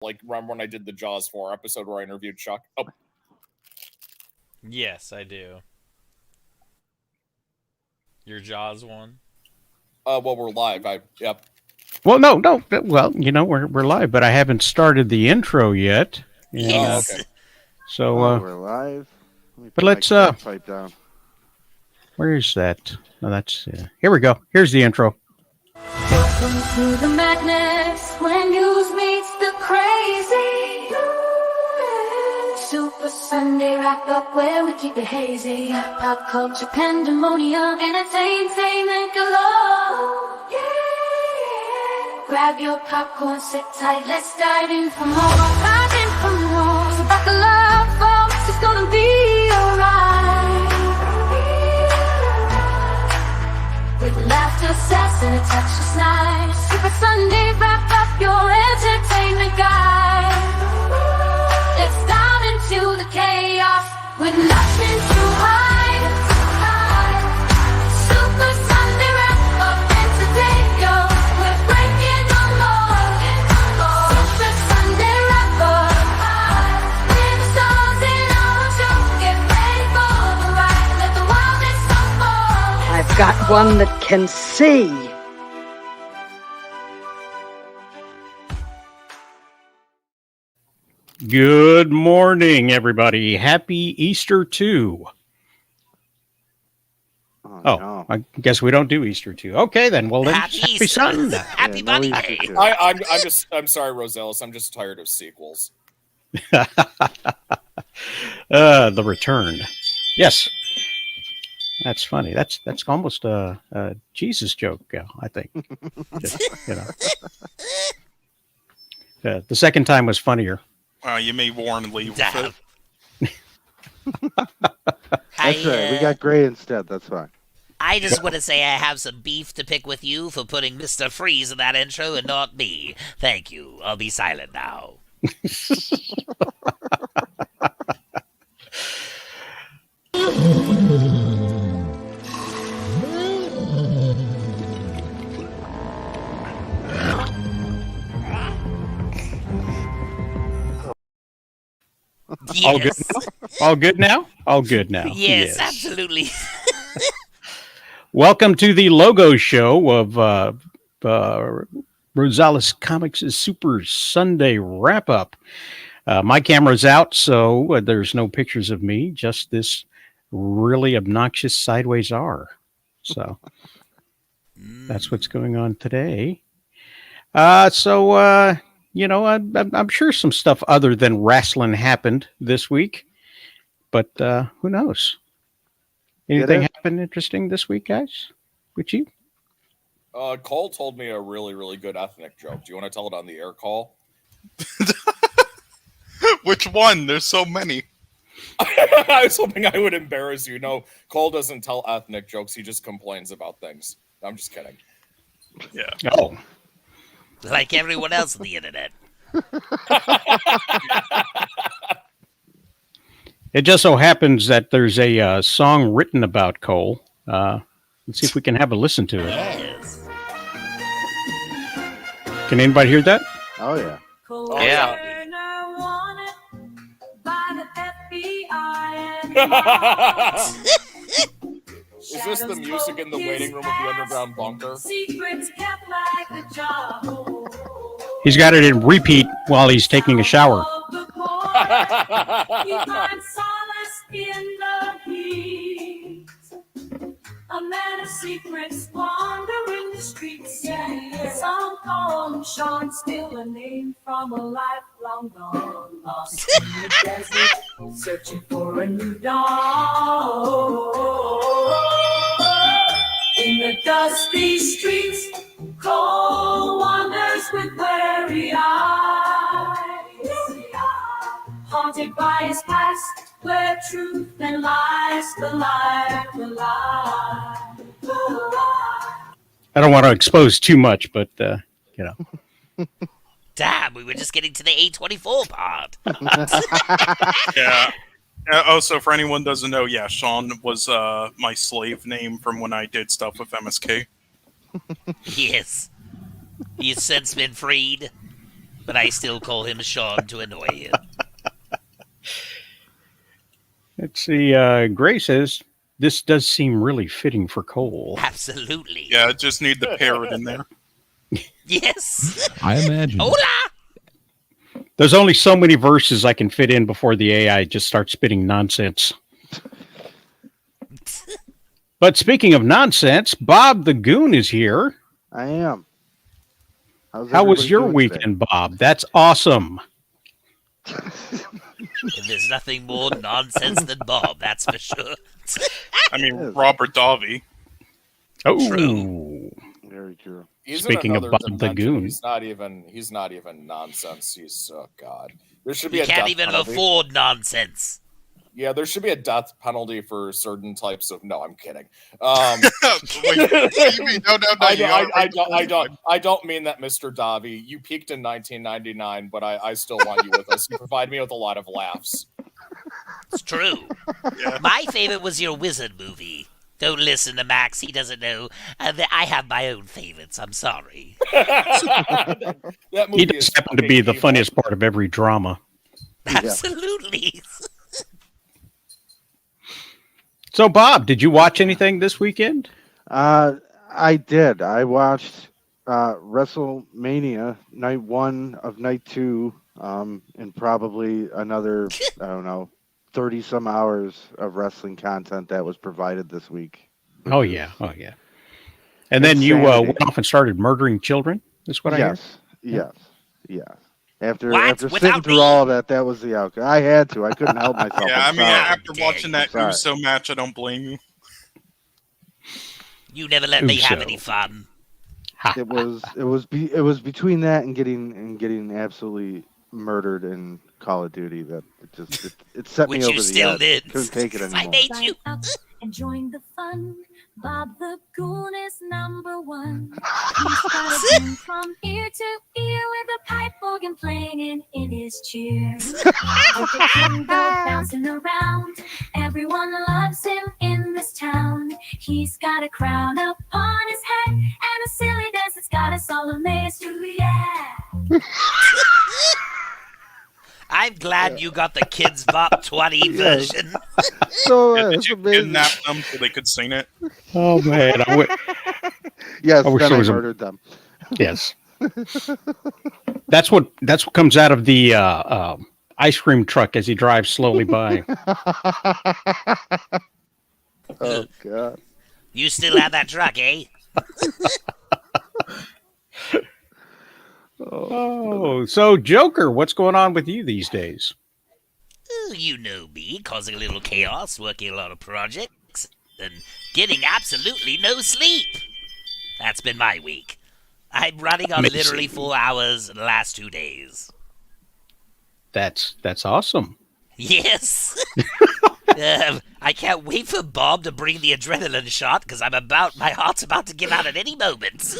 Like, remember when I did the Jaws 4 episode where I interviewed Chuck? Oh. Yes, I do. Your Jaws one? Well, we're live. Yep. Well, no. Well, we're live, but I haven't started the intro yet. Yes. Okay. So, we're live. but let's pipe down. Where is that? No, that's here we go. Here's the intro. Welcome to the madness when news meets the crazy. Super Sunday wrap up where we keep it hazy. Pop culture pandemonium, entertainment galore. Yeah. Grab your popcorn, sit tight, let's dive in for more. Dive in for more. So buckle up, folks, it's gonna be alright. With laughter, sass, and a touch of snide. Super Sunday wrap up your entertainment guide. Let's dive into the chaos with nothing to hide. Super Sunday wrap up and today, yo, we're breaking the mold. Super Sunday wrap up. With the stars in our show, get ready for the ride. Let the wildness unfold. I've got one that can see. Good morning, everybody. Happy Easter too. No. I guess we don't do Easter too. Okay, then. Well, then, Happy Sunday. Happy Yeah, Bunny no Day. Easter too. I'm sorry, Rosales. I'm just tired of sequels. The return. Yes, that's funny. That's almost a Jesus joke. I think. Just, the second time was funnier. You may warn Lee with it. That's right. We got Gray instead. That's fine. I just want to say I have some beef to pick with you for putting Mr. Freeze in that intro and not me. Thank you. I'll be silent now. All good Yes. now? All good now? All good now. Yes, absolutely. Welcome to the logo show of Rosales Comics' Super Sunday wrap-up. My camera's out, so there's no pictures of me, just this really obnoxious sideways R. So that's what's going on today. I'm sure some stuff other than wrestling happened this week, but who knows? Anything happen interesting this week, guys? With you? Cole told me a really, really good ethnic joke. Do you want to tell it on the air, Cole? Which one? There's so many. I was hoping I would embarrass you. No, Cole doesn't tell ethnic jokes. He just complains about things. I'm just kidding. Yeah. Oh. Like everyone else on the internet. It just so happens that there's a song written about Cole. Let's see if we can have a listen to it. Yes. Can anybody hear that? Oh, yeah. Yeah. Is this the music in the waiting room of the underground bunker? He's got it in repeat while he's taking a shower. A man of secrets wandering the streets. Some call him Sean, still a name from a life long gone. Lost in the desert, searching for a new dawn. In the dusty streets, Cole wanders with weary eyes, haunted by his past, where truth and lies collide. I don't want to expose too much, but, Damn, we were just getting to the A24 part. Yeah. So for anyone who doesn't know, yeah, Sean was my slave name from when I did stuff with MSK. Yes. You've since been freed. but I still call him Sean to annoy you. Let's see. Gray says this does seem really fitting for Cole. Absolutely. Yeah, just need the parrot in there. Yes. I imagine. Hola! There's only so many verses I can fit in before the AI just starts spitting nonsense. But speaking of nonsense, Bob the Goon is here. I am. How was everybody your doing weekend, Bob? That's awesome. There's nothing more nonsense than Bob, that's for sure. I mean, Yes. Robert Davi. Oh, today? Very true. He's Speaking in of another Bob the dimension. Goon. He's not even nonsense. He's oh god. There should be You a can't death even penalty. afford nonsense. Yeah, there should be a death penalty for certain types of. No, I'm kidding. Wait, you mean, no, I don't mean that, Mr. Davi. You peaked in 1999, but I still want you with us. You provide me with a lot of laughs. It's true. Yeah. My favorite was your wizard movie. Don't listen to Max. He doesn't know. I have my own favorites. I'm sorry. That movie he is just happened to be the evil. funniest part of every drama. Absolutely. So, Bob, did you watch anything this weekend? I did. I watched WrestleMania night 1 of night 2, and probably another, I don't know, 30 some hours of wrestling content that was provided this week. Oh, yeah. And then you Insanity. went off and started murdering children? Is what I heard? Yes. After What? after Without sitting through me? all of that, that was the outcome. I had to. I couldn't help myself. Yeah, I I'm mean, sorry. after watching that Sorry. Uso match, I don't blame you. You never let me have Uso. any fun. it was between that and getting absolutely murdered in Call of Duty that it set Which me over you the still edge. did. Couldn't take it I anymore. made you. Enjoying the fun. Bob the Goon is number one. He's got a grin from ear to ear with a pipe organ playing in his chair. With the timber bouncing around, everyone loves him in this town. He's got a crown upon his head and a silly dance that's got us all amazed. Yeah. I'm glad you got the Kids Bop 20 version. So Yeah, it's did you amazing. kidnap them so they could sing it? Oh, man. Yes, I wish then there I was a- murdered them. Yes. That's what comes out of the ice cream truck as he drives slowly by. Oh God. You still have that truck, eh? Oh, so Joker, what's going on with you these days? Oh, you know me, causing a little chaos, working a lot of projects, and getting absolutely no sleep. That's been my week. I'm running on Amazing. literally 4 hours in the last 2 days. That's awesome. Yes. I can't wait for Bob to bring the adrenaline shot because my heart's about to give out at any moment.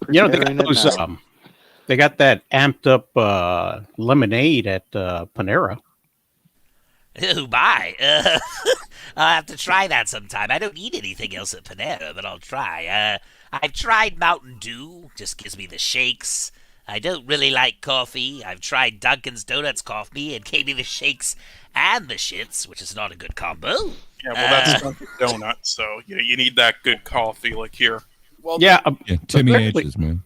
You know, Preparing it now. they got that amped up lemonade at Panera. Oh my! I'll have to try that sometime. I don't eat anything else at Panera, but I'll try. I've tried Mountain Dew, just gives me the shakes. I don't really like coffee. I've tried Dunkin's Donuts coffee and gave me the shakes and the shits, which is not a good combo. Yeah, well, that's Dunkin' Donuts, so you need that good coffee like here. Well, Yeah, Yeah, Timmy Apparently- H's, man.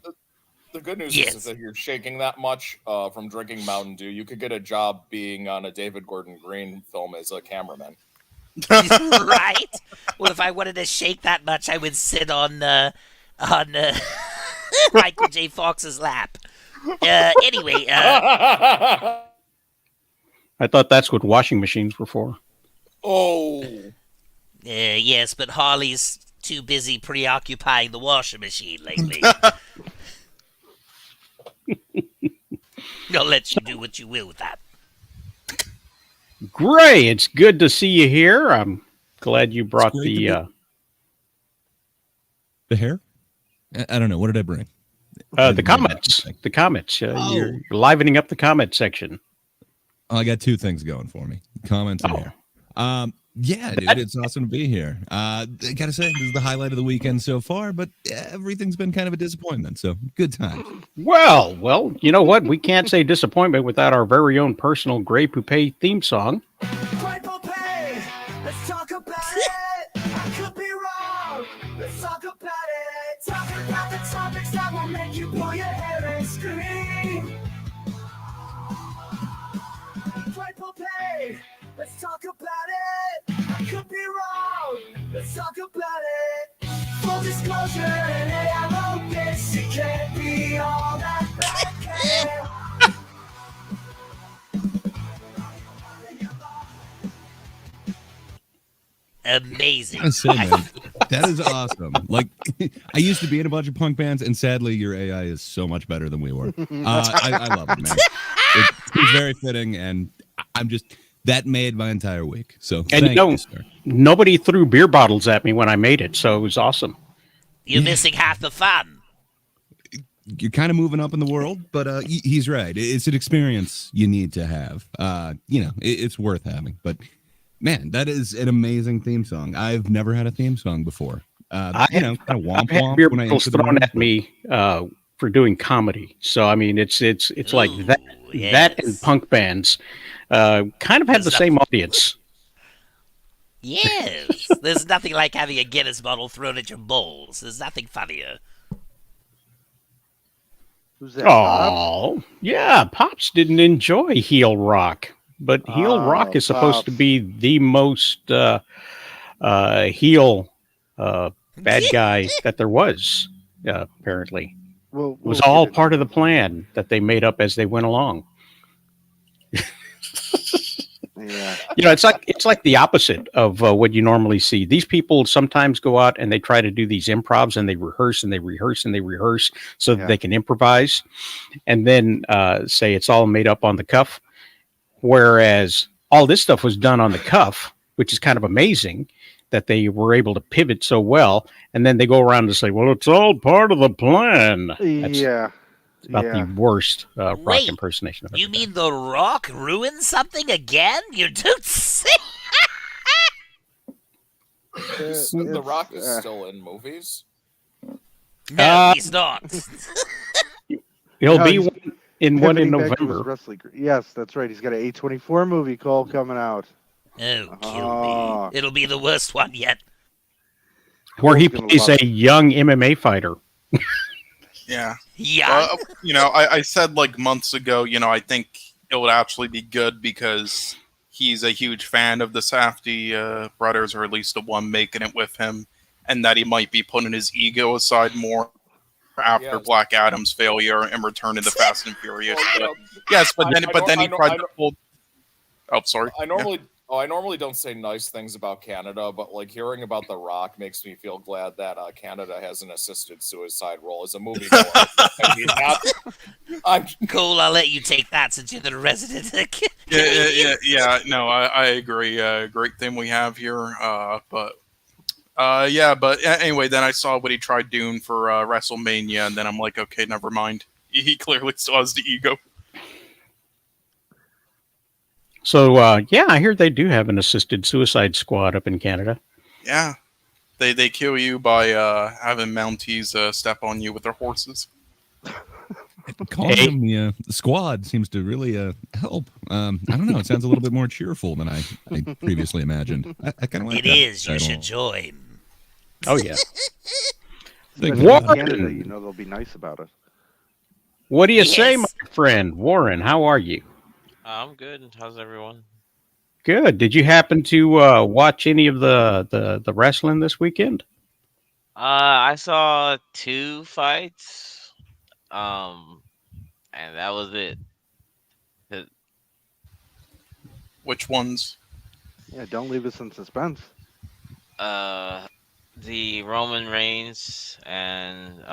the good news Yes. is that you're shaking that much from drinking Mountain Dew. You could get a job being on a David Gordon Green film as a cameraman. Right? Well, if I wanted to shake that much, I would sit on Michael J. Fox's lap. Anyway, I thought that's what washing machines were for. Oh, yes, but Harley's too busy preoccupying the washing machine lately. I'll let you do what you will with that. Gray, it's good to see you here. I'm glad you brought It's great to the The hair? I don't know. What did I bring? the comments. The comments. You're livening up the comment section. Oh, I got two things going for me. Comments and Oh. hair. Yeah, dude, it's awesome to be here. I gotta say, this is the highlight of the weekend so far, but everything's been kind of a disappointment. So good times. Well, you know what? We can't say disappointment without our very own personal Grey Poupée theme song. Let's talk about it. I could be wrong. Let's talk about it. Talk about the topics that will make you pull your hair and scream. Let's talk about it. I could be wrong. Let's talk about it. Full disclosure, and I wrote this. It can't be all that bad. Amazing. I say, man, that is awesome. Like, I used to be in a bunch of punk bands, and sadly, your AI is so much better than we were. I love it, man. It's very fitting, and I'm just that made my entire week. So, And you know, nobody threw beer bottles at me when I made it, so it was awesome. You're missing half the fun. You're kind of moving up in the world, but he's right. It's an experience you need to have. It's worth having. But man, that is an amazing theme song. I've never had a theme song before. Kind of womp had womp beer when I bottles enter the thrown room. at me for doing comedy. So I mean, it's like that. Yes. That and punk bands kind of had the same audience. Yes. There's nothing like having a Guinness bottle thrown at your bowls. There's nothing funnier. Who's that? Pops? Oh, yeah. Pops didn't enjoy heel rock, but heel rock is supposed to Pops. be the most heel bad guy that there was. Apparently, We'll it was get all it. part of the plan that they made up as they went along. Yeah. You know, it's like the opposite of what you normally see. These people sometimes go out and they try to do these improvs and they rehearse and they rehearse and they rehearse so that Yeah. they can improvise, and then say it's all made up on the cuff. Whereas all this stuff was done on the cuff, which is kind of amazing that they were able to pivot so well. And then they go around and say, "Well, it's all part of the plan." That's Yeah. about Yeah. the worst rock Wait, impersonation I've ever You done. mean The Rock ruined something again? You don't say. The Rock is still in movies. No, he's not. He'll No, be he's in one in pivoting back to his November. wrestling career. Yes, that's right. He's got an A24 movie, Cole, coming out. Oh, kill Ah. me. It'll be the worst one yet. Where he Cole's gonna plays love a young MMA fighter. Yeah. Yeah. I said like months ago, I think it would actually be good because he's a huge fan of the Safdie brothers, or at least the one making it with him, and that he might be putting his ego aside more after Yes. Black Adam's failure and Return to the Fast and Furious. Well, Yes, but then he I tried to pull. Oh, sorry. I normally don't say nice things about Canada, but like hearing about The Rock makes me feel glad that Canada has an assisted suicide role as a movie. I'm Cool, I'll let you take that since you're the resident. Yeah. No, I agree. Great thing we have here. But anyway, then I saw what he tried doing for WrestleMania, and then I'm like, okay, never mind. He clearly still has the ego. So, I hear they do have an assisted suicide squad up in Canada. Yeah, they kill you by having Mounties step on you with their horses. Calling them the squad seems to really help. I don't know. It sounds a little bit more cheerful than I previously imagined. I kind of like It that is. You title. should join. Oh, yeah. Especially Warren! in Canada, they'll be nice about it. What do you say, Yes. my friend? Warren, how are you? I'm good. How's everyone? Good. Did you happen to watch any of the wrestling this weekend? I saw 2 fights. And that was it. Which ones? Yeah, don't leave us in suspense. The Roman Reigns and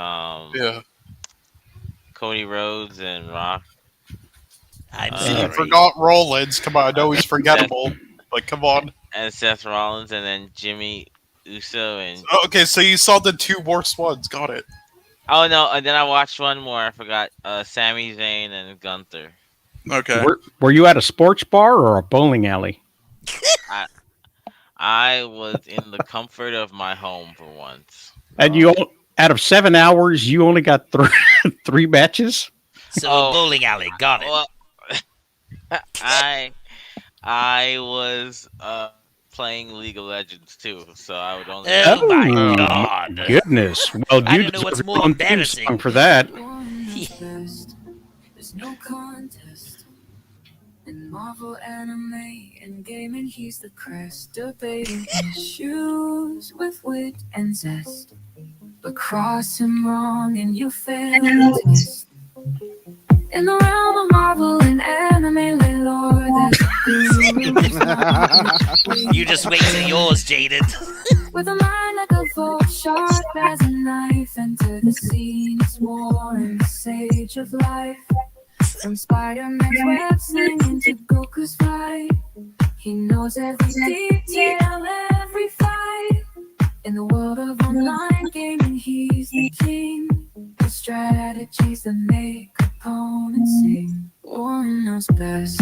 Yeah, Cody Rhodes and Rock. I'm I I sorry. forgot Rollins. Come on, I know he's forgettable. Like, come on. And Seth Rollins, and then Jimmy Uso and Oh, okay, so you saw the 2 worst ones. Got it. oh no, and then I watched one more. I forgot. Sami Zayn and Gunther. Okay. Were you at a sports bar or a bowling alley? I was in the comfort of my home for once. And out of 7 hours, you only got three matches. So Oh, bowling alley, got it. Well, I was playing League of Legends too, so I would only. Oh my Oh, God! Goodness. Well, I you don't know what's deserve more your own theme embarrassing. song for that. There's no contest. In Marvel anime and gaming, he's the crest. Debating issues with wit and zest. But cross him wrong and you fail the test. In the realm of Marvel and anime lore, there's a guru. You just wait till yours, Jaden. With a mind like a fork, sharp as a knife. Enter the scene, it's war and the sage of life. From Spider-Man's web slinging to Goku's fight, he knows every detail, every fight. In the world of online gaming, he's the king. The strategies that make opponents sing. Warren knows best.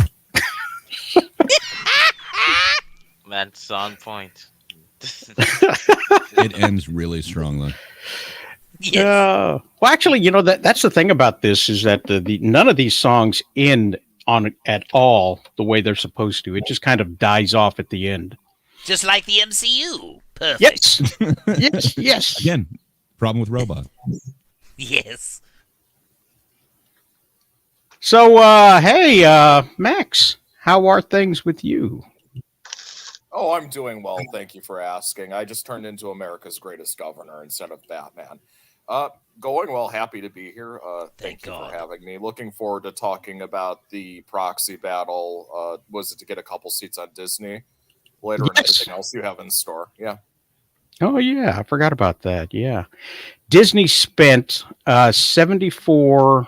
That's on point. It ends really strongly. Yes. Well, actually, that's the thing about this is that none of these songs end on at all the way they're supposed to. It just kind of dies off at the end. Just like the MCU. Perfect. Yes. Yes. Again, problem with robot. Yes. So, hey, Max, how are things with you? Oh, I'm doing well. Thank you for asking. I just turned into America's greatest governor instead of Batman. Going well. Happy to be here. Thank you God. for having me. Looking forward to talking about the proxy battle. Was it to get a couple seats on Disney later and everything else you have in store? Yeah. Oh, yeah. I forgot about that. Yeah. Disney spent 74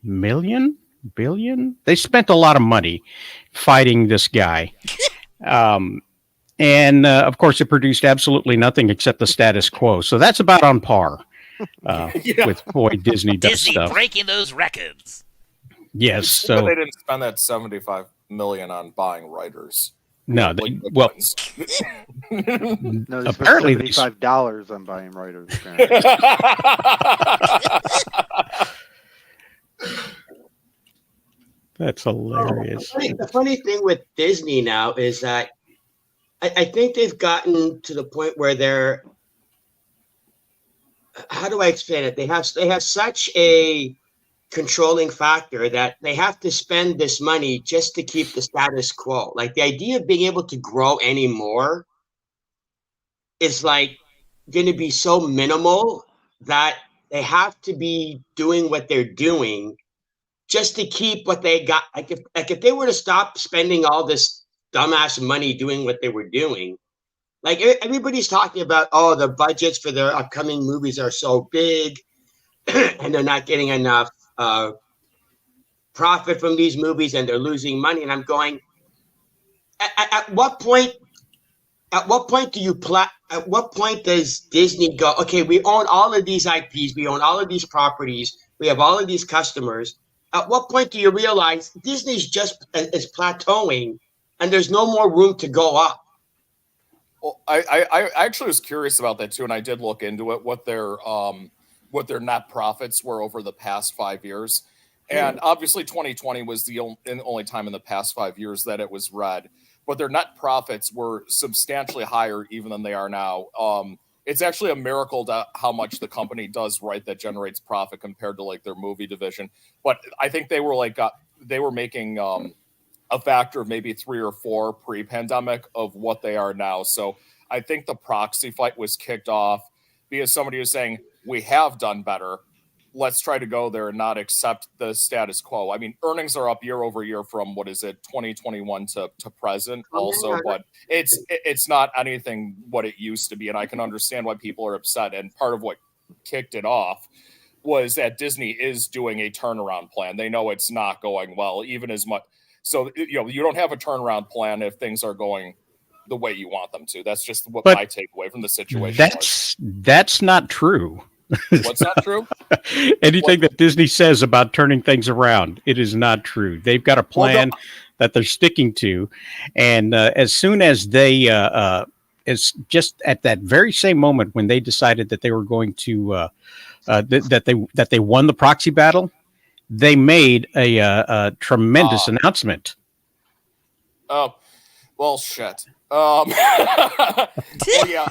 billion. They spent a lot of money fighting this guy. And of course, it produced absolutely nothing except the status quo. So that's about on par with boy Disney does Disney stuff. breaking those records. Yes. But So they didn't spend that $75 million on buying writers. no, Like big well, ones. No, they Apparently spent they- $75 on buying writers. Apparently. that's hilarious. The funny thing with Disney now is that I think they've gotten to the point where they're, how do I explain it? They have such a controlling factor that they have to spend this money just to keep the status quo. Like the idea of being able to grow anymore is like going to be so minimal that they have to be doing what they're doing just to keep what they got. Like if they were to stop spending all this dumbass money doing what they were doing, like everybody's talking about, oh, the budgets for their upcoming movies are so big and they're not getting enough profit from these movies and they're losing money. And I'm going, at what point do you at what point does Disney go, okay, we own all of these IPs, we own all of these properties, we have all of these customers. At what point do you realize Disney's just is plateauing and there's no more room to go up? Well, I actually was curious about that too, and I did look into it, what their net profits were over the past 5 years. And obviously 2020 was the only time in the past 5 years that it was red, but their net profits were substantially higher even than they are now. It's actually a miracle to how much the company does right that generates profit compared to like their movie division. But I think they were making a factor of maybe 3 or 4 pre-pandemic of what they are now. So I think the proxy fight was kicked off because somebody was saying, we have done better. Let's try to go there and not accept the status quo. I mean, earnings are up year over year from 2021 to present also, but it's not anything what it used to be. And I can understand why people are upset. And part of what kicked it off was that Disney is doing a turnaround plan. They know it's not going well, even as much. So, you don't have a turnaround plan if things are going the way you want them to. That's just what my takeaway from the situation was. That's not true. What's not true? Anything that Disney says about turning things around, it is not true. They've got a plan that they're sticking to, and as soon as they as just at that very same moment when they decided that they were going to that they won the proxy battle, they made a tremendous announcement. Oh, well, shit. Well, yeah,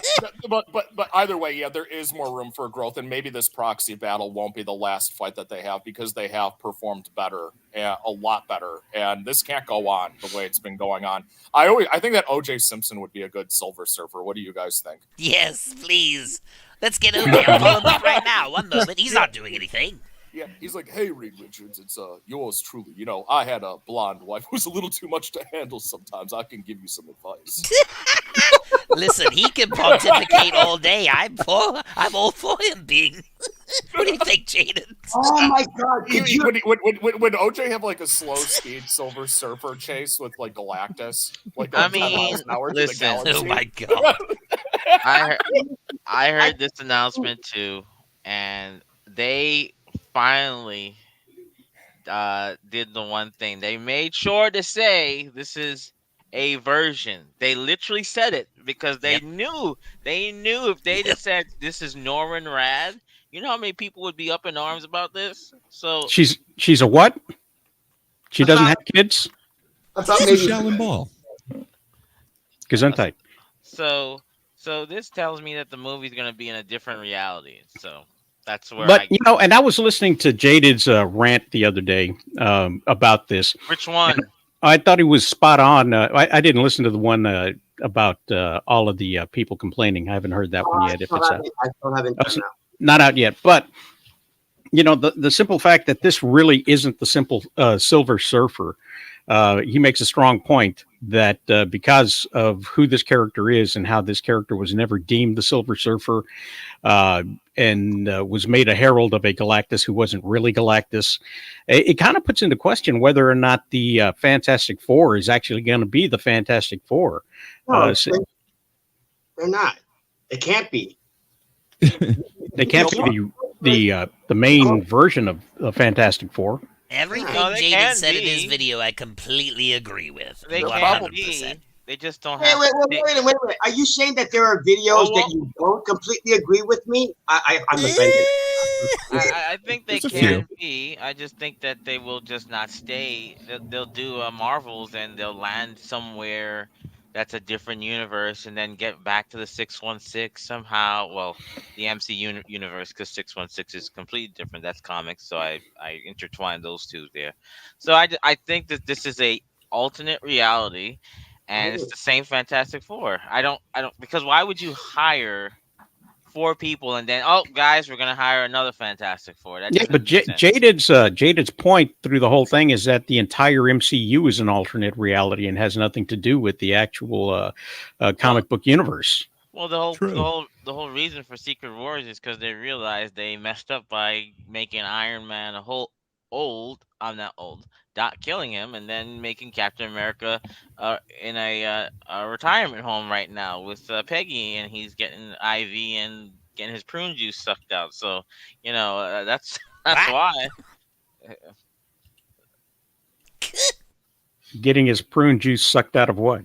but either way, yeah, there is more room for growth, and maybe this proxy battle won't be the last fight that they have because they have performed better, a lot better, and this can't go on the way it's been going on. I think that O.J. Simpson would be a good Silver Surfer. What do you guys think? Yes, please. Let's get OJ. I'll call him up right now. One moment. He's not doing anything. Yeah, he's like, hey, Reed Richards, it's yours truly. You know, I had a blonde wife who was a little too much to handle sometimes. I can give you some advice. Listen, he can pontificate all day. I'm all for him being. What do you think, Jaden? Oh my God! Would OJ have like a slow speed Silver Surfer chase with like Galactus? Like I 10 mean, miles an hour listen. to the galaxy? Oh my God! I heard this announcement too, and they finally did the one thing. They made sure to say this is a version. They literally said it because they knew if they just said this is Norrin Rad, you know how many people would be up in arms about this? So she's a what? She doesn't have kids? I thought It's a maybe Shaolin Ball. Gesundheit. So this tells me that the movie's gonna be in a different reality. So that's where But and I was listening to Jaded's rant the other day about this. Which one? I thought he was spot on. I didn't listen to the one about all of the people complaining. I haven't heard that one yet. I still haven't done that. Not out yet, but the simple fact that this really isn't the simple Silver Surfer. He makes a strong point that because of who this character is and how this character was never deemed the Silver Surfer and was made a herald of a Galactus who wasn't really Galactus, it kind of puts into question whether or not the Fantastic Four is actually going to be the Fantastic Four. No, they're not. It can't be. They can't be the main version of the Fantastic Four. Everything No, they Jaden can said in be. his video, I completely agree with. They 100%. can be. They just don't Wait have. a minute. Are you saying that there are videos that you don't completely agree with me? I'm offended. I think they There's a can few. be. I just think that they will just not stay. They'll do Marvels and they'll land somewhere that's a different universe and then get back to the 616 somehow. Well, the MC universe, because 616 is completely different. That's comics, so I intertwine those two there. So I think that this is a alternate reality, and it's the same Fantastic Four. I don't because why would you hire 4 people and then guys, we're gonna hire another Fantastic Four? That Yeah, but Jaded's point through the whole thing is that the entire MCU is an alternate reality and has nothing to do with the actual comic book universe. Well, the whole reason for Secret Wars is because they realized they messed up by making Iron Man not killing him, and then making Captain America in a retirement home right now with Peggy, and he's getting IV and getting his prune juice sucked out. So that's why. Getting his prune juice sucked out of what?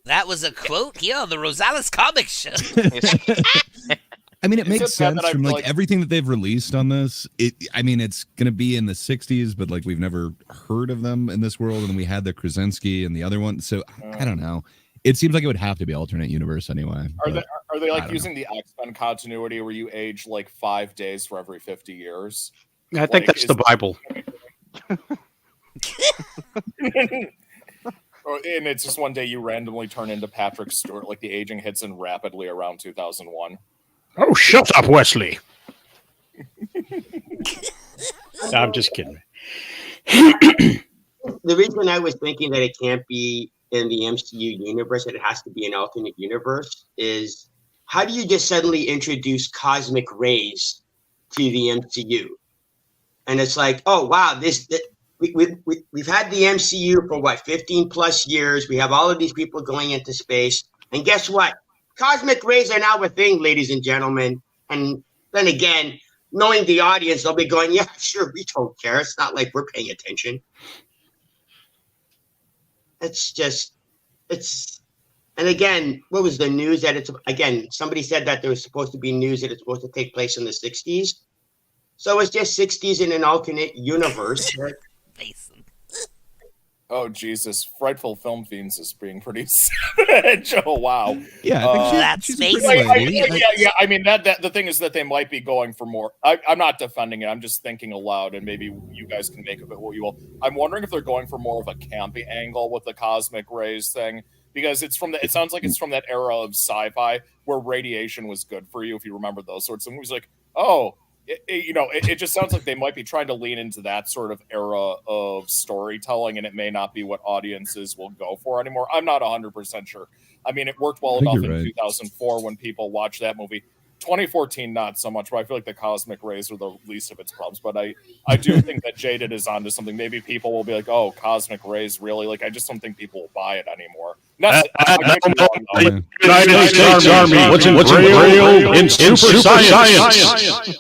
That was a quote here on the Rosales Comic Show. I mean, it makes just sad sense that from I like everything that they've released on this. I mean, it's going to be in the 60s, but like we've never heard of them in this world. And we had the Krasinski and the other one. So I don't know. It seems like it would have to be alternate universe anyway. Are they like using know. the X-Men continuity where you age like 5 days for every 50 years? I think that's the Bible. And it's just one day you randomly turn into Patrick Stewart, like the aging hits in rapidly around 2001. Oh, shut up, Wesley. I'm just kidding. The reason I was thinking that it can't be in the MCU universe, that it has to be an alternate universe, is how do you just suddenly introduce cosmic rays to the MCU? And it's like, oh wow, we've had the MCU for what, 15 plus years. We have all of these people going into space, and guess what? Cosmic rays are now a thing, ladies and gentlemen. And then again, knowing the audience, they'll be going, yeah, sure, we don't care. It's not like we're paying attention. It's just, it's, and again, what was the news that it's, again, somebody said that there was supposed to be news that it's supposed to take place in the 60s. So it's just 60s in an alternate universe. Mason. Oh Jesus! Frightful Film Fiends is being pretty savage. Oh wow! Yeah, I think That's she's a pretty Mason. lady. Yeah. I mean, that the thing is that they might be going for more. I'm not defending it. I'm just thinking aloud, and maybe you guys can make of it what you will. I'm wondering if they're going for more of a campy angle with the cosmic rays thing, because it's from the. It sounds like it's from that era of sci-fi where radiation was good for you. If you remember those sorts of movies, like it just sounds like they might be trying to lean into that sort of era of storytelling, and it may not be what audiences will go for anymore. I'm not 100% sure. I mean, it worked well enough in 2004 when people watched that movie. 2014, not so much, but I feel like the cosmic rays are the least of its problems. But I do think that Jaded is onto something. Maybe people will be like, oh, cosmic rays, really? Like, I just don't think people will buy it anymore. United States Army, what's in Braille in super science?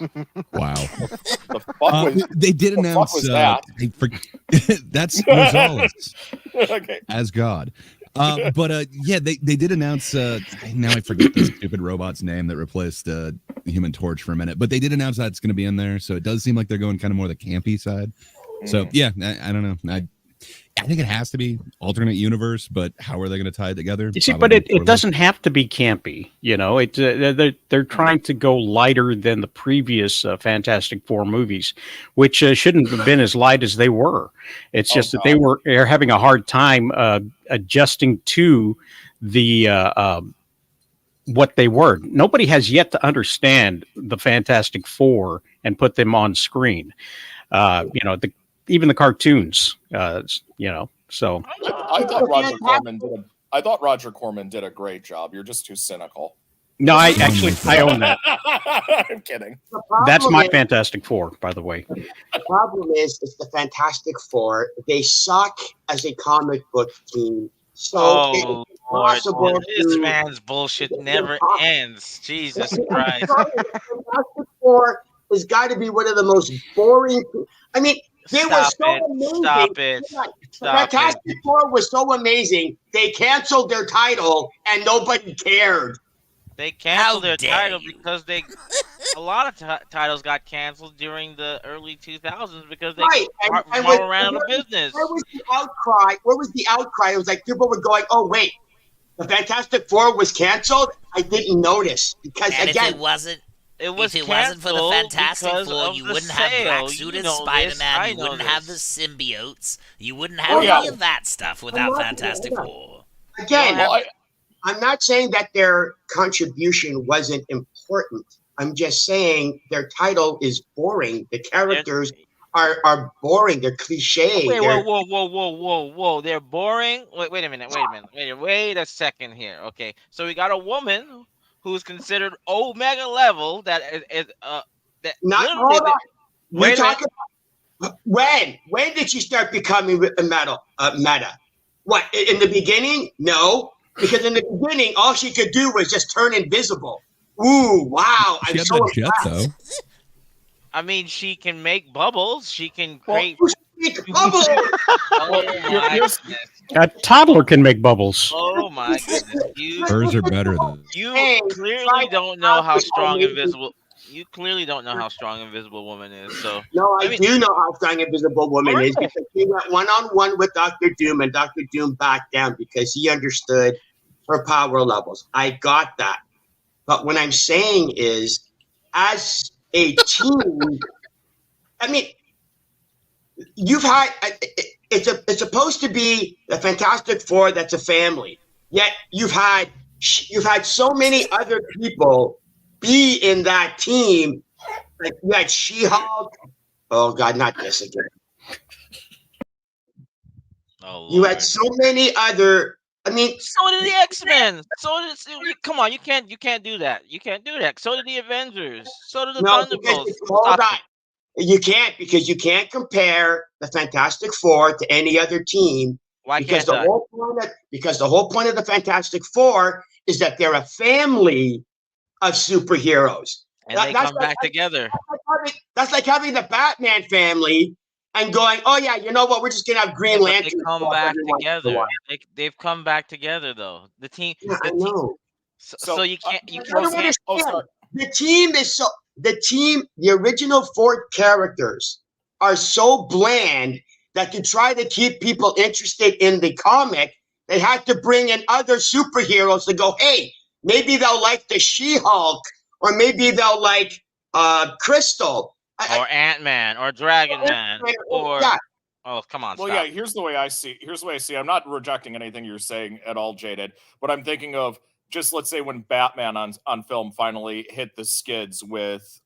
Wow. The fuck was, they did the announce fuck was that? that's Rosales Okay. as God. But yeah, they did announce. Now I forget the stupid robot's name that replaced Human Torch for a minute. But they did announce that it's going to be in there, so it does seem like they're going kind of more the campy side. So yeah, I don't know. I think it has to be alternate universe, but how are they going to tie it together? You see, but it doesn't have to be campy. You know, they're trying to go lighter than the previous Fantastic Four movies, which shouldn't have been as light as they were. It's just that they're having a hard time adjusting to the what they were. Nobody has yet to understand the Fantastic Four and put them on screen. Even the cartoons, so I thought Roger Corman did a great job. You're just too cynical. No, I own that. I'm kidding. That's my Fantastic Four, by the way. The problem is the Fantastic Four. They suck as a comic book team. So it's possible this man's bullshit never ends. Jesus Christ. Fantastic Four has got to be one of the most boring. I mean, they were so amazing. Stop it. Fantastic Four was so amazing. They canceled their title and nobody cared. They canceled their title because a lot of titles got canceled during the early 2000s because they ran out of business. Where was the outcry? It was like people were going, "Oh wait, the Fantastic Four was canceled." I didn't notice because and again, if it wasn't for the Fantastic Four, you wouldn't have Black Suited Spider-Man, you wouldn't have the symbiotes, you wouldn't have any of that stuff without Fantastic Four. Again, I'm not saying that their contribution wasn't important. I'm just saying their title is boring. The characters are boring. They're cliche. Whoa. They're boring. Wait a minute. Wait a second here. Okay. So we got a woman who's considered Omega level that is We're talking about when did she start becoming a meta? What, in the beginning? No. Because in the beginning, all she could do was just turn invisible. Ooh, wow. She had that jet, though. I mean, she can make bubbles. She can create bubbles. A toddler can make bubbles. Oh my goodness! Hers are better. You clearly don't know how strong Invisible. You clearly don't know how strong Invisible Woman is. So no, I do know how strong Invisible Woman is because she went one-on-one with Dr. Doom, and Dr. Doom backed down because he understood her power levels. I got that. But what I'm saying is, as a team, I mean, you've had it's supposed to be the Fantastic Four that's a family. Yet you've had so many other people be in that team. Like you had She-Hulk. Oh God, not this again. You had so many other. I mean, so did the X-Men. Come on, you can't do that. You can't do that. So did the Avengers. So did the Thunderbolts. Hold on. You can't because you can't compare the Fantastic Four to any other team. Why because can't because the whole point of the Fantastic Four is that they're a family of superheroes. And they come back together. That's like having the Batman family and going, oh yeah, you know what? We're just gonna have Green But they Lantern come show up back every once in a together. while. They've come back together though. Yeah, I The team. know. So you can't you I you don't can't. understand. The original 4 characters are so bland that to try to keep people interested in the comic, they had to bring in other superheroes to go, hey, maybe they'll like the She-Hulk, or maybe they'll like Crystal. Or Ant-Man, or Dragon Man, or Yeah, oh come on, Well, yeah, stop. here's the way I see. Here's the way I see. I'm not rejecting anything you're saying at all, Jaded. But I'm thinking of just let's say when Batman on film finally hit the skids with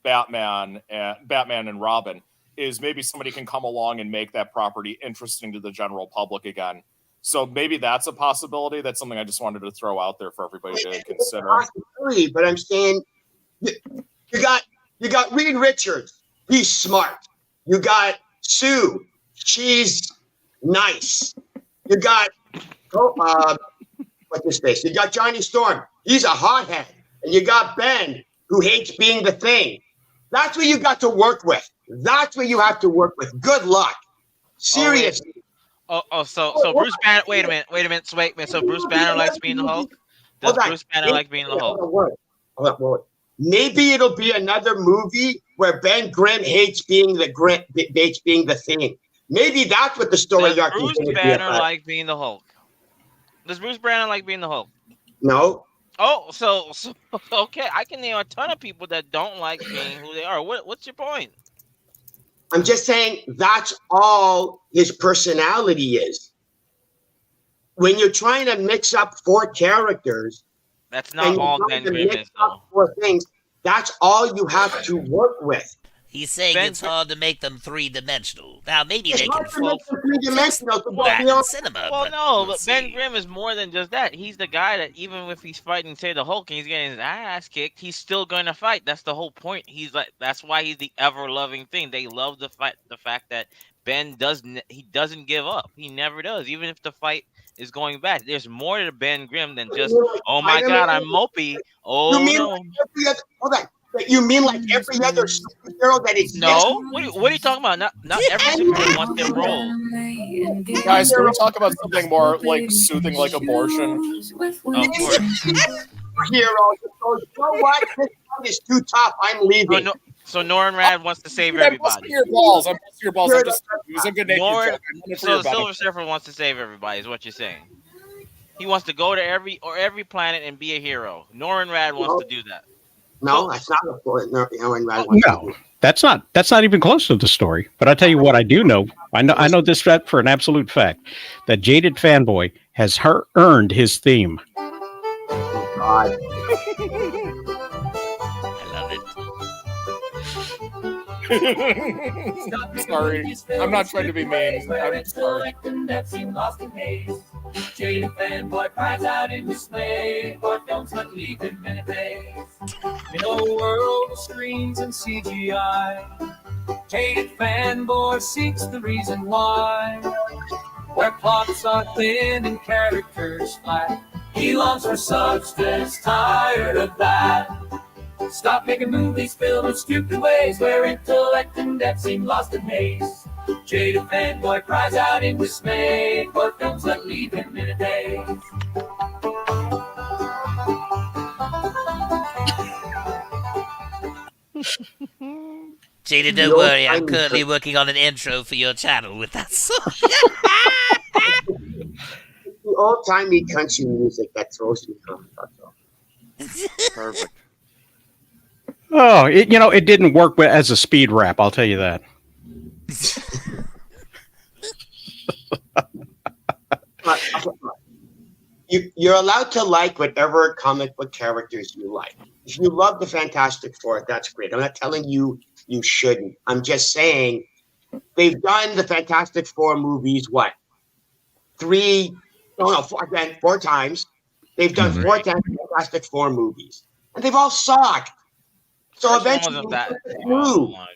Batman and Robin, is maybe somebody can come along and make that property interesting to the general public again. So maybe that's a possibility. That's something I just wanted to throw out there for everybody to consider. possibility, but I'm saying you got Reed Richards. He's smart. You got Sue. She's nice. You got what's his face? You got Johnny Storm. He's a hothead. And you got Ben, who hates being the Thing. That's what you got to work with. That's what you have to work with. Good luck. Seriously. So Bruce Banner. Wait a minute. So Bruce Banner likes being the Hulk. Does Hold on. Bruce Banner like being the Hulk? Hold on. Maybe it'll be another movie where Ben Grimm hates being the Thing. Maybe that's what the story Does arc is Bruce going to be Banner about. like being the Hulk? Does Bruce Banner like being the Hulk? No. Oh, so okay. I can name a ton of people that don't like being who they are. What's your point? I'm just saying that's all his personality is. When you're trying to mix up 4 characters, That's and not you're all trying Ben to Grimm mix is though. up 4 things, that's all you have to work with. He's saying Ben it's hard to make them 3-dimensional. Now, maybe It's they can hard to make focus them 3-dimensional. So that you know, in cinema. Well, but no, we'll but Ben see. Grimm is more than just that. He's the guy that even if he's fighting, say, the Hulk, and he's getting his ass kicked, he's still going to fight. That's the whole point. He's like, that's why he's the ever-loving Thing. They love the fact that Ben doesn't give up. He never does, even if the fight is going bad. There's more to Ben Grimm than just, oh my God, I'm mopey. Oh you mean no. like every other, hold on. You mean like every other superhero that exists? No, what are you talking about? Not every superhero wants their role. Guys, can we talk about something more like soothing, like abortion? Of course. Hero just goes, you know what? This fight is too tough. I'm leaving. So Norrin Rad wants to save I'm everybody. busting your balls. I'm just it was a good name. So the Silver Surfer wants to save everybody, is what you're saying. He wants to go to every planet and be a hero. Norrin Rad wants to do that. No, that's not a point. No, that's not even close to the story. But I tell you what, I do know. I know this for an absolute fact that Jaded Fanboy has earned his theme. God. I love it. Sorry, I'm not trying to be mean. I'm sorry. Jaded Fanboy cries out in dismay for films that leave him in a daze. In a world of screens and CGI, Jaded Fanboy seeks the reason why. Where plots are thin and characters flat, he longs for substance, tired of that. Stop making movies filled with stupid ways where intellect and depth seem lost in haze. Jaded Fanboy cries out in dismay for films that leave him in a daze. Jada, don't worry. I'm currently working on an intro for your channel with that song. The old-timey country music that throws me off. Perfect. Oh, it didn't work as a speed rap. I'll tell you that. You're allowed to like whatever comic book characters you like. If you love the Fantastic Four, that's great. I'm not telling you you shouldn't. I'm just saying they've done the Fantastic Four movies, what? 4 times. They've done 4 times Fantastic Four movies. And they've all sucked. So First one eventually, wasn't we that. took it Oh through. my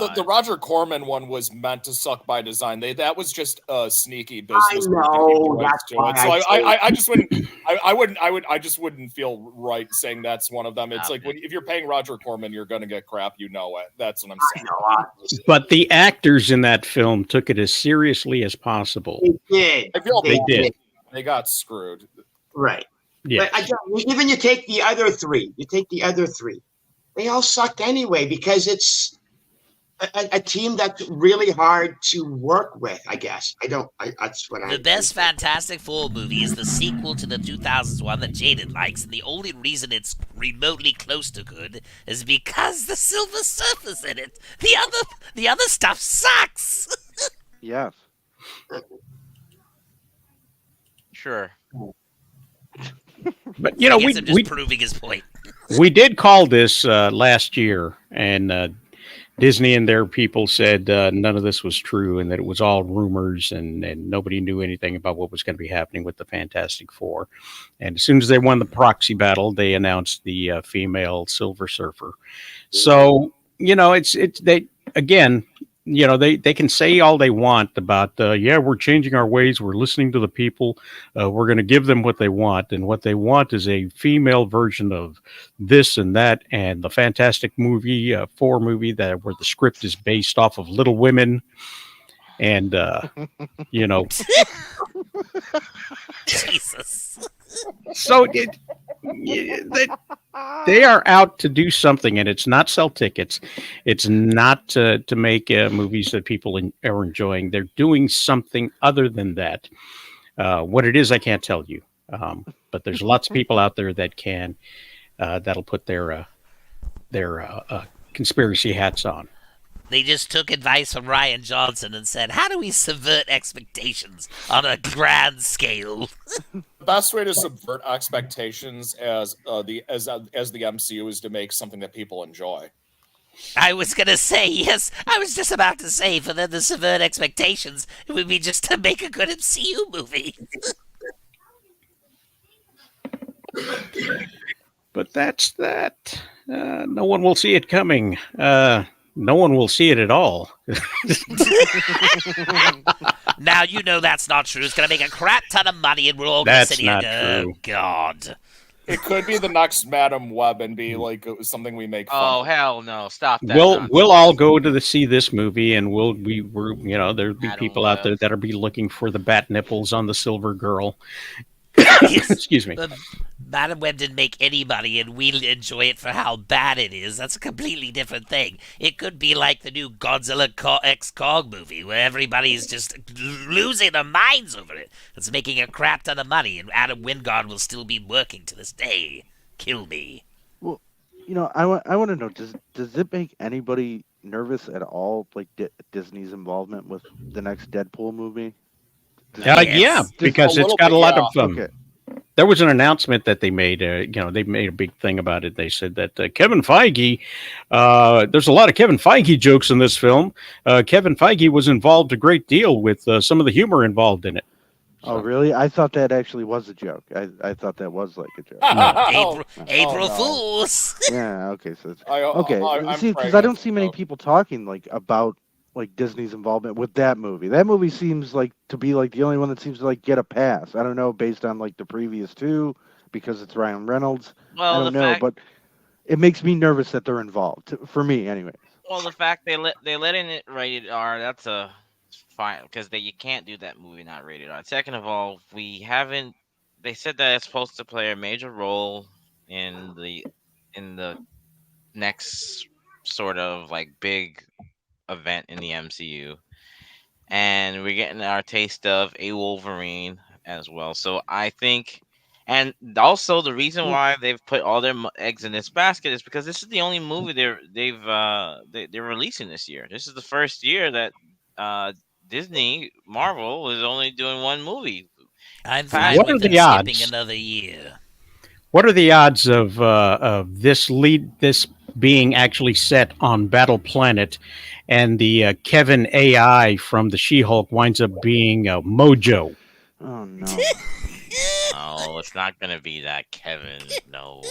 The god. Roger Corman one was meant to suck by design. That was just a sneaky business. I to keep know, rights that's to why it. So I I just wouldn't. I just wouldn't feel right saying that's one of them. It's like if you're paying Roger Corman, you're going to get crap. You know it. That's what I'm saying. But the actors in that film took it as seriously as possible. They did. I feel They did. They got screwed. Right. Yeah. But again, even you take the other three. They all sucked anyway because it's a team that's really hard to work with. I guess that's what The best Fantastic Four movie is the sequel to the 2000s one that Jaden likes, and the only reason it's remotely close to good is because the Silver Surfer's in it. The other stuff sucks. Yes. Sure. But you know, I guess I'm just proving his point. We did call this last year, and Disney and their people said none of this was true and that it was all rumors and nobody knew anything about what was going to be happening with the Fantastic Four. And as soon as they won the proxy battle, they announced the female Silver Surfer. So, you know, they again, you know, they can say all they want about, yeah, we're changing our ways. We're listening to the people. We're going to give them what they want. And what they want is a female version of this and that. And the Fantastic Four movie where the script is based off of Little Women. And, you know. Jesus. So they are out to do something, and it's not sell tickets. It's not to make movies that people are enjoying. They're doing something other than that. What it is, I can't tell you. But there's lots of people out there that can. That'll put their conspiracy hats on. They just took advice from Ryan Johnson and said, how do we subvert expectations on a grand scale? The best way to subvert expectations as the MCU is to make something that people enjoy. I was going to say, yes, I was just about to say, for them to subvert expectations, it would be just to make a good MCU movie. But that's that. No one will see it coming. No one will see it at all. Now, you know that's not true. It's going to make a crap ton of money, and we're all going to sit here and go, oh, God. It could be the next Madam Web and be like something we make fun Oh of. hell no! Stop that. We'll all go to see this movie, and we're you know, there'll be Madam people out Web. there that'll be looking for the bat nipples on the Silver Girl. Excuse me. But Madam Web didn't make any money, and we enjoy it for how bad it is. That's a completely different thing. It could be like the new Godzilla X Kong movie, where everybody's just losing their minds over it. It's making a crap ton of money, and Adam Wingard will still be working to this day. Kill me. Well, you know, I want to know, does it make anybody nervous at all, like Disney's involvement with the next Deadpool movie? Yeah, because it's got a lot of. Okay. There was an announcement that they made. You know, they made a big thing about it. They said that Kevin Feige. There's a lot of Kevin Feige jokes in this film. Kevin Feige was involved a great deal with some of the humor involved in it. Oh, really? I thought that actually was a joke. I thought that was like a joke. April Fools. Yeah. Okay. So it's, I'm see, because praying I don't it's see many a joke. people talking like about like Disney's involvement with that movie. That movie seems like to be like the only one that seems to like get a pass. I don't know, based on like the previous two, because it's Ryan Reynolds. Well, I don't know, but it makes me nervous that they're involved. For me, anyway. Well, the fact they let in it rated R, that's a fine, because you can't do that movie not rated R. Second of all, we haven't. They said that it's supposed to play a major role in the next sort of like big event in the MCU, and we're getting our taste of a Wolverine as well. So I think, and also the reason why they've put all their eggs in this basket is because this is the only movie they're releasing this year. This is the first year that Disney Marvel is only doing one movie. I'm fine What with are them the skipping odds? another year. What are the odds of this being actually set on Battle Planet, and the Kevin AI from the She-Hulk winds up being Mojo? Oh no. Oh, it's not gonna be that, Kevin. No.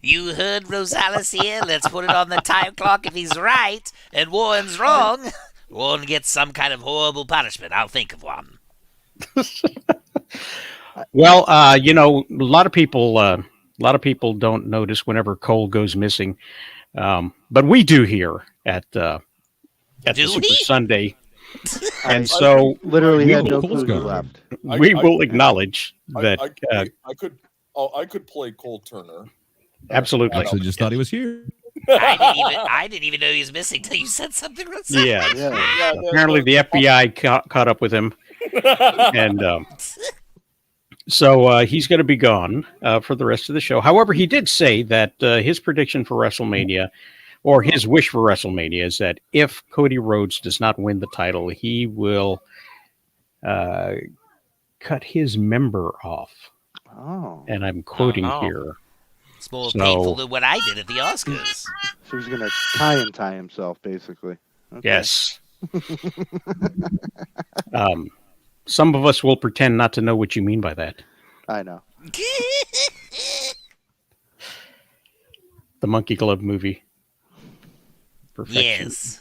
You heard Rosales here. Let's put it on the time clock. If he's right and Warren's wrong, Warren gets some kind of horrible punishment. I'll think of one. Well, a lot of people don't notice whenever Cole goes missing, but we do here at the Super Sunday, and so literally we had no will- clue he left. we will acknowledge that. I could play Cole Turner. Absolutely. Actually, just thought he was here. I didn't even know he was missing until you said something. Yeah. Yeah. Apparently, the FBI caught up with him, and so he's going to be gone for the rest of the show. However, he did say that his prediction for WrestleMania, or his wish for WrestleMania, is that if Cody Rhodes does not win the title, he will cut his member off. Oh. And I'm quoting Oh. here. It's more So- painful than what I did at the Oscars. So he's gonna tie himself, basically. Okay. Yes. Some of us will pretend not to know what you mean by that. I know. The Monkey Glove movie. Perfection. Yes.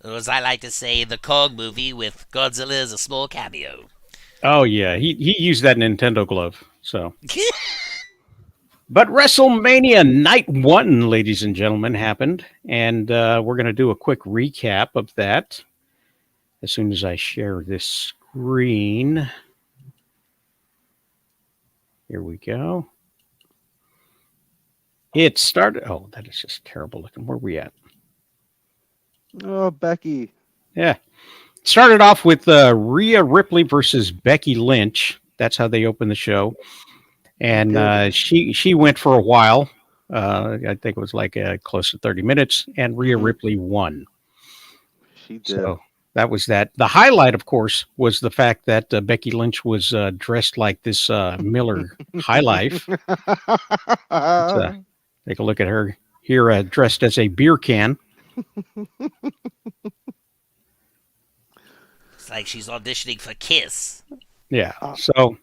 Or as I like to say, the Kong movie with Godzilla as a small cameo. Oh yeah, he used that Nintendo glove. So, but WrestleMania Night 1, ladies and gentlemen, happened, and we're going to do a quick recap of that as soon as I share this screen. Here we go. It started. Oh, that is just terrible looking. Where are we at? Oh, Becky. Yeah. Started off with Rhea Ripley versus Becky Lynch. That's how they opened the show. And she went for a while. I think it was like close to 30 minutes. And Rhea Ripley won. She did. So that was that. The highlight, of course, was the fact that Becky Lynch was dressed like this Miller High Life. Let's, take a look at her here, dressed as a beer can. It's like she's auditioning for Kiss. Yeah. So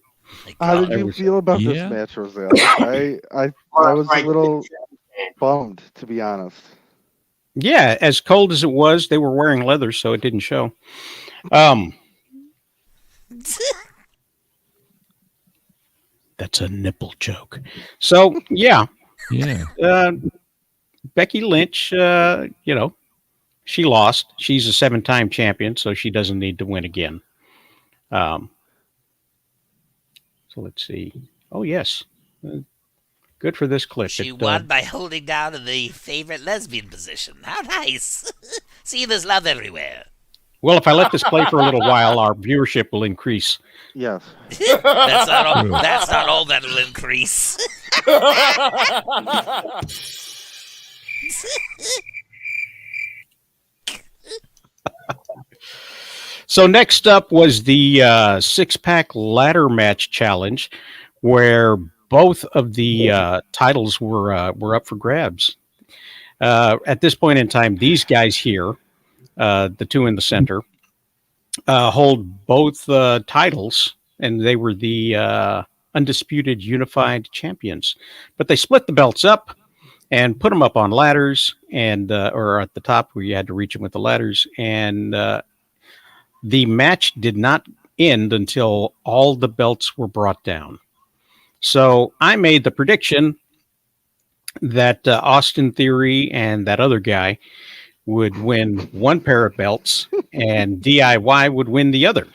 Like, How oh, did you was- feel about Yeah. this match, Roselle? I was a little bummed, to be honest. yeah, as cold as it was, they were wearing leather, so it didn't show. That's a nipple joke. So yeah, Yeah. Becky Lynch, she lost. She's a 7-time champion, so she doesn't need to win again. So let's see. Oh yes, good for this clip. she It, won by holding down in the favorite lesbian position. How nice. See, there's love everywhere. well, if I let this play for a little while, our viewership will increase. Yes. That's not all, True. that's not all that'll increase. So next up was the 6-pack ladder match challenge, where both of the titles were up for grabs. At this point in time, these guys here, the two in the center, hold both titles, and they were the undisputed unified champions. But they split the belts up and put them up on ladders, and or at the top where you had to reach them with the ladders, and the match did not end until all the belts were brought down. So I made the prediction that Austin Theory and that other guy would win one pair of belts and DIY would win the other.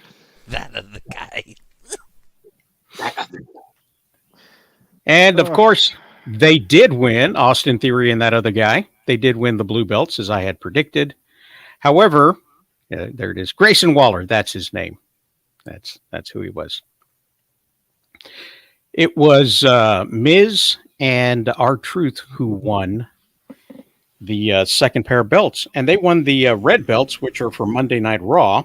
That other guy. And of course, they did win, Austin Theory and that other guy. They did win the blue belts as I had predicted. However, there it is. Grayson Waller, that's his name. That's who he was. It was Miz and R-Truth who won the second pair of belts. And they won the red belts, which are for Monday Night Raw,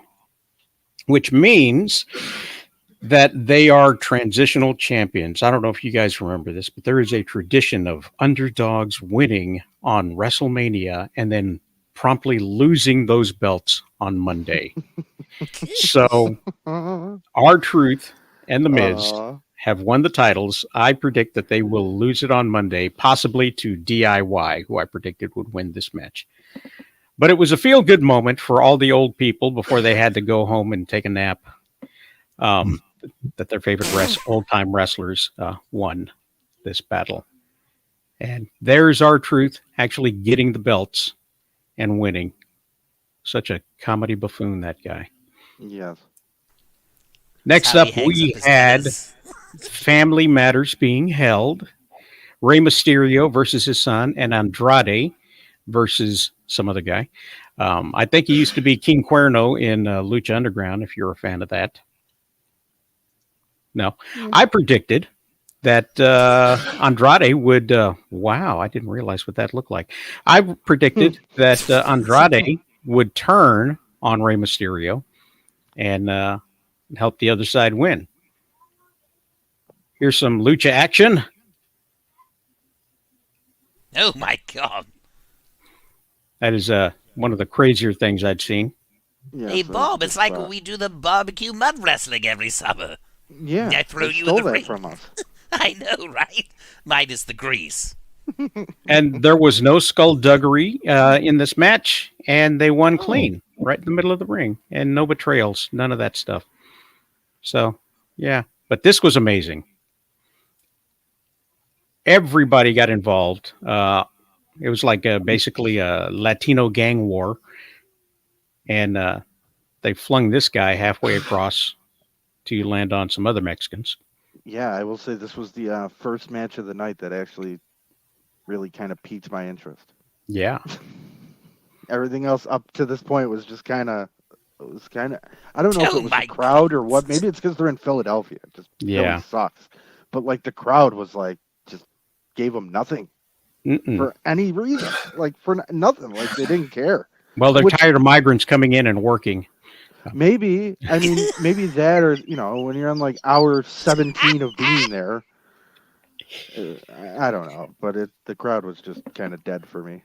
which means that they are transitional champions. I don't know if you guys remember this, but there is a tradition of underdogs winning on WrestleMania and then promptly losing those belts on Monday. So R-Truth and The Miz have won the titles. I predict that they will lose it on Monday, possibly to DIY, who I predicted would win this match. But it was a feel-good moment for all the old people before they had to go home and take a nap. That their favorite old-time wrestlers won this battle. And there's R-Truth actually getting the belts and winning. Such a comedy buffoon, that guy. Yes. Next up, we had Family Matters being held. Rey Mysterio versus his son, and Andrade versus some other guy. I think he used to be King Cuerno in Lucha Underground, if you're a fan of that. No. I predicted that Andrade would... wow, I didn't realize what that looked like. I predicted that Andrade would turn on Rey Mysterio and help the other side win. Here's some lucha action. Oh, my God. That is one of the crazier things I'd seen. Yes, Hey, Bob, it's like when we do the barbecue mud wrestling every summer. Yeah, I throw they you in stole the that ring. from us. I know, right? Minus the grease. And there was no skullduggery in this match, and they won clean right in the middle of the ring, and no betrayals, none of that stuff. So, yeah, but this was amazing. Everybody got involved. It was like basically a Latino gang war, and they flung this guy halfway across to land on some other Mexicans. Yeah, I will say this was the first match of the night that actually really kind of piqued my interest. Yeah. Everything else up to this point was just kind of, I don't know if Oh it was my the crowd or what. Maybe it's because they're in Philadelphia. Just Yeah. Philly sucks. But like the crowd was like, just gave them nothing for any reason. Like for nothing. Like they didn't care. Well, they're tired of migrants coming in and working. Maybe, I mean, maybe that, or when you're on like hour 17 of being there, I don't know, but the crowd was just kind of dead for me.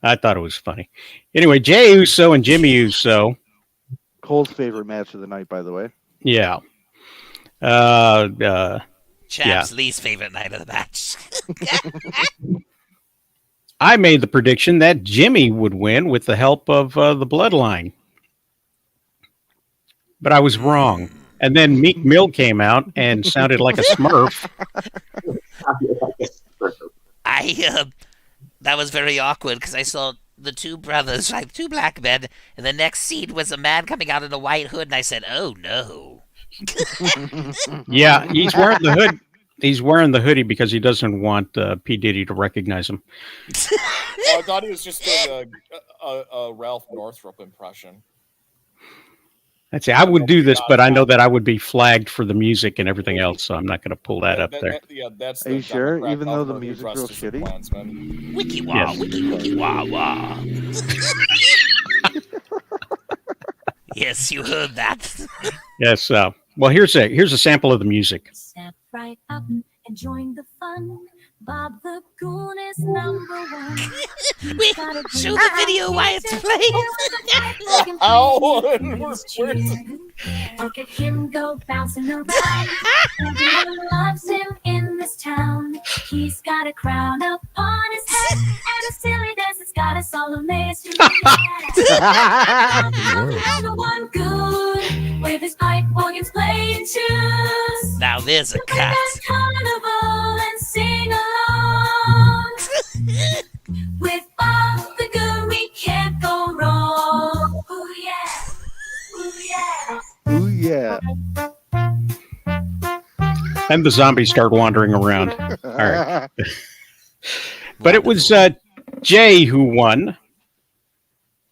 I thought it was funny. Anyway, Jey Uso and Jimmy Uso. Cole's favorite match of the night, by the way. Yeah. Champ's least favorite night of the match. I made the prediction that Jimmy would win with the help of the Bloodline. But I was wrong. And then Meek Mill came out and sounded like a Smurf. That was very awkward because I saw the two brothers, like two black men, and the next scene was a man coming out in a white hood, and I said, "Oh no!" Yeah, he's wearing the hood. He's wearing the hoodie because he doesn't want P. Diddy to recognize him. I thought he was just doing a Ralph Northrup impression. I'd say I would do this, but I know that I would be flagged for the music and everything else, so I'm not going to pull that up there. That's Are you sure? Even though the music's real shitty? Wiki wah, Yes. wiki wah wah. Yes, you heard that. Yes. Well, here's a sample of the music. Step right up and join the fun. Bob the Goon is number one. Wait, show the video while it's playing. Look at him go bouncing around. Everyone loves him in this town. He's got a crown up on his head, and a silly dance has got us all amazed. Number one Goon with his pipe organs playing tunes. Now there's a cut. Carnival and sing along. With Bob the Goon, we can't go wrong. Ooh yeah, ooh yeah. Ooh, yeah. And the zombies start wandering around. All right. But it was Jay who won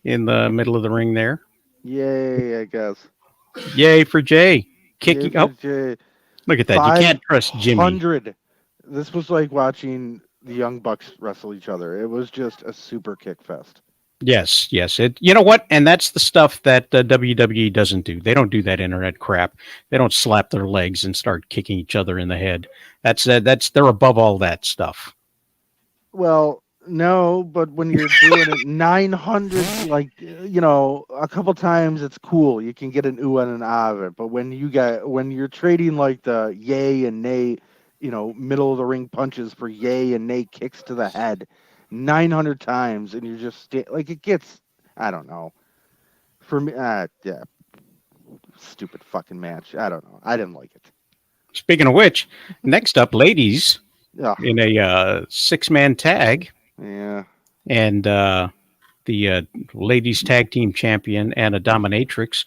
in the middle of the ring there. Yay, I guess. Yay for Jay. Kicking Yay up. for Jay. Look at that. You can't trust Jimmy. 500. This was like watching the Young Bucks wrestle each other. It was just a super kick fest. Yes. You know what? And that's the stuff that WWE doesn't do. They don't do that internet crap. They don't slap their legs and start kicking each other in the head. That's they're above all that stuff. Well, No, but when you're doing it 900, like a couple times, it's cool. You can get an ooh and an ah of it. But when you're trading like the yay and nay, middle of the ring punches for yay and nay kicks to the head, 900 times, and you're just like it gets. I don't know. For me, yeah, stupid fucking match. I don't know. I didn't like it. Speaking of which, next up, ladies Yeah, in a 6-man tag, yeah. and the ladies tag team champion and a dominatrix.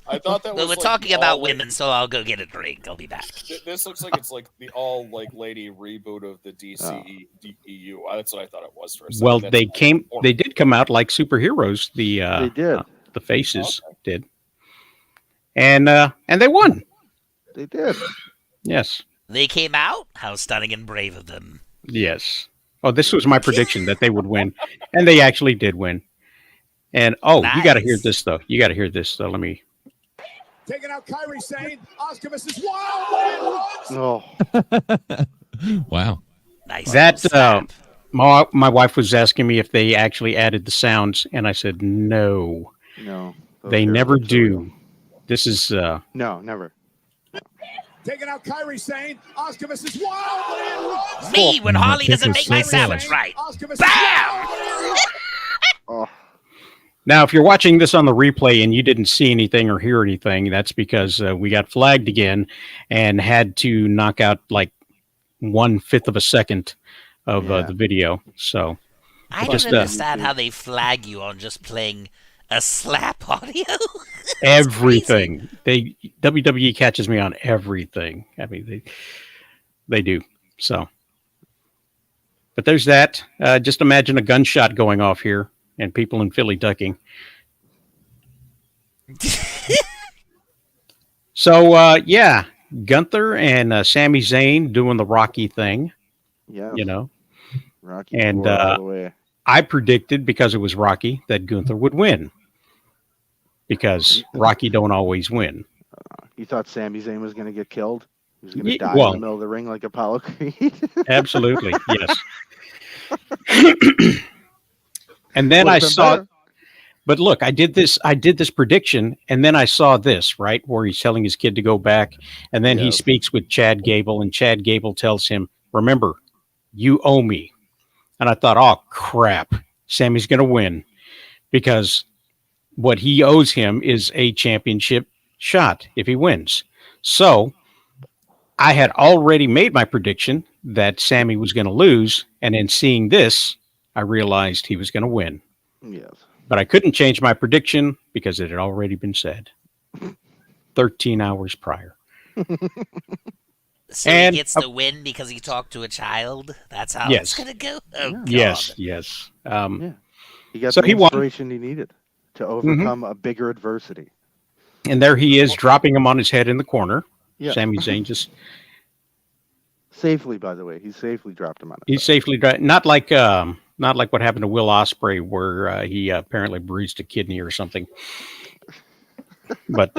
I thought that Well, was we're like talking the about all women, so I'll go get a drink. I'll be back. This looks like it's like the all like lady reboot of the DCEU. That's what I thought it was for a second. Well, That's they did come out like superheroes. They did. The faces did, and they won. They did. Yes, They came out? How stunning and brave of them. yes. Oh, this was my prediction that they would win, and they actually did win. And you got to hear Nice. this though. You got to hear this though. Let me. Taking out Kyrie Sane. Oscar versus Wild. Oh, Wow. Nice. That snap. my wife was asking me if they actually added the sounds, and I said no, no. they never do. This is No, never. Taking out Kyrie Sane. Oscar versus Wild. Me when Harley Kick doesn't is make my so sandwich good. right. Oscar versus Bam! Oh, now. If you're watching this on the replay and you didn't see anything or hear anything, that's because we got flagged again and had to knock out like 1/5 of a second of the video. So I Just, don't understand how they flag you on just playing a slap audio. That's everything WWE catches me on everything. I mean they do. So, but there's that. Just imagine a gunshot going off here and people in Philly ducking. So yeah, Gunther and Sami Zayn doing the Rocky thing. yeah. Rocky and, Four all the way. I predicted, because it was Rocky, that Gunther would win. Because Rocky don't always win. You thought Sami Zayn was going to get killed? He was going to die in well- the middle of the ring like Apollo Creed? Absolutely, yes. And then I Would've been saw, better. but look, I did this prediction, and then I saw this, right, where he's telling his kid to go back, and then he Yes. speaks with Chad Gable, and Chad Gable tells him, "Remember, you owe me." And I thought, oh crap, Sammy's going to win, because what he owes him is a championship shot if he wins. So I had already made my prediction that Sammy was going to lose, and in seeing this, I realized he was going to win. Yes. But I couldn't change my prediction because it had already been said 13 hours prior. So And- he gets the win because he talked to a child? That's how Yes. it's going to go? Oh, God. Yes. Yeah. He got So the he won. inspiration he needed to overcome a bigger adversity. And there he is, dropping him on his head in the corner. Yeah. Sami Zayn just Safely, by the way. He safely dropped him on he his head. safely not like what happened to Will Ospreay, where he apparently bruised a kidney or something. But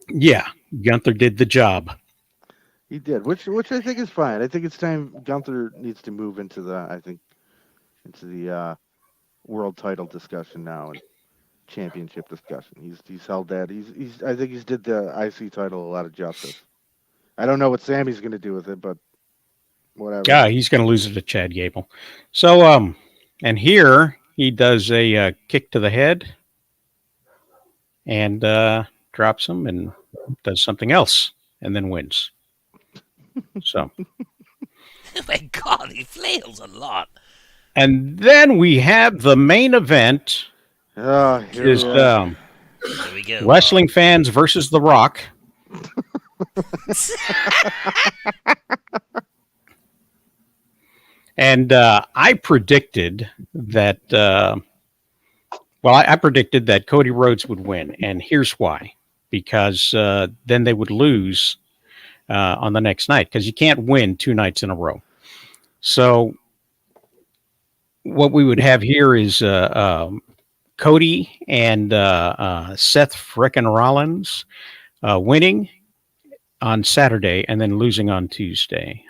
yeah, Gunther did the job. He did, which I think is fine. I think it's time Gunther needs to move into the world title discussion now and championship discussion. He's held that. I think he's did the IC title a lot of justice. I don't know what Sammy's going to do with it, but whatever. Yeah, he's going to lose it to Chad Gable. So and here he does a kick to the head and drops him and does something else and then wins. So. Oh, my God, he flails a lot. And then we have the main event. Oh, here Is we are. Here we go. wrestling fans versus The Rock. And I predicted that. I predicted that Cody Rhodes would win, and here's why: because then they would lose on the next night, because you can't win 2 nights in a row. So what we would have here is Cody and Seth frickin' Rollins winning, on Saturday and then losing on Sunday.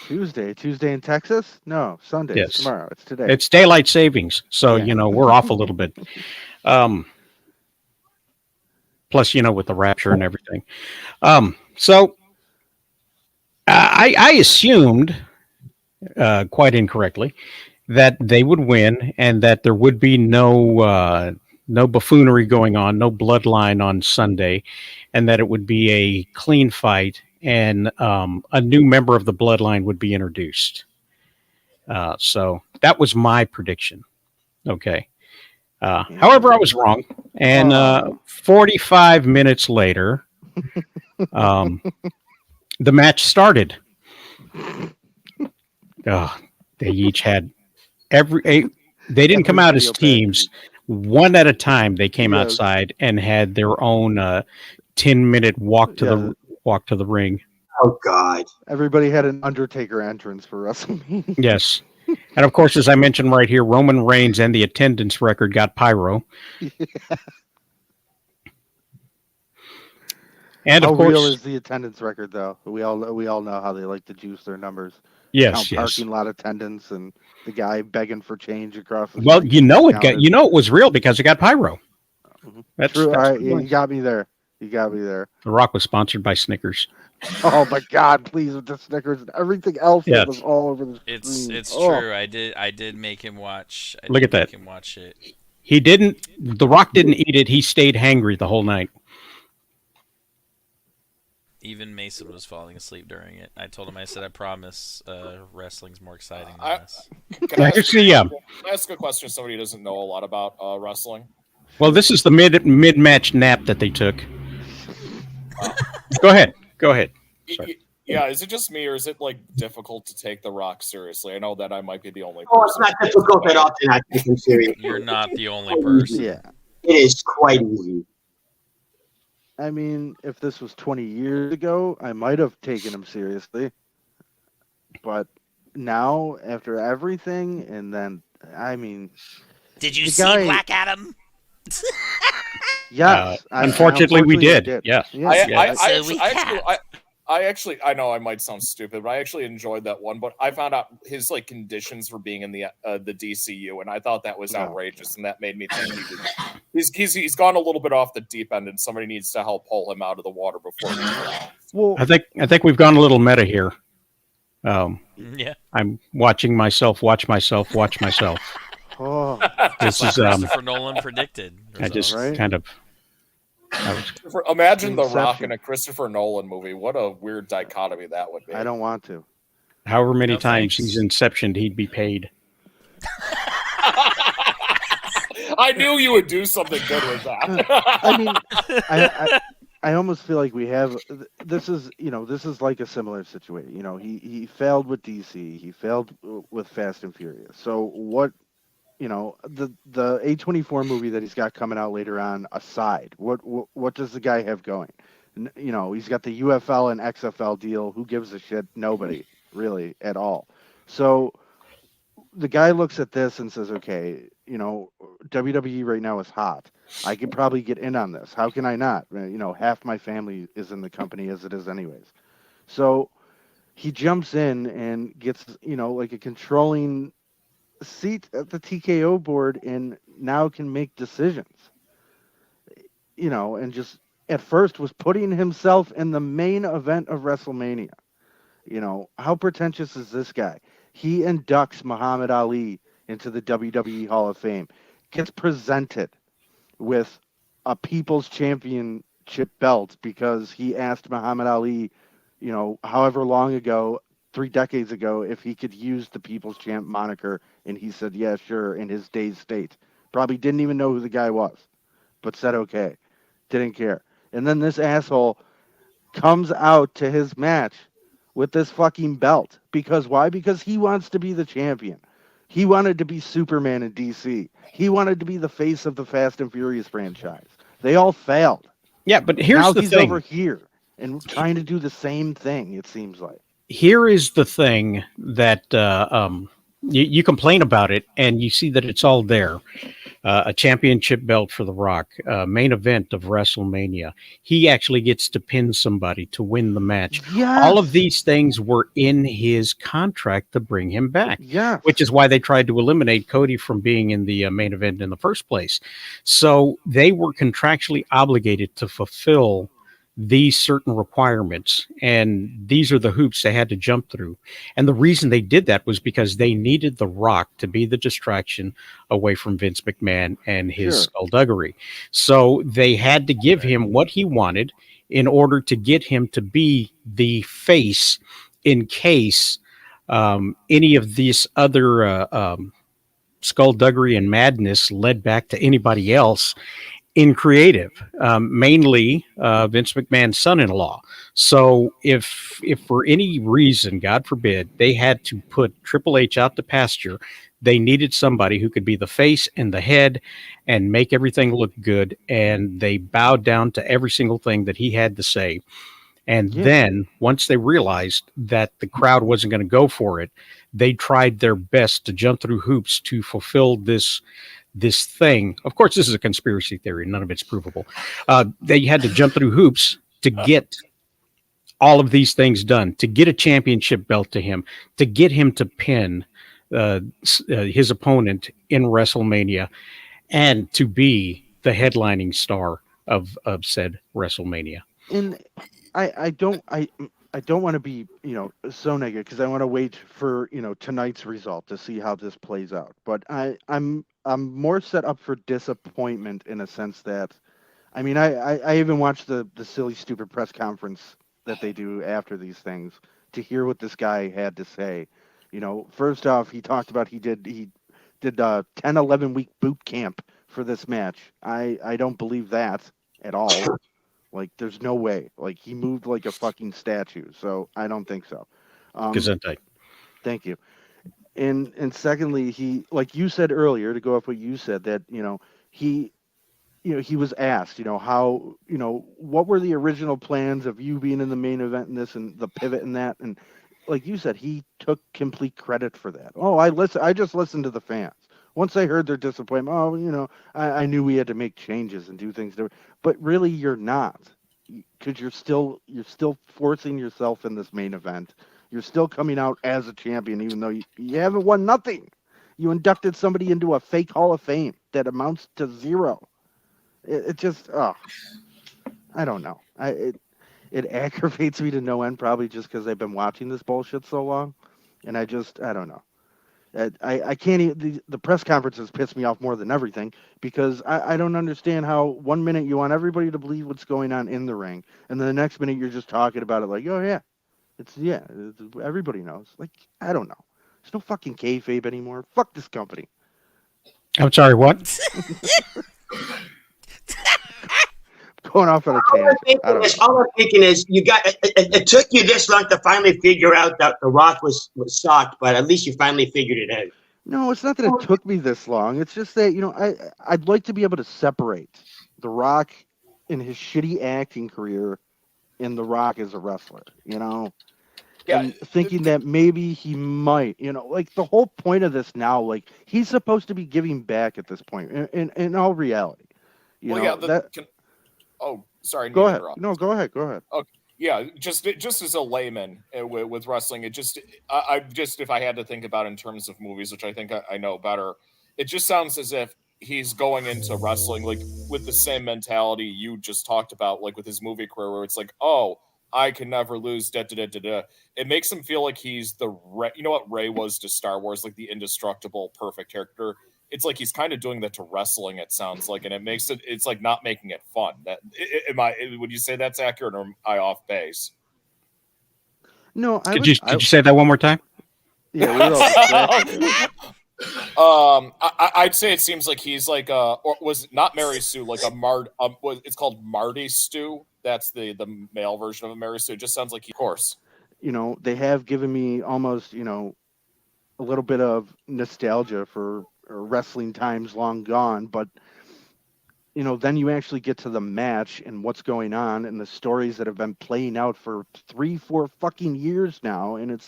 Tuesday in Texas? No, Sunday. It's Yes. tomorrow. It's today. It's daylight savings, so Yeah. we're off a little bit. Plus, with the rapture and everything. So I assumed, quite incorrectly, that they would win and that there would be no buffoonery going on, no bloodline on Sunday, and that it would be a clean fight and a new member of the bloodline would be introduced. So that was my prediction. Okay. However, I was wrong. And 45 minutes later, the match started. They each had they didn't come out as teams. One at a time, they came outside and had their own 10-minute walk to the ring. Oh God! Everybody had an Undertaker entrance for WrestleMania. Yes. And of course, as I mentioned right here, Roman Reigns and the attendance record got pyro. Yeah. And how of course, real is the attendance record, though? We all know how they like to juice their numbers. Yes, parking lot attendance and the guy begging for change across the well, street. it was real because it got pyro. That's true. All right, you got me there. The Rock was sponsored by Snickers. Oh my God! Please, with the Snickers and everything else that was all over the screen. It's true. I did make him watch. Look at that. Make him watch it. He didn't. The Rock didn't eat it. He stayed hangry the whole night. Even Mason was falling asleep during it. I told him, I said, I promise, wrestling's more exciting than this. Can I ask a question? Somebody who doesn't know a lot about wrestling. Well, this is the mid-match nap that they took. Go ahead. Sorry. Yeah, is it just me, or is it difficult to take The Rock seriously? I know that I might be the only person. Oh, it's not difficult at all to not take him serious. You're not the only person. Yeah, it is quite easy. I mean, if this was 20 years ago, I might have taken him seriously. But now, after everything, and then, I mean... Did you see Black Adam? Yes. Unfortunately, we did. Yes. I know I might sound stupid, but I actually enjoyed that one. But I found out his conditions for being in the DCU, and I thought that was outrageous, and that made me think he's gone a little bit off the deep end, and somebody needs to help pull him out of the water before. I think we've gone a little meta here. Yeah, I'm watching myself watch myself. Oh, this is Christopher Nolan predicted. I just kind of. Imagine The Rock in a Christopher Nolan movie. What a weird dichotomy that would be. I don't want to. However many times he's inceptioned, he'd be paid. I knew you would do something good with that. I mean, I almost feel like we have. This is like a similar situation. He failed with DC. He failed with Fast and Furious. So what? The A24 movie that he's got coming out later on aside, what does the guy have going? He's got the UFL and XFL deal. Who gives a shit? Nobody, really, at all. So the guy looks at this and says, okay, WWE right now is hot. I could probably get in on this. How can I not? Half my family is in the company as it is anyways. So he jumps in and gets, like a controlling seat at the TKO board and now can make decisions, and just at first was putting himself in the main event of WrestleMania. How pretentious is this guy? He inducts Muhammad Ali into the WWE Hall of Fame, gets presented with a People's Championship belt because he asked Muhammad Ali, however long ago, 3 decades ago, if he could use the People's Champ moniker, and he said, yeah, sure, in his dazed state. Probably didn't even know who the guy was, but said okay. Didn't care. And then this asshole comes out to his match with this fucking belt. Because why? Because he wants to be the champion. He wanted to be Superman in DC. He wanted to be the face of the Fast and Furious franchise. They all failed. Yeah, but here's now the he's thing. Over here and trying to do the same thing, it seems like. Here is the thing that you complain about it and you see that it's all there. a championship belt for The Rock, main event of WrestleMania. He actually gets to pin somebody to win the match. All of Yes. these things were in his contract to bring him back, Yes. which is why they tried to eliminate Cody from being in the main event in the first place. So they were contractually obligated to fulfill these certain requirements, and these are the hoops they had to jump through. And the reason they did that was because they needed The Rock to be the distraction away from Vince McMahon and his Sure. skullduggery. So they had to give him what he wanted in order to get him to be the face in case any of these other skullduggery and madness led back to anybody else in creative, mainly Vince McMahon's son-in-law. So if for any reason, God forbid, they had to put Triple H out to pasture, they needed somebody who could be the face and the head and make everything look good. And they bowed down to every single thing that he had to say. And Yeah. then once they realized that the crowd wasn't going to go for it, they tried their best to jump through hoops to fulfill this thing. Of course, this is a conspiracy theory. None of it's provable. They had to jump through hoops to get all of these things done, to get a championship belt to him, to get him to pin his opponent in WrestleMania, and to be the headlining star of said WrestleMania. And I don't want to be, so negative, because I want to wait for, tonight's result to see how this plays out. But I'm more set up for disappointment in a sense that, I mean, I even watched the silly stupid press conference that they do after these things to hear what this guy had to say. First off, he talked about he did a 10-11 week boot camp for this match. I don't believe that at all. Like, there's no way. Like, he moved like a fucking statue. So I don't think so. Gesundheit. Thank you. And secondly, he, like you said earlier, to go off what you said, that he he was asked, how, what were the original plans of you being in the main event and this and the pivot and that, and like you said, he took complete credit for that. Oh, I just listened to the fans. Once I heard their disappointment, oh, I knew we had to make changes and do things different. But really, you're not, because you're still forcing yourself in this main event. You're still coming out as a champion, even though you haven't won nothing. You inducted somebody into a fake Hall of Fame that amounts to zero. It just, I don't know. It aggravates me to no end, probably just because I've been watching this bullshit so long, and I don't know. I can't even, the press conferences piss me off more than everything, because I don't understand how 1 minute you want everybody to believe what's going on in the ring, and then the next minute you're just talking about it like, oh yeah, everybody knows. Like, I don't know. There's no fucking kayfabe anymore. Fuck this company. I'm sorry, what? Going off on a tangent. All I'm thinking is you got it took you this long to finally figure out that The Rock was sucked, but at least you finally figured it out. No, it's not that it took me this long. It's just that, I'd like to be able to separate The Rock in his shitty acting career and The Rock as a wrestler, Yeah, and thinking that maybe he might, like the whole point of this now, like he's supposed to be giving back at this point in all reality. Oh, sorry. Go ahead. No, go ahead. Okay. Yeah, just as a layman with wrestling, I just, if I had to think about it in terms of movies, which I think I know better, it just sounds as if he's going into wrestling like with the same mentality you just talked about, like with his movie career, where it's like, oh, I can never lose. Da, da, da, da, da. It makes him feel like he's you know what Ray was to Star Wars, like the indestructible, perfect character. It's like he's kind of doing that to wrestling, it sounds like, and it's like not making it fun. Would you say that's accurate, or am I off base? No, Could you say that one more time? Yeah, we were all distracted. I'd say it seems like he's like or was it not Mary Sue, like it's called Marty Stew. That's the male version of a Mary Sue. It just sounds like of course. They have given me almost, a little bit of nostalgia for wrestling times long gone, but then you actually get to the match and what's going on and the stories that have been playing out for 3-4 fucking years now, and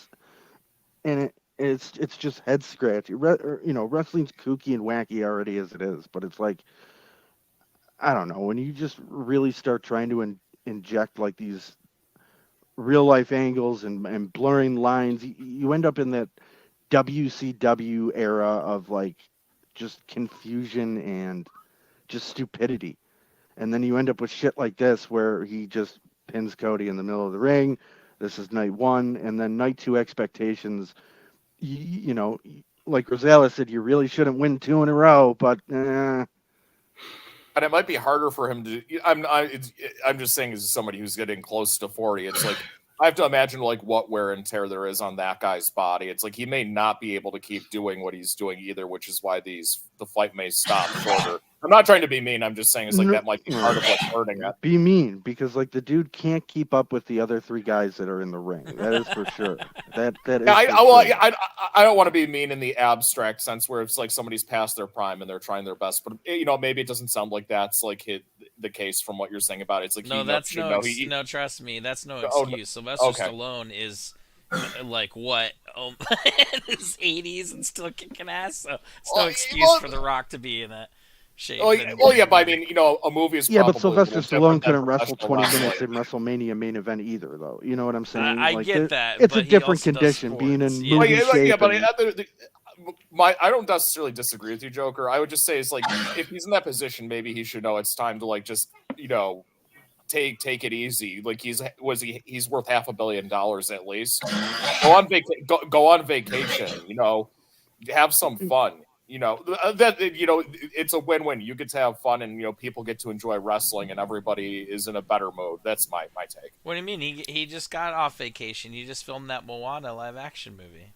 it's just head scratchy. Wrestling's kooky and wacky already as it is, but it's like, I don't know, when you just really start trying to inject like these real life angles and blurring lines, you end up in that WCW era of like just confusion and just stupidity. And then you end up with shit like this where he just pins Cody in the middle of the ring. This is night one, and then night two expectations. Like Rosales said, you really shouldn't win two in a row, but and it might be harder for him to. I'm just saying, as somebody who's getting close to 40, it's like I have to imagine like what wear and tear there is on that guy's body. It's like he may not be able to keep doing what he's doing either, which is why the fight may stop shorter. I'm not trying to be mean. I'm just saying it's like that might be part of what's hurting it. Be mean because like the dude can't keep up with the other three guys that are in the ring. That is for sure. That is. Yeah, sure. I don't want to be mean in the abstract sense where it's like somebody's past their prime and they're trying their best, but maybe it doesn't sound like that's like the case from what you're saying about it. It's like no, that's no trust me, that's no excuse. Sylvester Stallone is like what in his 80s and still kicking ass, so it's no excuse for The Rock to be in that shape. But I mean, a movie is but Sylvester Stallone couldn't wrestle 20 minutes in WrestleMania main event either, though. You know what I'm saying? I get that. It's a different condition being in movie shape. I don't necessarily disagree with you, Joker. I would just say it's like if he's in that position, maybe he should know it's time to like just take it easy. Like he's worth $500 million at least. Go on vacation. Have some fun. It's a win-win. You get to have fun, and people get to enjoy wrestling, and everybody is in a better mood. That's my take. What do you mean? He just got off vacation. He just filmed that Moana live action movie.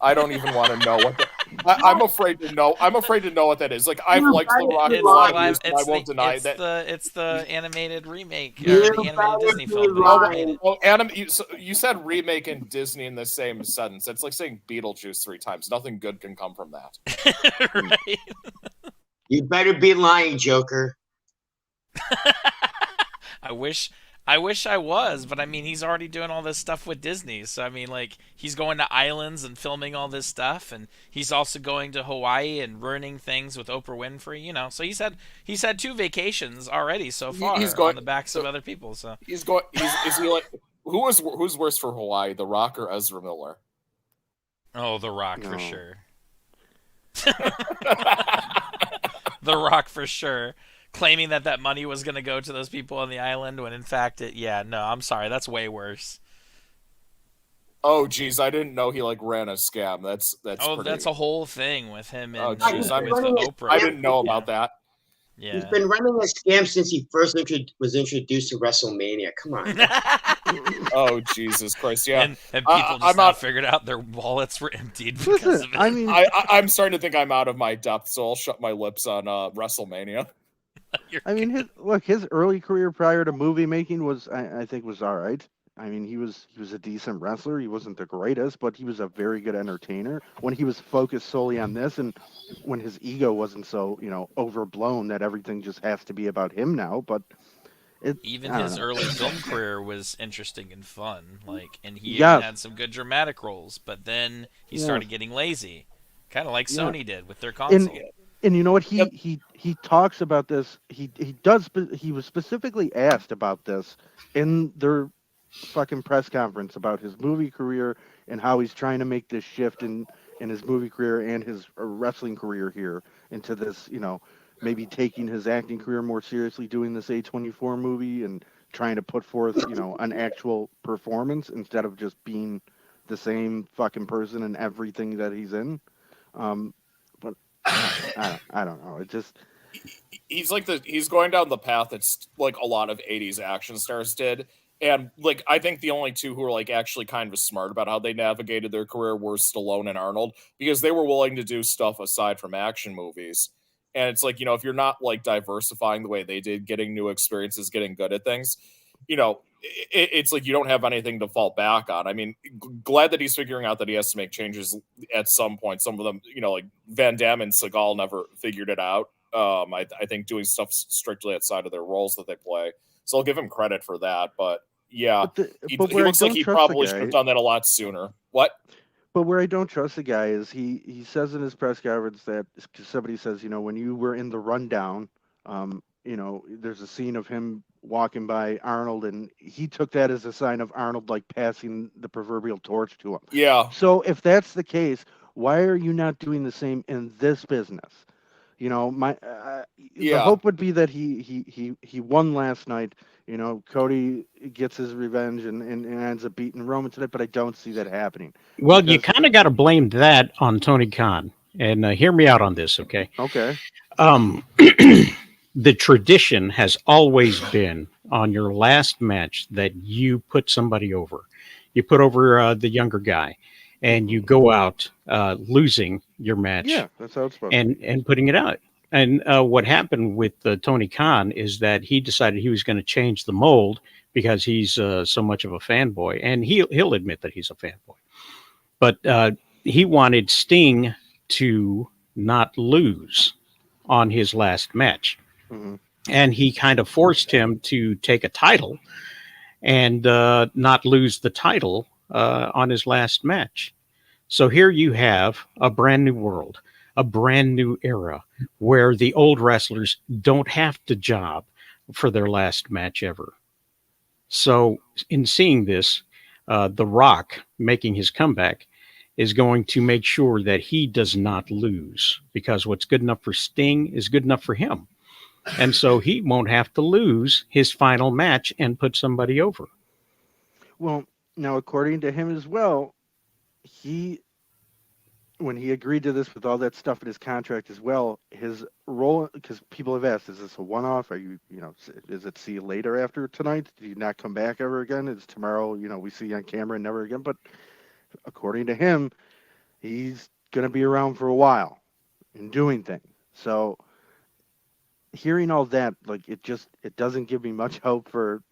I don't even want to know what I'm afraid to know. I'm afraid to know what that is. Like I've liked The Rock. I won't deny that. It's the animated remake. The animated Disney film. You said remake and Disney in the same sentence. It's like saying Beetlejuice 3 times. Nothing good can come from that. Right. You better be lying, Joker. I wish I was, but I mean, he's already doing all this stuff with Disney. So I mean, like, he's going to islands and filming all this stuff, and he's also going to Hawaii and ruining things with Oprah Winfrey. So he's had 2 vacations already so far on the backs of other people. So he's going. Is he like who's worse for Hawaii, The Rock or Ezra Miller? Oh, The Rock for sure. The Rock for sure. Claiming that money was going to go to those people on the island when in fact I'm sorry, that's way worse. Oh geez, I didn't know he like ran a scam. That's that's a whole thing with him and with Oprah. I didn't know about that. Yeah. He's been running a scam since he first was introduced to WrestleMania. Come on. Oh Jesus Christ! Yeah, and people just now figured out their wallets were emptied because of it. I mean, I'm starting to think I'm out of my depth, so I'll shut my lips on WrestleMania. I mean, his early career prior to movie making was, I think, was all right. I mean, he was a decent wrestler. He wasn't the greatest, but he was a very good entertainer when he was focused solely on this, and when his ego wasn't so overblown that everything just has to be about him now. But even his early film career was interesting and fun, and he even had some good dramatic roles. But then he started getting lazy, kind of like Sony did with their console. And you know what? He talks about this. He was specifically asked about this in their fucking press conference about his movie career and how he's trying to make this shift in his movie career and his wrestling career here into this, maybe taking his acting career more seriously, doing this A24 movie and trying to put forth, an actual performance instead of just being the same fucking person in everything that he's in. But I don't know. It just he's going down the path that's like a lot of 80s action stars did. And like I think the only two who were like actually kind of smart about how they navigated their career were Stallone and Arnold, because they were willing to do stuff aside from action movies. And it's like, if you're not like diversifying the way they did, getting new experiences, getting good at things, it's like you don't have anything to fall back on. I mean, glad that he's figuring out that he has to make changes at some point. Some of them, like Van Damme and Seagal never figured it out. I think doing stuff strictly outside of their roles that they play. So I'll give him credit for that. But yeah, he looks like he probably should have done that a lot sooner. What? But where I don't trust the guy is he says in his press conference that 'cause somebody says, when you were in the rundown, there's a scene of him walking by Arnold, and he took that as a sign of Arnold like passing the proverbial torch to him. Yeah. So if that's the case, why are you not doing the same in this business? The Yeah. hope would be that he won last night. Cody gets his revenge and ends up beating Roman tonight, but I don't see that happening. Well, you Because kind of got to blame that on Tony Khan. And hear me out on this, okay? okay, Um, the tradition has always been on your last match that you put somebody over. You put over the younger guy, and you go out losing your match yeah, that's how it's supposed to be. and putting it out. And what happened with Tony Khan is that he decided he was going to change the mold because he's so much of a fanboy, and he'll admit that he's a fanboy. But he wanted Sting to not lose on his last match, Mhm. and he kind of forced him to take a title and not lose the title on his last match. So here you have a brand new world, a brand new era where the old wrestlers don't have to job for their last match ever. So in seeing this, The Rock making his comeback is going to make sure that he does not lose, because what's good enough for Sting is good enough for him. And so he won't have to lose his final match and put somebody over. Well, now according to him as well, he when he agreed to this with all that stuff in his contract as well, his role, because people have asked, is this a one-off? Are is it see you later after tonight? Do you not come back ever again? Is tomorrow, we see you on camera and never again? But according to him, he's going to be around for a while and doing things. So hearing all that, like it doesn't give me much hope for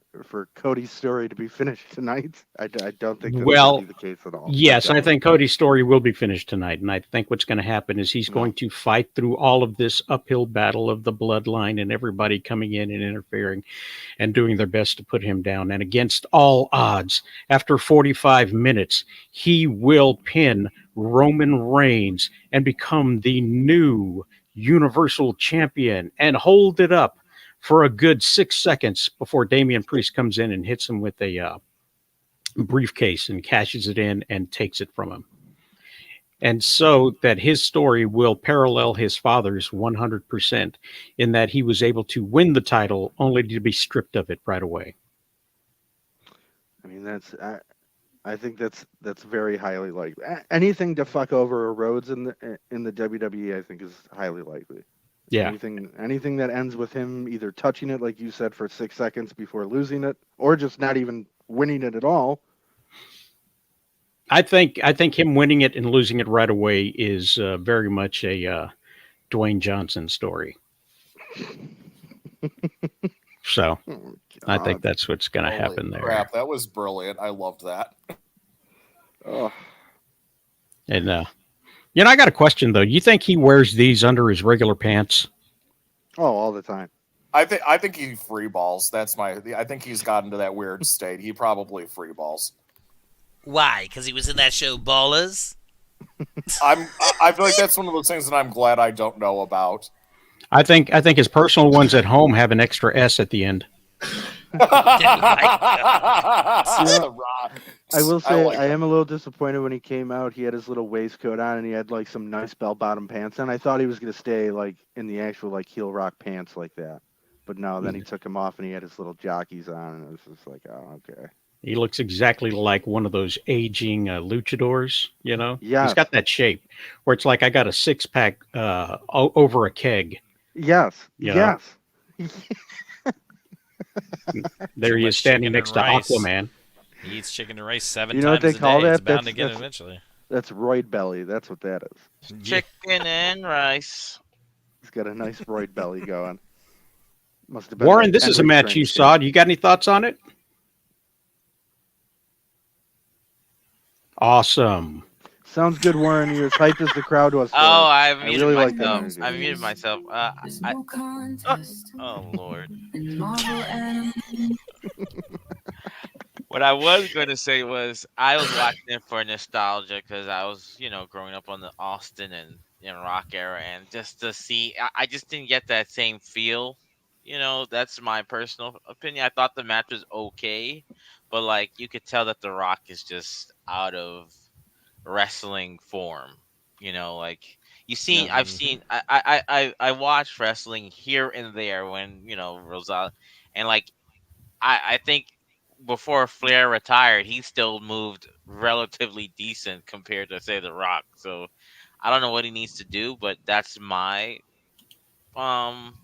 Cody's story to be finished tonight. I don't think that's Well, going to be the case at all. yes, I don't. think Cody's story will be finished tonight. And I think what's going to happen is he's going to fight through all of this uphill battle of the bloodline and everybody coming in and interfering and doing their best to put him down. And against all odds, after 45 minutes, he will pin Roman Reigns and become the new Universal Champion and hold it up for a good 6 seconds before Damian Priest comes in and hits him with a briefcase and cashes it in and takes it from him. And so that his story will parallel his father's 100% in that he was able to win the title only to be stripped of it right away. I mean, I think that's very highly likely. Anything to fuck over Rhodes in the WWE, I think, is highly likely. Yeah. Anything that ends with him either touching it, like you said, for 6 seconds before losing it, or just not even winning it at all. I think him winning it and losing it right away is very much a Dwayne Johnson story. So I think that's what's going to happen there. Crap, that was brilliant. I loved that. Oh. And I got a question though. You think he wears these under his regular pants? Oh, all the time. I think he free balls. I think he's gotten to that weird state. He probably free balls. Why? Because he was in that show Ballers? I feel like that's one of those things that I'm glad I don't know about. I think his personal ones at home have an extra S at the end. I will say I am a little disappointed when he came out. He had his little waistcoat on and he had like some nice bell-bottom pants on. I thought he was going to stay like in the actual like heel rock pants like that, but no. Then he took them off and he had his little jockeys on, and it was just like, oh, okay. He looks exactly like one of those aging luchadors, Yeah, He's got that shape where it's like I got a 6-pack over a keg. Yes, yes. There he is standing next to Aquaman. He eats chicken and rice 7 You know what times they a call day. that? It's bound to get it eventually. That's roid belly. That's what that is. Chicken and rice. He's got a nice roid belly going. Must have been Warren, that this is a Henry match Frank you thing. saw. Do you got any thoughts on it? Awesome. Sounds good, Warren. You're as hyped as the crowd was. For Oh, it. I I muted really like myself. that I energy. muted myself. Oh, Lord. What I was going to say was I was watching it for nostalgia because I was, growing up on the Austin and Rock era, and just to see, I just didn't get that same feel. That's my personal opinion. I thought the match was okay, but like you could tell that The Rock is just out of wrestling form. Like I've seen, I watch wrestling here and there when Rosal, and like I think before Flair retired, he still moved relatively decent compared to say The Rock. So I don't know what he needs to do, but that's my um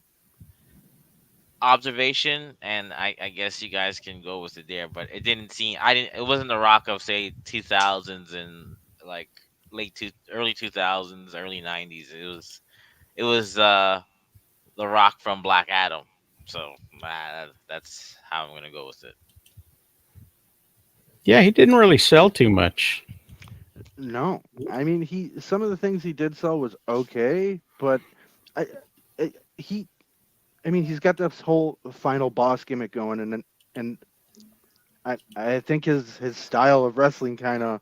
observation, and I guess you guys can go with it there. But it didn't seem I didn't. It wasn't The Rock of say 2000s and like early 2000s, early 90s. It was The Rock from Black Adam. So that's how I'm gonna go with it. Yeah, he didn't really sell too much. No, I mean some of the things he did sell was okay, but I, he I mean he's got this whole final boss gimmick going, and I think his style of wrestling kind of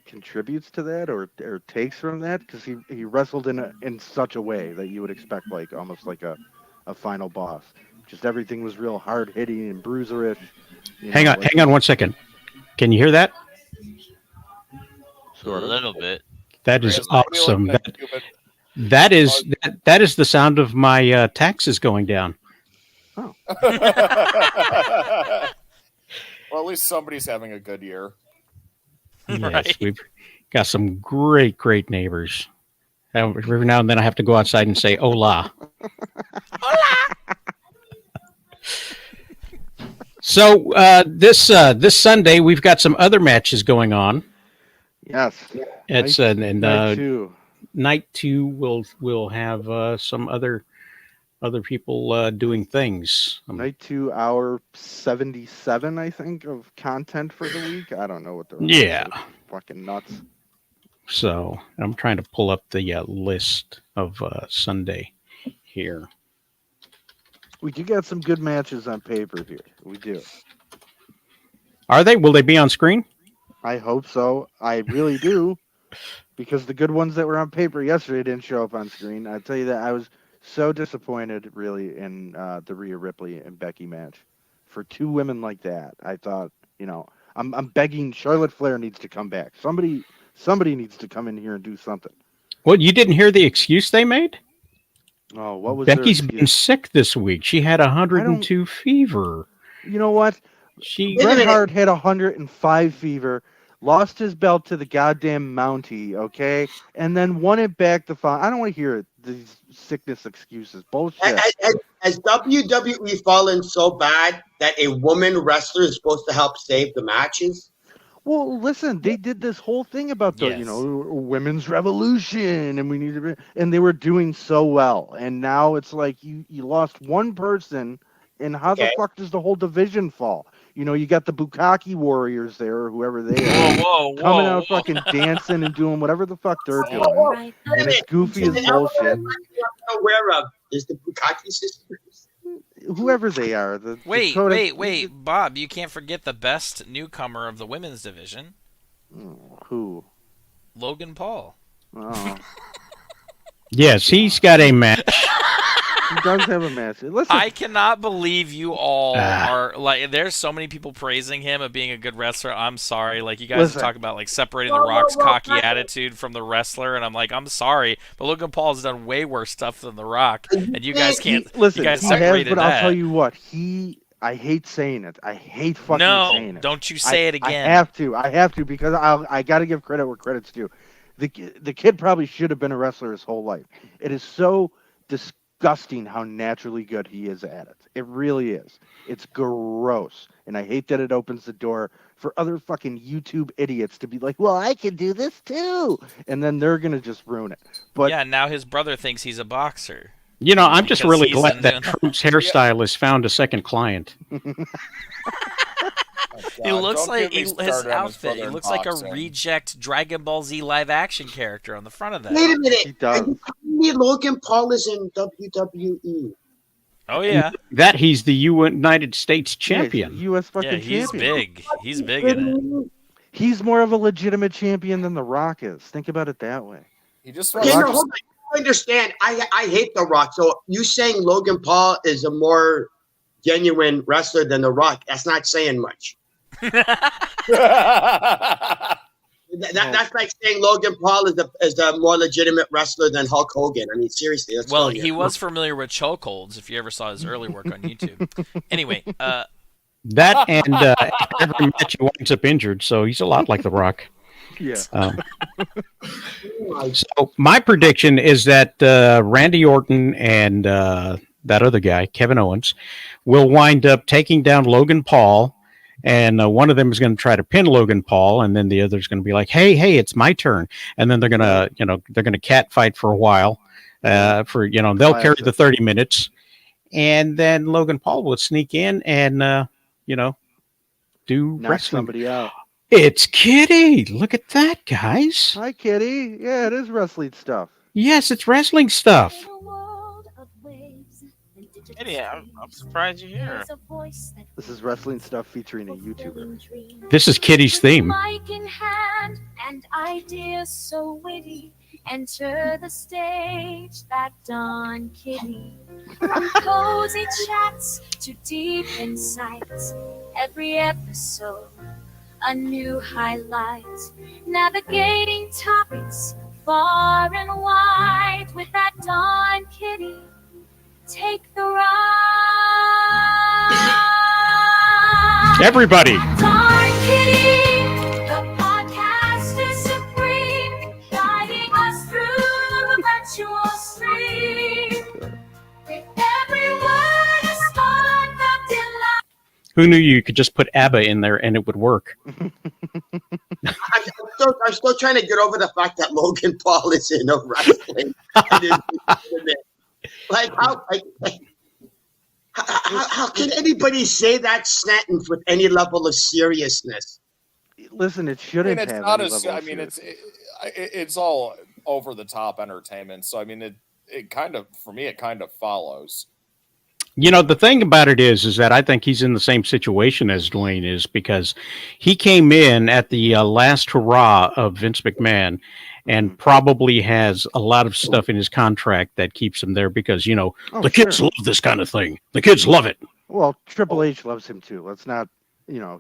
contributes to that or takes from that because he wrestled in such a way that you would expect like almost like a final boss. Just everything was real hard hitting and bruiserish. Hang on 1 second. Can you hear that? Sort A of. little bit. That is Chris, I feel awesome. like That is the sound of my taxes going down. Oh. Well, at least somebody's having a good year. Yes, Right. we've got some great neighbors. Every now and then I have to go outside and say "Hola." So this Sunday we've got some other matches going on. Yes. It's night two. Night two will have some other people doing things. Night 2 hour 77, I think, of content for the week. I don't know what they're Yeah. fucking nuts. So I'm trying to pull up the list of Sunday here. We do got some good matches on paper here. We do. Are they? Will they be on screen? I hope so. I really do. Because the good ones that were on paper yesterday didn't show up on screen. I tell you that I was so disappointed, really, in the Rhea Ripley and Becky match. For two women like that, I thought, I'm begging. Charlotte Flair needs to come back. Somebody needs to come in here and do something. Well, you didn't hear the excuse they made? Oh, what was Becky's their been excuse? sick this week. She had 102 fever. You know what? Bret Hart had 105 fever, lost his belt to the goddamn Mountie, okay, and then won it back the following. I don't want to hear these sickness excuses. Bullshit. Has WWE fallen so bad that a woman wrestler is supposed to help save the matches? Well, listen, they did this whole thing about the, Yes. women's revolution, and we need to, and they were doing so well, and now it's like you lost one person, and how the fuck does the whole division fall? You got the Bukkake Warriors there, or whoever they are, coming out fucking dancing and doing whatever the fuck they're doing, and it's goofy as bullshit. I'm aware of is the Bukkake sisters. Whoever they are, Wait, Dakota- Bob, you can't forget the best newcomer of the women's division, Who? Logan Paul. Oh, Yes, he's got a match. he does have a match. Listen, I cannot believe you all Ah. are like. There's so many people praising him of being a good wrestler. I'm sorry, like you guys Listen. talk about like separating the Rock's cocky attitude from the wrestler, and I'm like, I'm sorry, but Logan Paul has done way worse stuff than the Rock, and you guys can't. Listen, you guys he has, separated but that. I'll tell you what. I hate saying it. I hate fucking saying No, it. don't you say it again. I have to because I got to give credit where credit's due. The kid probably should have been a wrestler his whole life. It is so disgusting how naturally good he is at it. It really is. It's gross. And I hate that it opens the door for other fucking YouTube idiots to be like, well, I can do this too. And then they're going to just ruin it. But yeah, now his brother thinks he's a boxer. I'm just Because really he's glad in that the- Trump's hairstylist found a second client. He looks don't like get me his started on his outfit. He brother in looks like a boxing. reject Dragon Ball Z live action character on the front of that. Wait a minute. he does. Are you telling me Logan Paul is in WWE? Oh yeah, That he's the United States Yeah, he's champion. a U.S. fucking yeah. He's champion. big. He's big in it. He's more of a legitimate champion than The Rock is. Think about it that way. He just Okay, wants no, to hold on. I understand. I hate The Rock. So you saying Logan Paul is a more genuine wrestler than The Rock? That's not saying much. That's like saying Logan Paul is a more legitimate wrestler than Hulk Hogan. I mean, seriously. That's Well, telling he you. was familiar with chokeholds. If you ever saw his early work on YouTube. Anyway, That and every match he winds up injured, so he's a lot like The Rock. Yeah. So my prediction is that Randy Orton and that other guy, Kevin Owens, will wind up taking down Logan Paul, and one of them is going to try to pin Logan Paul, and then the other's going to be like, "Hey, it's my turn," and then they're going to, they're going to cat fight for a while. They'll carry the 30 minutes, and then Logan Paul will sneak in and do Knock wrestling. somebody out. It's Kitty. Look at that, guys. Hi, Kitty. Yeah, it is wrestling stuff. Yes, it's wrestling stuff. Eddie, I'm surprised you're here. This is wrestling stuff featuring a YouTuber. This is Kitty's theme. Mic in hand and ideas so witty. Enter the stage, that Don Kitty. From cozy chats to deep insights, every episode a new highlight. Navigating topics far and wide with that Don Kitty. Take the ride. Everybody. Don Kitty, the podcast is supreme, guiding us through the virtual stream. With every word a spark of delight. Who knew you could just put ABBA in there and it would work? I'm still trying to get over the fact that Logan Paul is in a wrestling. How can anybody say that sentence with any level of seriousness? Listen, it I shouldn't mean, it's have. not any as. level I of mean, seriousness. it's all over the top entertainment. So I mean, it kind of, for me, it kind of follows. The thing about it is that I think he's in the same situation as Dwayne is, because he came in at the last hurrah of Vince McMahon and probably has a lot of stuff in his contract that keeps him there because, the kids love this kind of thing. The kids love it. Well, Triple H loves him too. Let's not,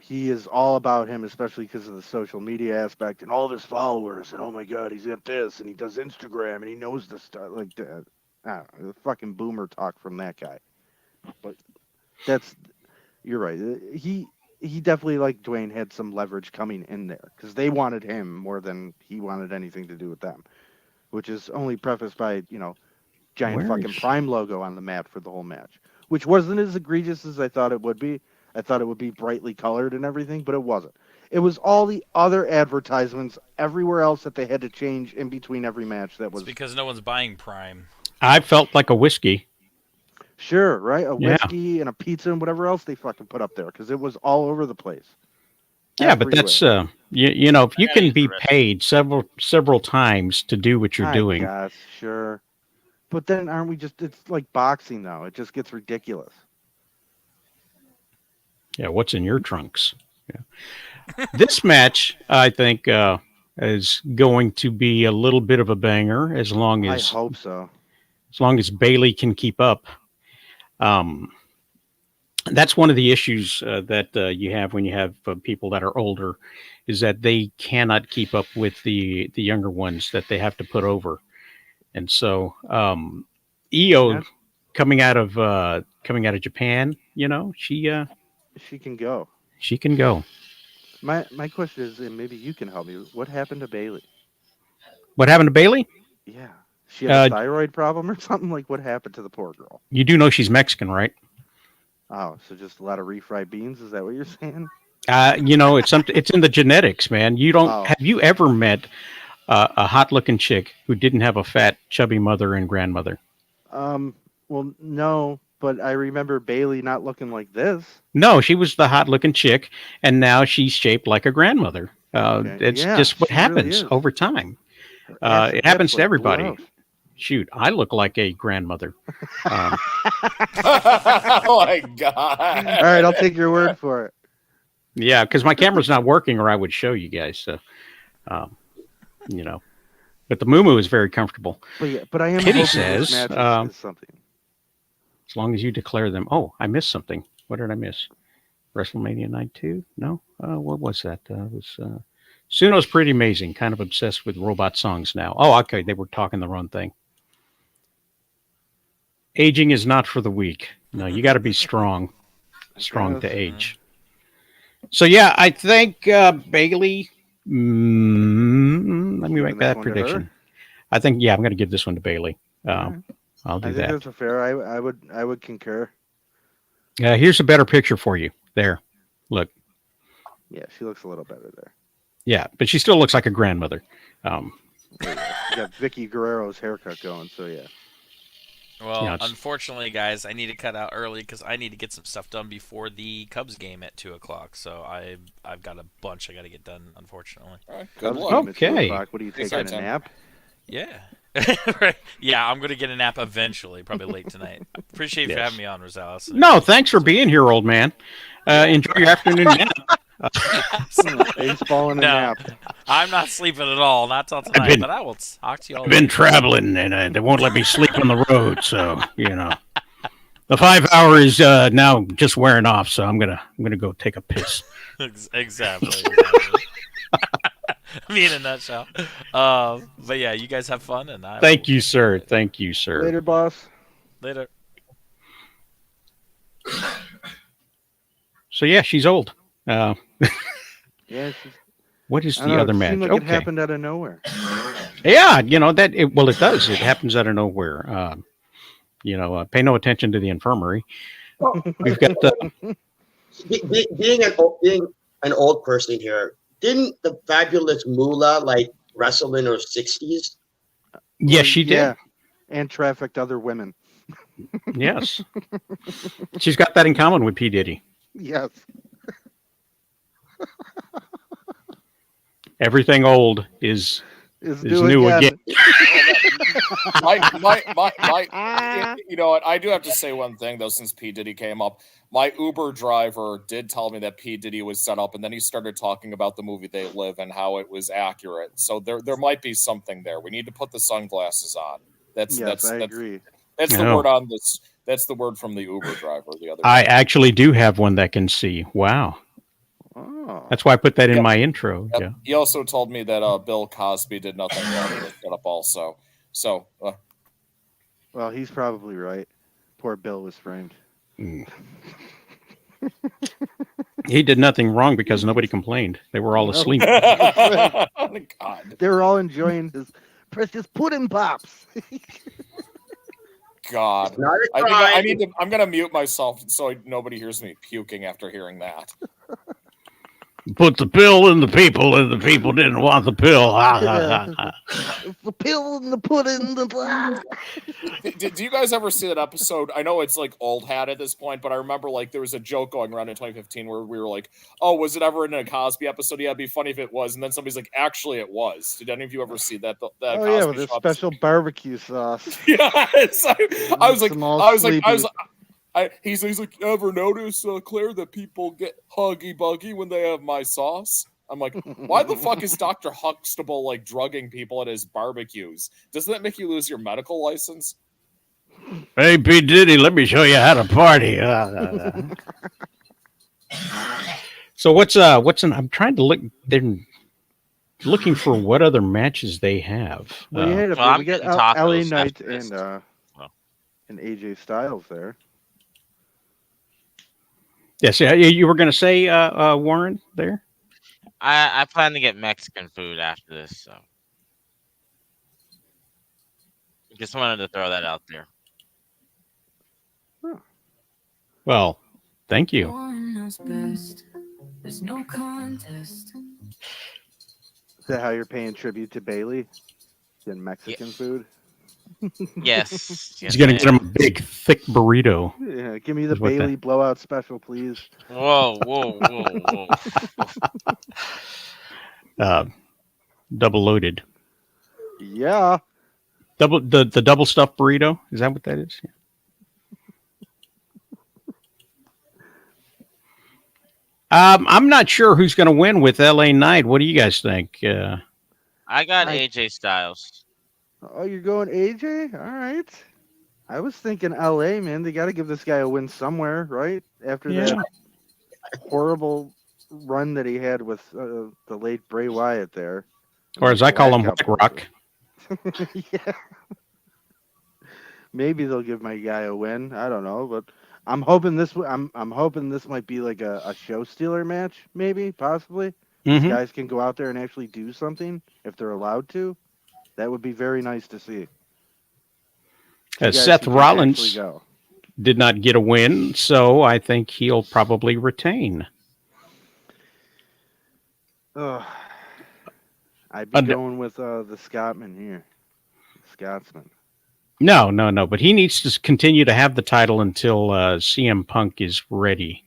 he is all about him, especially because of the social media aspect and all of his followers. And oh my God, he's got this and he does Instagram and he knows the stuff like that. I don't know, the fucking boomer talk from that guy. But you're right. He definitely, like Dwayne, had some leverage coming in there because they wanted him more than he wanted anything to do with them, which is only prefaced by, giant fucking Prime logo on the mat for the whole match, which wasn't as egregious as I thought it would be. I thought it would be brightly colored and everything, but it wasn't. It was all the other advertisements everywhere else that they had to change in between every match. That was it's because no one's buying Prime. I felt like a whiskey. Sure, right? A whiskey and a pizza and whatever else they fucking put up there because it was all over the place. Yeah, but that's if you can be paid several times to do what you're doing. Yes, sure. But then aren't we just? It's like boxing now. It just gets ridiculous. Yeah, what's in your trunks? Yeah. This match, I think, is going to be a little bit of a banger as long as I hope so. As long as Bailey can keep up. That's one of the issues that you have when you have people that are older, is that they cannot keep up with the younger ones that they have to put over. And so Io coming out of Japan, she can go. She can go. My question is, and maybe you can help me. What happened to Bailey? What happened to Bailey? Yeah. She had a thyroid problem or something? Like, what happened to the poor girl? You do know she's Mexican, right? Oh, so just a lot of refried beans? Is that what you're saying? It's in the genetics, man. You don't have you ever met a hot-looking chick who didn't have a fat, chubby mother and grandmother? Well, no, but I remember Bailey not looking like this. No, she was the hot-looking chick, and now she's shaped like a grandmother. It's just what happens over time. It happens to everybody. shoot, I look like a grandmother. Oh my All god! right, I'll take your word for it. Yeah, because my camera's not working, or I would show you guys. So, you know, but the moo is very comfortable. But I am Kitty hoping says, this match is something. as long as you declare them. Oh, I missed something. What did I miss? WrestleMania Night 2? No? What was that? It was Suno's pretty amazing. Kind of obsessed with robot songs now. Oh, okay. They were talking the wrong thing. Aging is not for the weak. No, you got to be strong. Strong to age. So, yeah, I think Bailey. Let me make that prediction. I think, yeah, I'm going to give this one to Bailey. I'll do I think that. that's a fair. I would concur. Here's a better picture for you. There. Look. Yeah, she looks a little better there. Yeah, but she still looks like a grandmother. You got Vicky Guerrero's haircut going, so yeah. Well, Yeah, unfortunately, guys, I need to cut out early because I need to get some stuff done before the Cubs game at 2:00. So I've got a bunch I got to get done. Unfortunately. All right, good Cubs luck. game at 2 Okay. o'clock. What are you Thanks, taking a Tim. nap? Yeah. Right. Yeah, I'm gonna get a nap eventually, probably late tonight. Appreciate you for Yes. having me on, Rosales. No, thanks for being here, old man. Enjoy your afternoon nap. Baseball and a No. nap. I'm not sleeping at all, not till tonight. been- But I will talk to you all. I've been later. traveling, and they won't let me sleep on the road. So the 5 hour is now just wearing off. So I'm gonna go take a piss. Exactly. Me in a nutshell. But yeah, you guys have fun, and I Thank you, sir. Thank you, sir. Later, boss. later. So yeah, she's old. Yeah. She's, What is I don't the know, other it match? seemed like it happened out of nowhere. Yeah, it does. It happens out of nowhere. Pay no attention to the infirmary. We've got the Being an old person here, didn't the fabulous Moolah like wrestle in her 60s? yes, she did. Yeah, and trafficked other women. Yes, she's got that in common with P Diddy. Yes. Everything old is Is new again. You know what? I do have to say one thing though, since P Diddy came up. My Uber driver did tell me that P Diddy was set up, and then he started talking about the movie They Live and how it was accurate. So there might be something there. We need to put the sunglasses on. I agree. That's the No. word on this. That's the word from the Uber driver the other I day. actually do have one that can see. Wow, Oh. that's why I put that in Yep. my intro. Yep. Yeah. He also told me that Bill Cosby did nothing wrong with it up also. So Well, he's probably right. Poor Bill was framed. Mm. He did nothing wrong because nobody complained. They were all asleep. oh my God. They were all enjoying his precious pudding pops. God. Not a I think crime. I need to. I'm gonna mute myself so nobody hears me puking after hearing that. Put the pill in the people, and the people didn't want the pill. Ha, ha, ha, ha. The pill and the pudding. Did you guys ever see that episode? I know it's like old hat at this point, but I remember like there was a joke going around in 2015 where we were like, "Oh, was it ever in a Cosby episode? Yeah, it'd be funny if it was." And then somebody's like, "Actually, it was." Did any of you ever see that? That Oh Cosby yeah, with the Show special barbecue sauce. Yes, I was like, Some all I was like, sleepy. he's like, ever notice, Claire, that people get huggy buggy when they have my sauce? I'm like, why the fuck is Dr. Huxtable like drugging people at his barbecues? Doesn't that make you lose your medical license? Hey, P. Diddy, let me show you how to party. So what's I'm trying to look. They're looking for what other matches they have. Well, Well, we I'm got getting tacos LA Knight after this. and AJ Styles there. Yes, yeah, you were going to say Warren there. I plan to get Mexican food after this, so just wanted to throw that out there. Well, thank you. One knows best. There's no contest. Is that how you're paying tribute to Bailey? Getting Mexican food? Yes, He's going to get him a big, thick burrito. Yeah, give me the Is what Bailey blowout special, please. Whoa, whoa, whoa, whoa! Double loaded. Yeah. The double stuffed burrito. Is that what that is? Yeah. I'm not sure who's going to win with LA Knight. What do you guys think? I got I AJ Styles. Oh, you're going AJ? All right. I was thinking LA, man. They got to give this guy a win somewhere, right? After Yeah. that horrible run that he had with the late Bray Wyatt there. Or as I call him, White Rock. Yeah. Maybe they'll give my guy a win. I don't know, but I'm hoping this. I'm hoping this might be like a show stealer match. Maybe, possibly. These Mhm. guys can go out there and actually do something if they're allowed to. That would be very nice to see. Two guys Seth who can actually Rollins go. did not get a win, so I think he'll probably retain. Ugh. I'd be going with the Scotsman here. Scotsman. No. But he needs to continue to have the title until CM Punk is ready.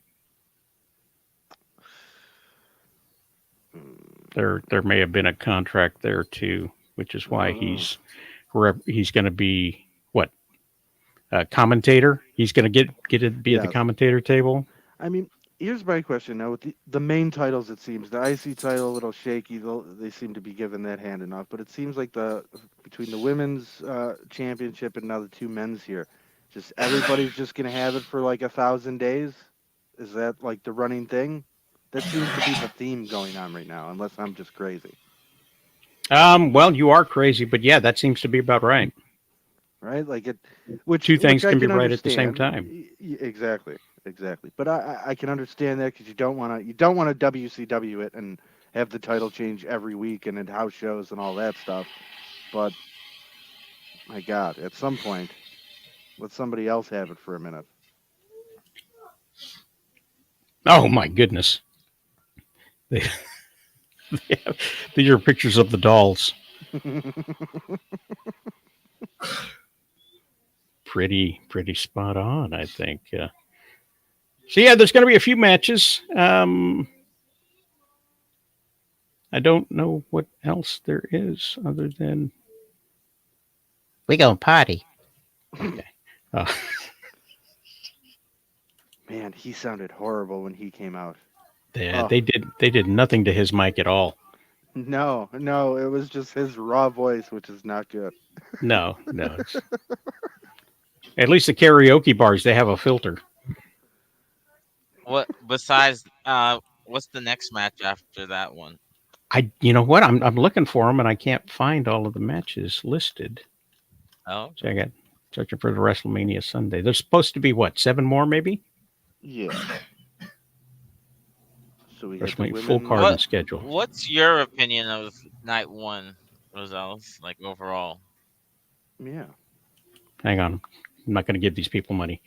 There may have been a contract there too, which is why he's going to be what commentator. He's going to be at the commentator table. I mean, here's my question now. With the main titles, it seems the IC title a little shaky. They seem to be given that hand enough, but it seems like between the women's championship and now the two men's here, just everybody's just going to have it for like 1,000 days. Is that like the running thing? That seems to be the theme going on right now, unless I'm just crazy. Well, you are crazy, but yeah, that seems to be about right. Right, like it. Two things I can be understand. right at the same time. Exactly. But I can understand that because you don't want to WCW it and have the title change every week and at house shows and all that stuff. But my God, at some point, let somebody else have it for a minute. Oh my goodness. These are pictures of the dolls. Pretty spot on, I think. So yeah, there's going to be a few matches. I don't know what else there is other than we go party. Okay. Man, he sounded horrible when he came out. Yeah, they did nothing to his mic at all. No, it was just his raw voice, which is not good. No. At least the karaoke bars, they have a filter. What besides? What's the next match after that one? You know what? I'm looking for them and I can't find all of the matches listed. Oh, so I got searching for the WrestleMania Sunday. There's supposed to be what, 7 more maybe? Yeah. So we There's got the full card and schedule. What's your opinion of night one, Rosales? Like overall? Yeah. Hang on. I'm not going to give these people money.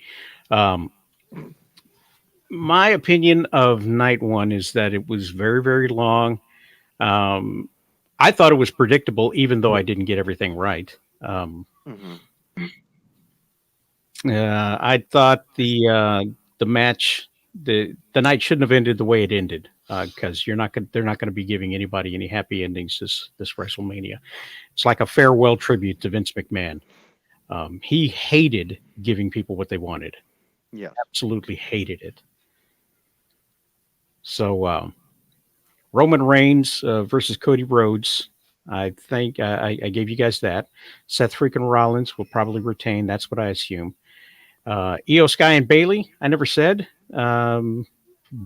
My opinion of night one is that it was very, very long. I thought it was predictable, even though I didn't get everything right. I thought the match, the night shouldn't have ended the way it ended, because they're not going to be giving anybody any happy endings this WrestleMania. It's like a farewell tribute to Vince McMahon. He hated giving people what they wanted. Yeah, absolutely hated it. So Roman Reigns versus Cody Rhodes. I think I gave you guys that. Seth freaking Rollins will probably retain. That's what I assume. Io Sky and Bailey, I never said.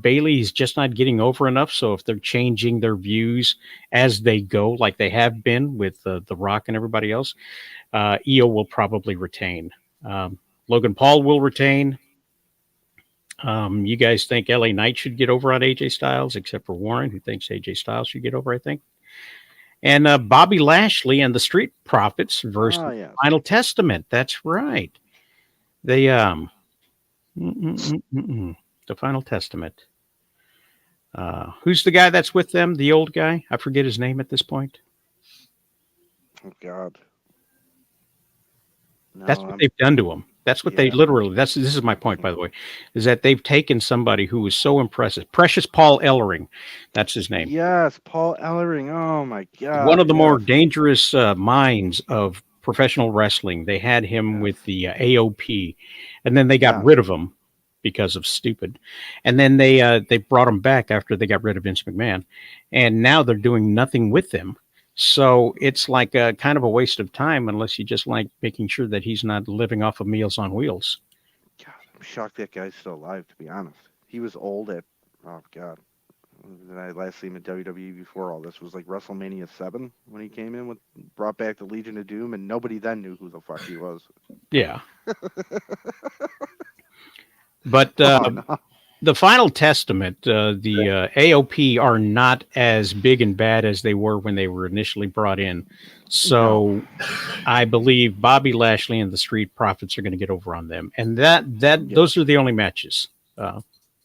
Bailey's just not getting over enough. So if they're changing their views as they go, like they have been with The Rock and everybody else, Io will probably retain. Logan Paul will retain. You guys think LA Knight should get over on AJ Styles, except for Warren, who thinks AJ Styles should get over, I think. And Bobby Lashley and the Street Profits versus Final Testament. That's right. They the Final Testament. Who's the guy that's with them? The old guy? I forget his name at this point. Oh God. No, that's what they've done to him. That's what they literally. This is my point, by the way, is that they've taken somebody who was so impressive, Precious Paul Ellering, that's his name. Yes, Paul Ellering. Oh my God, one of the more dangerous minds of professional wrestling. They had him with the AOP, and then they got Yeah. rid of him because of stupid. And then they brought him back after they got rid of Vince McMahon, and now they're doing nothing with him. So it's like a kind of a waste of time unless you just like making sure that he's not living off of Meals on Wheels. God, I'm shocked that guy's still alive, to be honest. He was old at, oh, God. When did I last see him in WWE before all this? Was like WrestleMania 7 when he came in, brought back the Legion of Doom, and nobody then knew who the fuck he was. Yeah. But Oh, no. the Final Testament, the AOP are not as big and bad as they were when they were initially brought in. So I believe Bobby Lashley and the Street Profits are going to get over on them, and those are the only matches.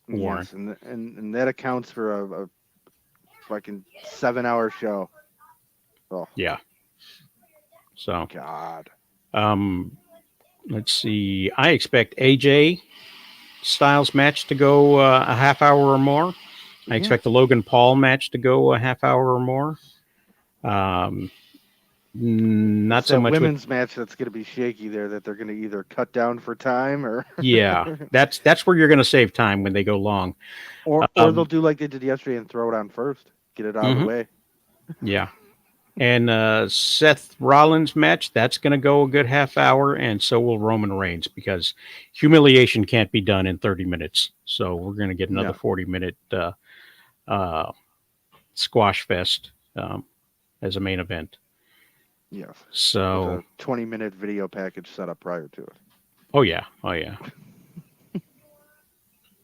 Warren. Yes, and that accounts for a fucking 7-hour show. Oh Yeah. So God. Let's see. I expect AJ Styles match to go a half hour or more. I expect the Logan Paul match to go a half hour or more. Not It's so that much women's match that's going to be shaky there, that they're going to either cut down for time or yeah, that's where you're going to save time when they go long, or they'll do like they did yesterday and throw it on first, get it out of the way. Yeah. And Seth Rollins match, that's going to go a good half hour, and so will Roman Reigns, because humiliation can't be done in 30 minutes. So we're going to get another 40-minute squash fest as a main event. Yes. So with a 20-minute video package set up prior to it. Oh yeah.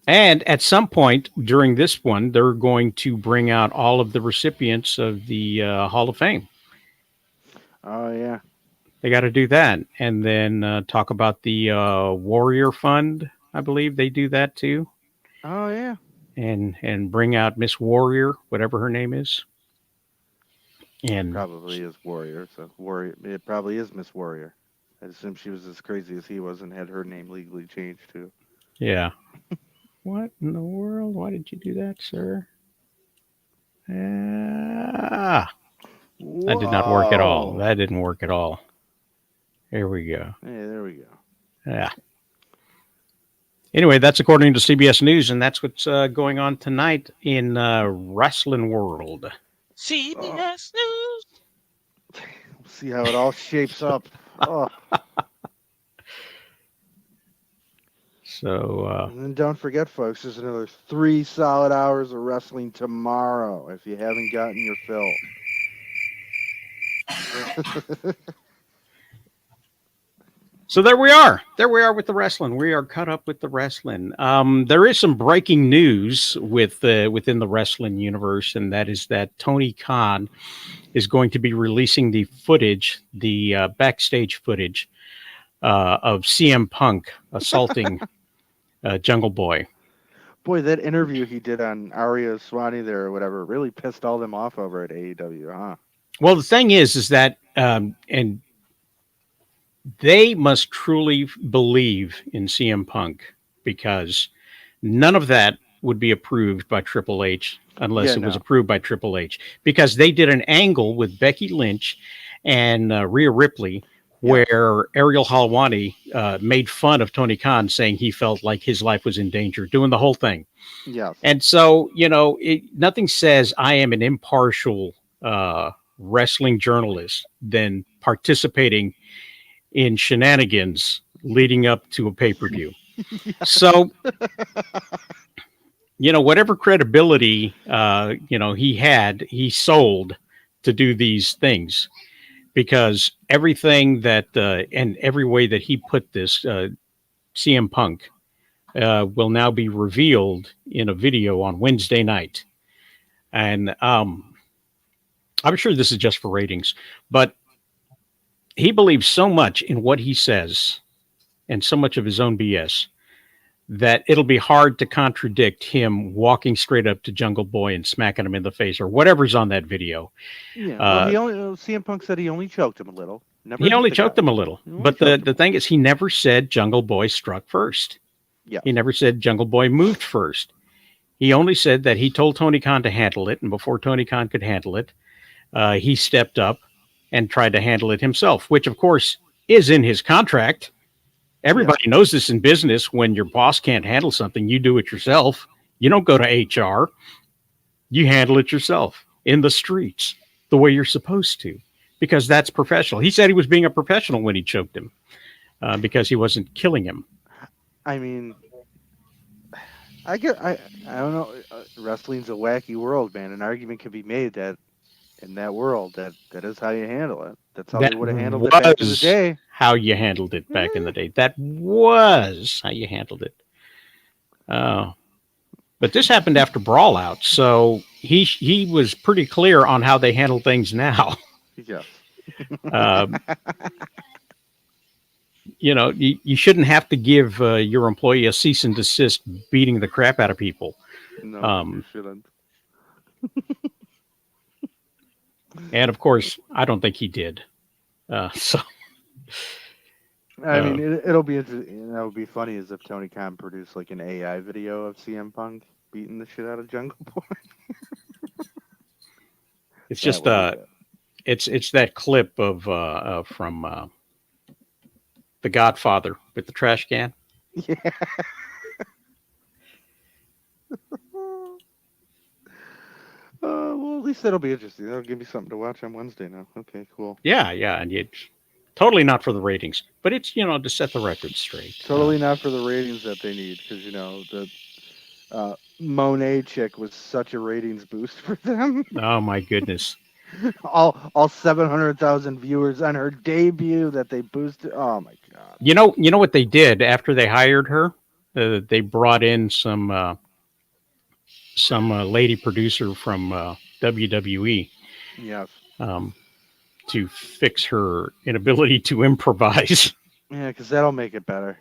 And at some point during this one, they're going to bring out all of the recipients of the Hall of Fame. Oh, yeah. They got to do that. And then talk about the Warrior Fund. I believe they do that too. Oh, yeah. And bring out Miss Warrior, whatever her name is. And probably is Warrior. So Warrior. It probably is Miss Warrior. I assume she was as crazy as he was and had her name legally changed too. Yeah. What in the world? Why did you do that, sir? That did not work at all. That didn't work at all. There we go. Hey, there we go. Yeah. Anyway, that's according to CBS News, and that's what's going on tonight in wrestling world. CBS News. We'll see how it all shapes up. Oh. So, and then don't forget, folks, there's another 3 solid hours of wrestling tomorrow if you haven't gotten your fill. So there we are. There we are with the wrestling. We are caught up with the wrestling. There is some breaking news within the wrestling universe, and that is that Tony Khan is going to be releasing the footage, the backstage footage of CM Punk assaulting Jungle Boy. Boy, that interview he did on Arya Swani there or whatever really pissed all them off over at AEW, huh? Well, the thing is that, and they must truly believe in CM Punk, because none of that would be approved by Triple H unless it was approved by Triple H, because they did an angle with Becky Lynch and Rhea Ripley where Ariel Helwani made fun of Tony Khan, saying he felt like his life was in danger, doing the whole thing. Yes. And so, nothing says I am an impartial wrestling journalist than participating in shenanigans leading up to a pay-per-view. So, whatever credibility, he sold to do these things, because everything that, and every way that he put this, CM Punk will now be revealed in a video on Wednesday night. And I'm sure this is just for ratings, but he believes so much in what he says and so much of his own BS that it'll be hard to contradict him walking straight up to Jungle Boy and smacking him in the face or whatever's on that video. Yeah, well, CM Punk said he only choked him a little. He only choked him a little. But the thing is, he never said Jungle Boy struck first. Yeah. He never said Jungle Boy moved first. He only said that he told Tony Khan to handle it, and before Tony Khan could handle it, he stepped up and tried to handle it himself, which of course is in his contract. Everybody knows this in business. When your boss can't handle something, you do it yourself. You don't go to HR. You handle it yourself in the streets the way you're supposed to, because that's professional. He said he was being a professional when he choked him because he wasn't killing him. I mean, I don't know. Wrestling's a wacky world, man. An argument could be made that in that world, that is how you handle it. That's how they would have handled it back in the day. How you handled it back in the day. That was how you handled it. But this happened after Brawl Out, so he was pretty clear on how they handle things now. Yes. You shouldn't have to give your employee a cease and desist beating the crap out of people. No, you shouldn't. And of course, I don't think he did. So, I mean, it'll be interesting. That would be funny as if Tony Khan produced like an AI video of CM Punk beating the shit out of Jungle Boy. It's just it's that clip of from The Godfather with the trash can. Yeah. Well, at least that'll be interesting. That'll give me something to watch on Wednesday now. Okay, cool. Yeah, and it's totally not for the ratings, but it's to set the record straight. Totally not for the ratings that they need, because the Monet chick was such a ratings boost for them. Oh my goodness! all 700,000 viewers on her debut that they boosted. Oh my god! You know what they did after they hired her? They brought in some lady producer from WWE. Yes. To fix her inability to improvise. Yeah, because that'll make it better.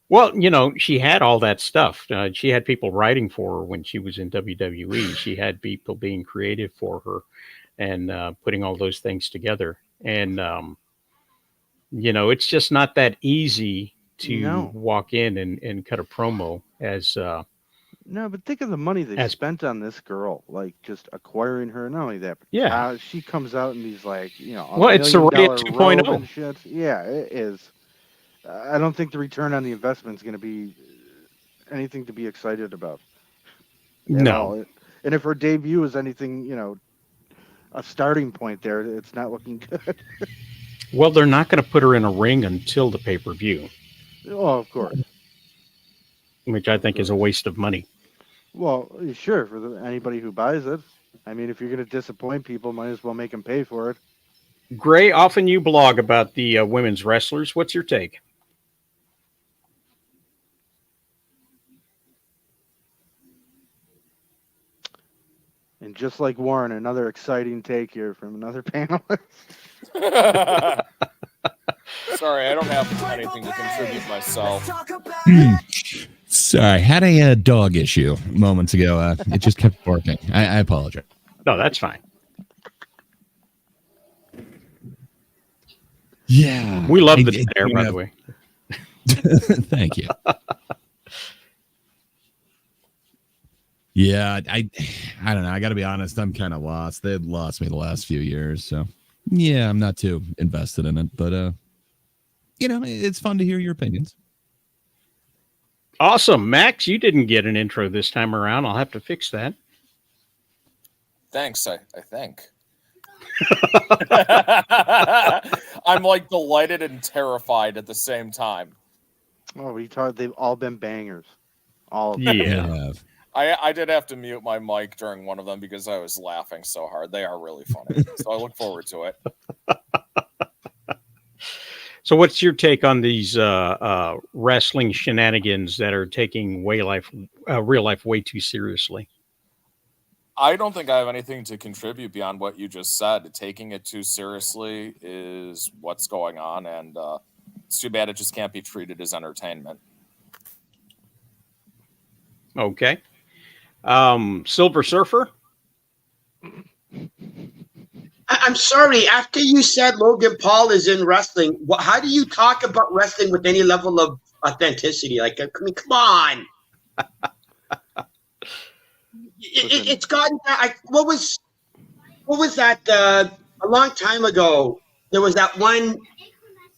Well, she had all that stuff. She had people writing for her when she was in WWE. She had people being creative for her and putting all those things together. And, it's just not that easy to walk in and cut a promo as... No, but think of the money they spent on this girl, like just acquiring her. Not only that, but she comes out in these like, well, it's Saraya 2.0 shit. Yeah, it is. I don't think the return on the investment is going to be anything to be excited about. No. And if her debut is anything, a starting point there, it's not looking good. Well, they're not going to put her in a ring until the pay-per-view. Oh, of course. Which I think is a waste of money. Well, sure, for anybody who buys it. I mean, if you're going to disappoint people, might as well make them pay for it. Gray, often you blog about the women's wrestlers. What's your take? And just like Warren, another exciting take here from another panelist. Sorry, I don't have anything to contribute myself. Sorry, had a dog issue moments ago. It just kept barking. I apologize. No, that's fine. Yeah. We love the air, by the way. Thank you. Yeah, I don't know. I got to be honest. I'm kind of lost. They've lost me the last few years. So, yeah, I'm not too invested in it. But, it's fun to hear your opinions. Awesome. Max, you didn't get an intro this time around. I'll have to fix that. Thanks, I think. I'm like delighted and terrified at the same time. Oh, they've all been bangers. All of them. Yeah. I did have to mute my mic during one of them because I was laughing so hard. They are really funny. So I look forward to it. So what's your take on these wrestling shenanigans that are taking real life way too seriously? I don't think I have anything to contribute beyond what you just said. Taking it too seriously is what's going on, and it's too bad it just can't be treated as entertainment. Okay. Silver Surfer? I'm sorry. After you said Logan Paul is in wrestling, how do you talk about wrestling with any level of authenticity? Like, I mean, come on. It's gotten. What was that a long time ago, there was that one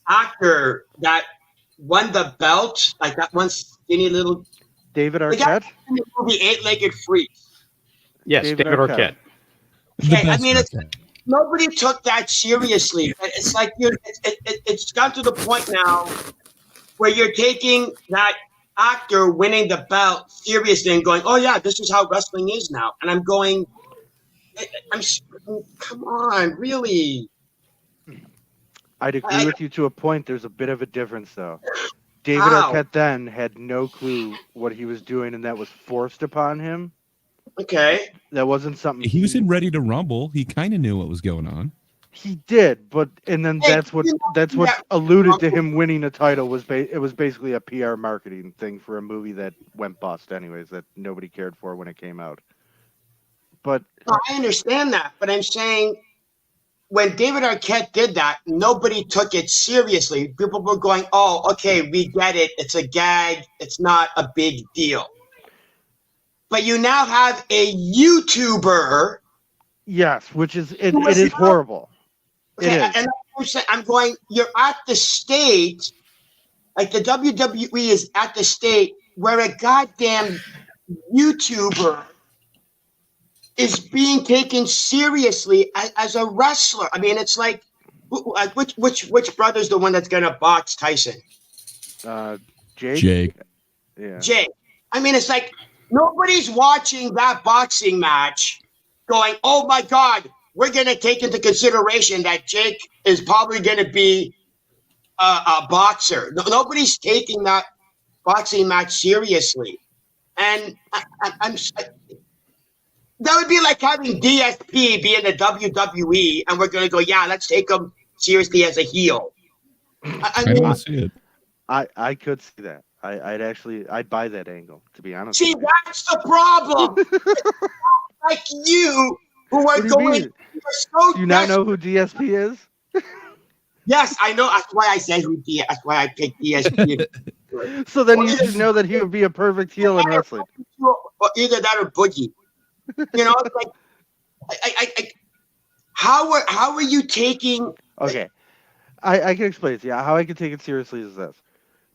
actor that won the belt, like that one skinny little. David The guy Arquette. in the movie Eight-Legged Freaks. Yes, David David Arquette. Arquette. The Okay, I best mean, it's, Arquette. nobody took that seriously. But it's like it's got to the point now where you're taking that actor winning the belt seriously and going, "Oh yeah, this is how wrestling is now." And I'm going, come on, really? I'd agree I- with you to a point. There's a bit of a difference, though. David How? Arquette then had no clue what he was doing, and that was forced upon him. Okay. That wasn't something He was in Ready to Rumble. He kind of knew what was going on. He did, but and then Hey, that's what alluded to him winning a title was it was basically a PR marketing thing for a movie that went bust anyways, that nobody cared for when it came out. But No, I understand that, but I'm saying when David Arquette did that, nobody took it seriously. People were going, "Oh, okay, we get it. It's a gag. It's not a big deal." But you now have a YouTuber. yes, which is it was is not- horrible. Okay, It is. and I'm going, you're at the state, like the WWE is at the state where a goddamn YouTuber is being taken seriously as a wrestler. I mean, it's like, which brother's the one that's gonna box Tyson? Jake. Yeah. Jake. I mean, it's like nobody's watching that boxing match going, "Oh my God, we're going to take into consideration that Jake is probably going to be a boxer." Nobody's taking that boxing match seriously. And that would be like having DSP be in the WWE and we're going to go, "Yeah, let's take him seriously as a heel." I I mean, don't see it. I could see that. I'd buy that angle, to be honest. see, that's the problem. Like you, who are What do you going, mean? you're so Do you not know who DSP is? Yes, I know. That's why I said that's why I picked DSP. So then you should know that he would be a perfect heel in wrestling. Either that or Boogie. You know, it's like how are you taking? Okay, I can explain it to you. How I can take it seriously is this: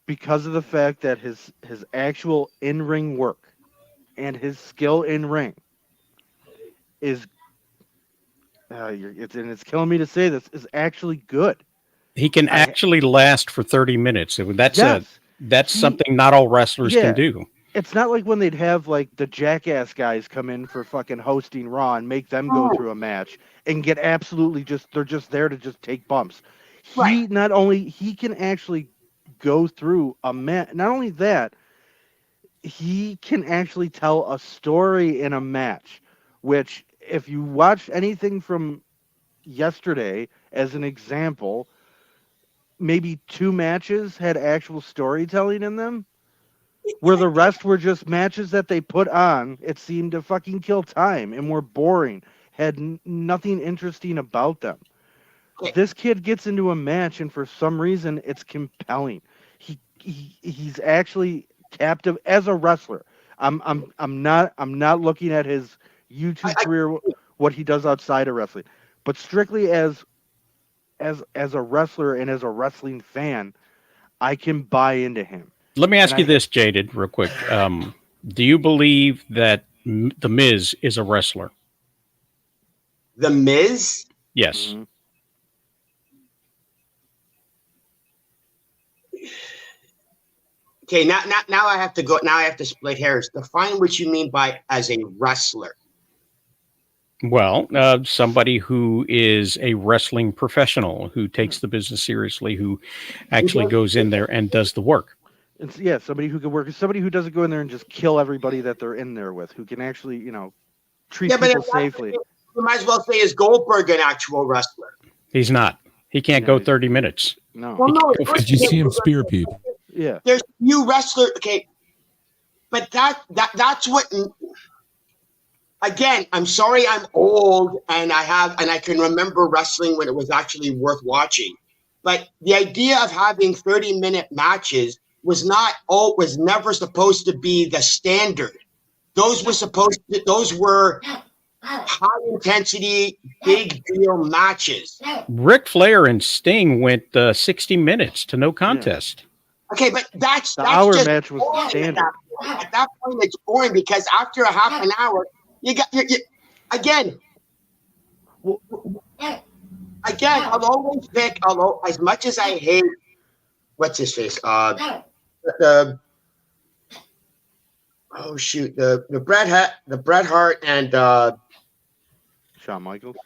because of the fact that his actual in-ring work and his skill in ring is it's killing me to say this, is actually good. He can actually last for 30 minutes. That's something not all wrestlers can do. It's not like when they'd have like the Jackass guys come in for fucking hosting Raw and make them go through a match and get absolutely they're just there to just take bumps. He not only he can actually go through a match, not only that, he can actually tell a story in a match, which if you watch anything from yesterday as an example, maybe 2 matches had actual storytelling in them, where the rest were just matches that they put on. It seemed to fucking kill time and were boring, had nothing interesting about them. This kid gets into a match and for some reason it's compelling. He's actually captive as a wrestler. I'm not looking at his YouTube career, what he does outside of wrestling, but strictly as a wrestler and as a wrestling fan, I can buy into him. Let me ask you this, Jaded, real quick. Do you believe that The Miz is a wrestler? The Miz? Yes. Mm-hmm. Okay, now I have to go. Now I have to split hairs. Define what you mean by as a wrestler. Well, somebody who is a wrestling professional, who takes the business seriously, who actually goes in there and does the work. It's, somebody who can work. Somebody who doesn't go in there and just kill everybody that they're in there with, who can actually, treat people safely. You might as well say, is Goldberg an actual wrestler? He's not. He can't go 30 minutes. No. Well, no. Did you see him spear people? Yeah. There's new wrestler. Okay, but that's what. Again, I'm sorry, I'm old, and I can remember wrestling when it was actually worth watching. But the idea of having 30-minute matches was never supposed to be the standard. Those were high intensity, big deal matches. Ric Flair and Sting went 60 minutes to no contest. Okay, but that's hour just match was boring standard. At that point, it's boring because after a half an hour, you again. I'll always pick. As much as I hate, what's his face? The Bret Hart and Shawn Michaels.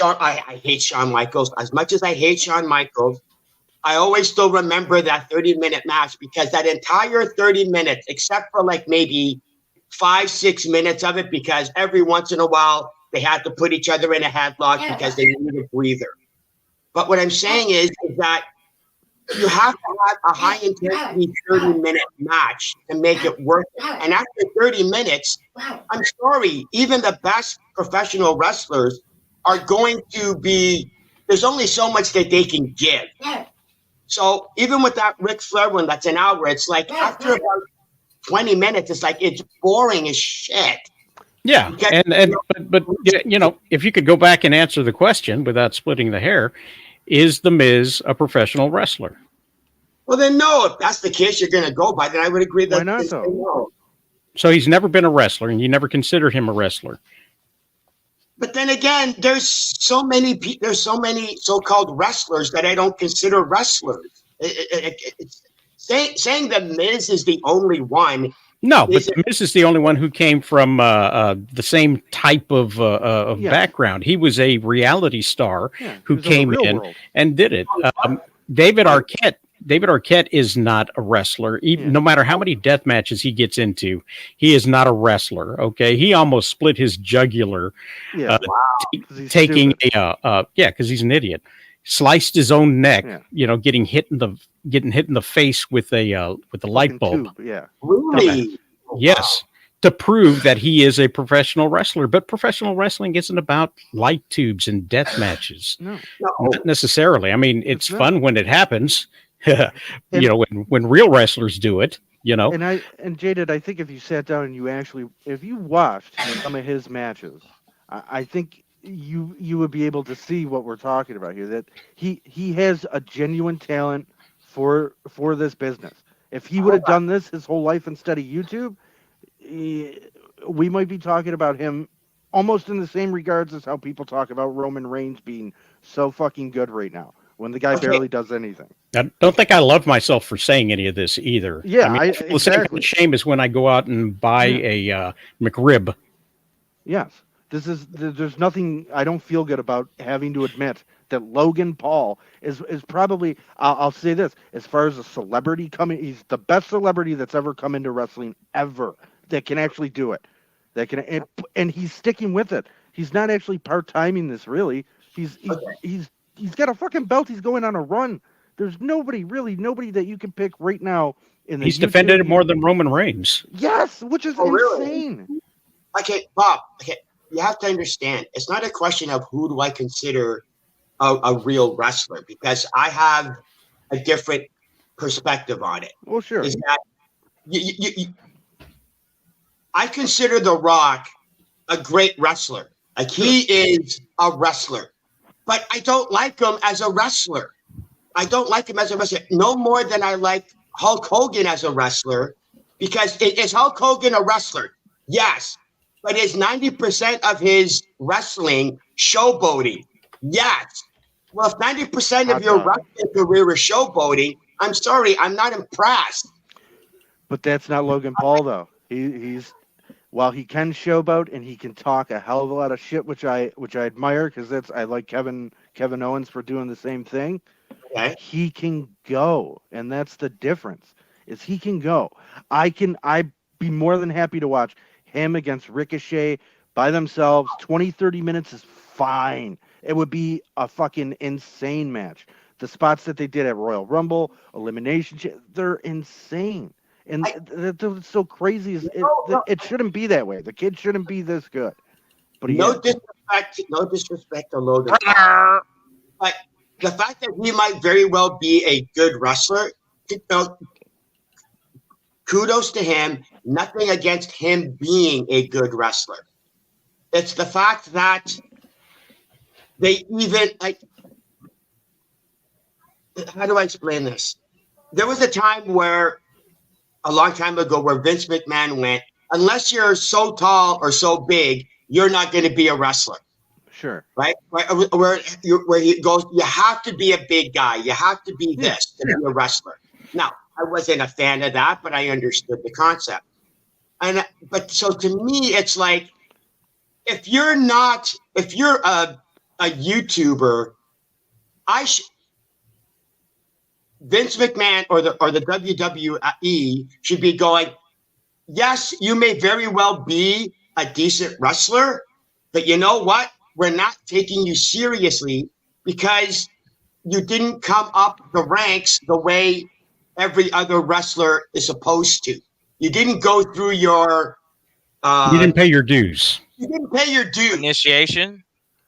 I hate Shawn Michaels. As much as I hate Shawn Michaels, I always still remember that 30-minute match because that entire 30 minutes, except for like maybe 5-6 minutes of it, because every once in a while they had to put each other in a headlock because they needed a breather. But what I'm saying is that you have to have a high intensity 30-minute match to make it worth it. And after 30 minutes, I'm sorry, even the best professional wrestlers are going to be, there's only so much that they can give. So even with that Ric Flair one, that's an hour, it's like after about 20 minutes, it's like it's boring as shit. Yeah, but if you could go back and answer the question without splitting the hair, is The Miz a professional wrestler? Well, then no. If that's the case, you're going to go by. Then I would agree that. Why not so? No. So he's never been a wrestler, and you never considered him a wrestler. But then again, there's so many so-called wrestlers that I don't consider wrestlers. Saying that Miz is the only one. No, but The Miz is the only one who came from the same type of background. He was a reality star who came in and did it. David Arquette is not a wrestler. No matter how many death matches he gets into, he is not a wrestler. Okay, he almost split his jugular, taking because he's an idiot. Sliced his own neck, getting hit in the face with a light bulb. Tube, really? Yes, to prove that he is a professional wrestler. But professional wrestling isn't about light tubes and death matches. No. Not necessarily. I mean, it's fun when it happens. When real wrestlers do it, And Jaded, I think if you sat down and if you watched some of his matches, I think you would be able to see what we're talking about here. That he has a genuine talent for this business. If he would have done this his whole life instead of YouTube, we might be talking about him almost in the same regards as how people talk about Roman Reigns being so fucking good right now, when the guy barely does anything. I don't think I love myself for saying any of this either. Yeah, I feel the same kind of shame as when I go out and buy a McRib. Yes. There's nothing I don't feel good about having to admit that Logan Paul is probably, I'll say this, as far as a celebrity coming, he's the best celebrity that's ever come into wrestling ever that can actually do it. And he's sticking with it. He's not actually part-timing this, really. He's got a fucking belt. He's going on a run. There's nobody that you can pick right now in the He's defended it more than Roman Reigns. Yes, which is insane. Really? Okay, Bob. Okay, you have to understand. It's not a question of who do I consider a real wrestler, because I have a different perspective on it. Well, sure. Is that I consider The Rock a great wrestler. Like, he is a wrestler, but I don't like him as a wrestler. No more than I like Hulk Hogan as a wrestler, because is Hulk Hogan a wrestler? Yes. But is 90% of his wrestling showboating? Yes. Well, if 90% of your wrestling career is showboating, I'm sorry, I'm not impressed. But that's not Logan Paul, though. He's while he can showboat and he can talk a hell of a lot of shit, which I admire, because I like Kevin Owens for doing the same thing. Okay. He can go, and that's the difference. Is he can go. I'd be more than happy to watch him against Ricochet by themselves. 20-30 minutes is fine. It would be a fucking insane match. The spots that they did at Royal Rumble, Elimination, they're insane. And that's so crazy. It shouldn't be that way. The kid shouldn't be this good. But no disrespect to Logan Paul. But the fact that he might very well be a good wrestler, kudos to him. Nothing against him being a good wrestler. It's the fact that they even like. How do I explain this? There was a time where a long time ago where Vince McMahon went, unless you're so tall or so big, you're not going to be a wrestler, Sure. right? Where he goes, you have to be a big guy. You have to be this to be a wrestler. Now, I wasn't a fan of that, but I understood the concept. But so to me, it's like, if you're a YouTuber, Vince McMahon or the WWE should be going, yes, you may very well be a decent wrestler, but you know what? We're not taking you seriously because you didn't come up the ranks the way every other wrestler is supposed to. You didn't go through your You didn't pay your dues. You didn't pay your dues. Initiation?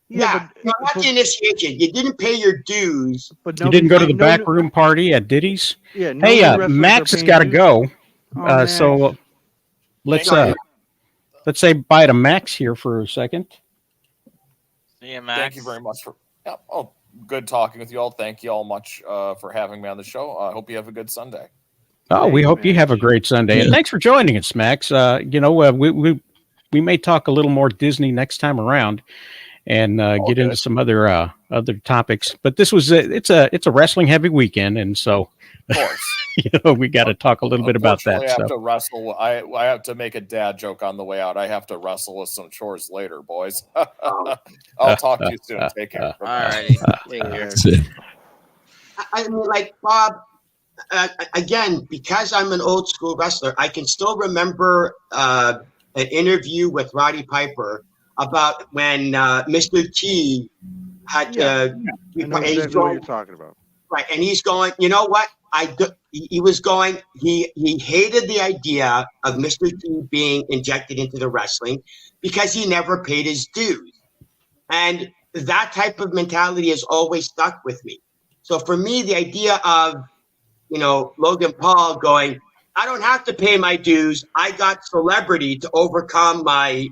Yeah, not the initiation. You didn't pay your dues. But You didn't go to the backroom party at Diddy's? Yeah. Hey, Max has got to go. So let's say bye to Max here for a second. See you, Max. Thank you very much for. Yeah, good talking with you all. Thank you all much for having me on the show. I hope you have a good Sunday. Oh, we hope you have a great Sunday, and thanks for joining us, Max. We may talk a little more Disney next time around, and get into some other topics. But this was it's a wrestling heavy weekend, and so Of course. we got to talk a little bit about that. I have to wrestle. I have to make a dad joke on the way out. I have to wrestle with some chores later, boys. I'll talk to you soon. Take care. All righty. Take care. I mean, like Bob. Again, because I'm an old school wrestler, I can still remember an interview with Roddy Piper about when Mr. T had. I know exactly what you're talking about. Right, and he's going. You know what? He was going. He hated the idea of Mr. T being injected into the wrestling because he never paid his dues, and that type of mentality has always stuck with me. So for me, the idea of Logan Paul going, I don't have to pay my dues. I got celebrity to overcome my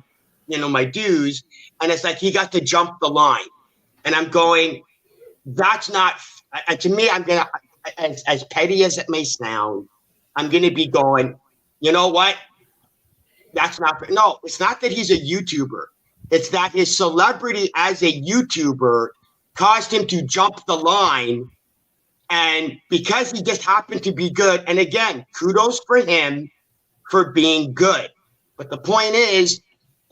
dues. And it's like he got to jump the line. And I'm going, that's not, to me, I'm going to, as petty as it may sound, I'm going to be going, you know what? That's not, no, it's not that he's a YouTuber. It's that his celebrity as a YouTuber caused him to jump the line. And because he just happened to be good, and again, kudos for him for being good. But the point is,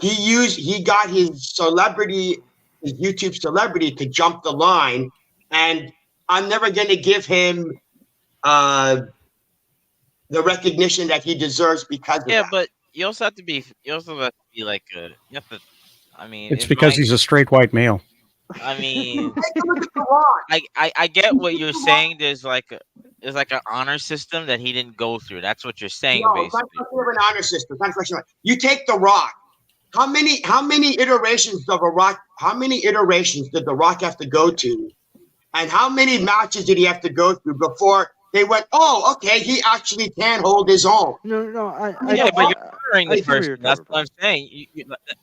he got his celebrity, his YouTube celebrity to jump the line, and I'm never going to give him the recognition that he deserves because of that. But you also have to be like you have to. I mean, It's because he's a straight white male. I mean, I get what you're saying. There's like an honor system that he didn't go through. That's what you're saying, No, basically. it's not an honor system. You take The Rock. How many iterations of a Rock? How many iterations did The Rock have to go to, and how many matches did he have to go through before they went? Oh, okay, he actually can hold his own. No, but you're honoring the person. That's what I'm saying.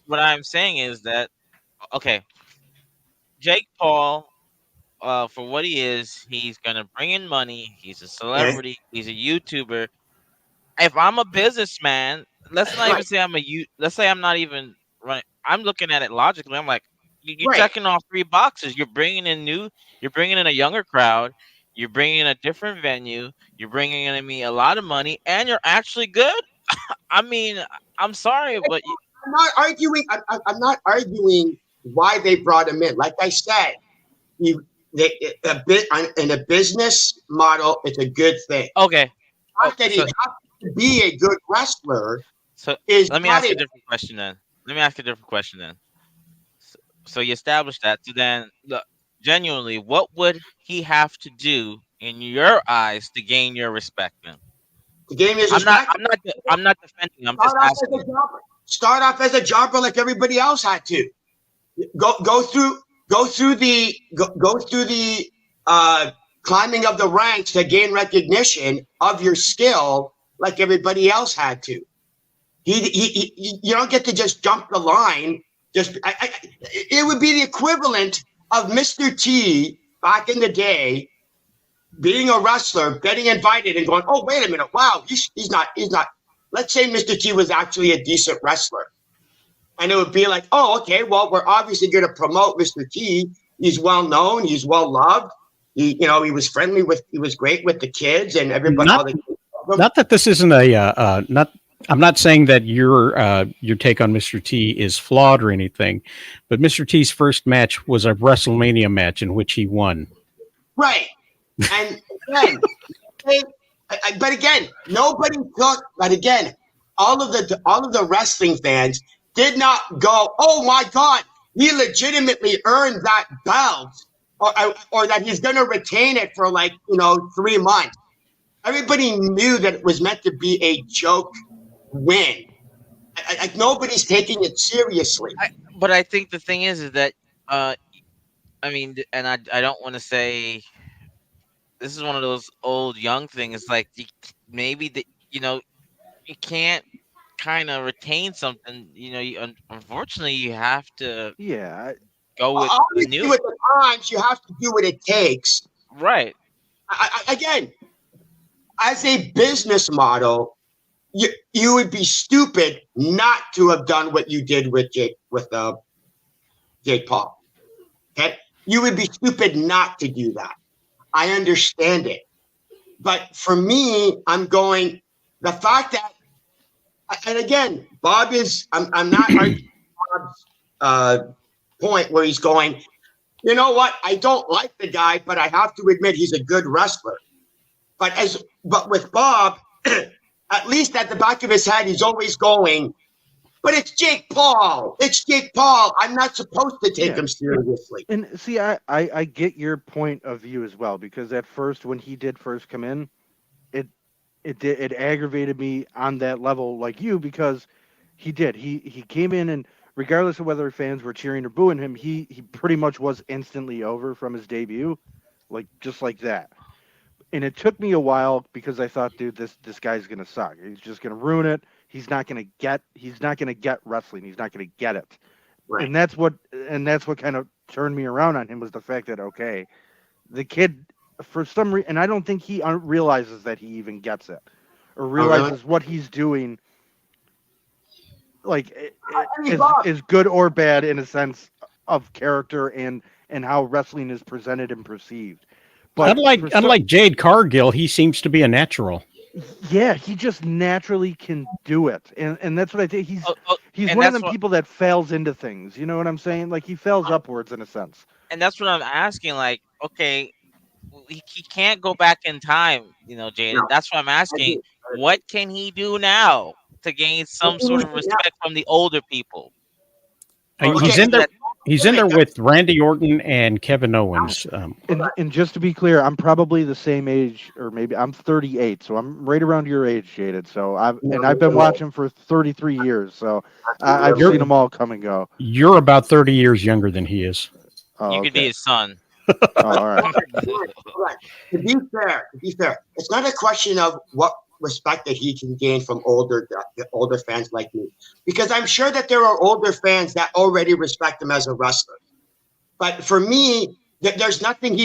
What I'm saying is that okay. Jake Paul, for what he is, he's gonna bring in money. He's a celebrity. He's a YouTuber. If I'm a businessman, let's not even say let's say I'm not even running. I'm looking at it logically. I'm like, you're checking off 3 boxes. You're bringing in a younger crowd. You're bringing in a different venue. You're bringing in me a lot of money, and you're actually good. I mean, I'm sorry, but I'm not arguing. I'm not arguing why they brought him in. Like I said, in a business model, it's a good thing. Okay. Not that he has to be a good wrestler. So let me ask a different question then. So you established that. So then, look, genuinely, what would he have to do in your eyes to gain your respect? Then to gain his respect. I'm not defending. I'm just asking. Start off as a jobber like everybody else had to. Go through the climbing of the ranks to gain recognition of your skill like everybody else had to. You don't get to just jump the line It would be the equivalent of Mr. T back in the day being a wrestler, getting invited and going, oh, wait a minute, wow, he's not. Let's say Mr. T was actually a decent wrestler. And it would be like, oh, okay, well, we're obviously going to promote Mr. T. He's well known. He's well loved. He was friendly he was great with the kids and everybody. Not that this isn't not. I'm not saying that your take on Mr. T is flawed or anything, but Mr. T's first match was a WrestleMania match in which he won. Right. And again, but again, nobody took. But again, all of the wrestling fans did not go, oh my God, he legitimately earned that belt, or that he's going to retain it for 3 months. Everybody knew that it was meant to be a joke win. Nobody's taking it seriously. But I think the thing is that, I mean, and I don't want to say this is one of those old young things. Like maybe you can't kind of retain something. Unfortunately, you have to go with the new. With the times, you have to do what it takes. Right. Again, as a business model, you would be stupid not to have done what you did with Jake Paul. Okay, you would be stupid not to do that. I understand it, but for me, I'm going the fact that, and again, Bob is. I'm not arguing Bob's point where he's going, you know what? I don't like the guy, but I have to admit he's a good wrestler. But with Bob, at least at the back of his head, he's always going, but it's Jake Paul. It's Jake Paul. I'm not supposed to take him seriously. And see, I get your point of view as well, because at first, when he did first come in, it aggravated me on that level like you, because he came in, and regardless of whether fans were cheering or booing him, he pretty much was instantly over from his debut, just like that. And it took me a while, because I thought, dude, this guy's gonna suck. He's just gonna ruin it. He's not gonna get wrestling. He's not gonna get it. Right. And that's what kind of turned me around on him, was the fact that, okay, the kid, for some reason, and I don't think he realizes that he even gets it, or realizes what he's doing, is good or bad in a sense of character and how wrestling is presented and perceived. But unlike Jade Cargill, he seems to be a natural. Yeah, he just naturally can do it, and that's what I think. He's one of them people that fails into things. You know what I'm saying? Like, he fails upwards in a sense. And that's what I'm asking. Like, okay, he can't go back in time, Jade. No. That's what I'm asking. What can he do now to gain some sort of respect from the older people? He's in there. He's in there with Randy Orton and Kevin Owens. And just to be clear, I'm probably the same age, or maybe I'm 38, so I'm right around your age, Jaded. So I've been watching for 33 years, so I've seen them all come and go. You're about 30 years younger than he is. Oh, you could be his son. All right. To be fair, it's not a question of what respect that he can gain from older fans like me, because I'm sure that there are older fans that already respect him as a wrestler. But for me, there is nothing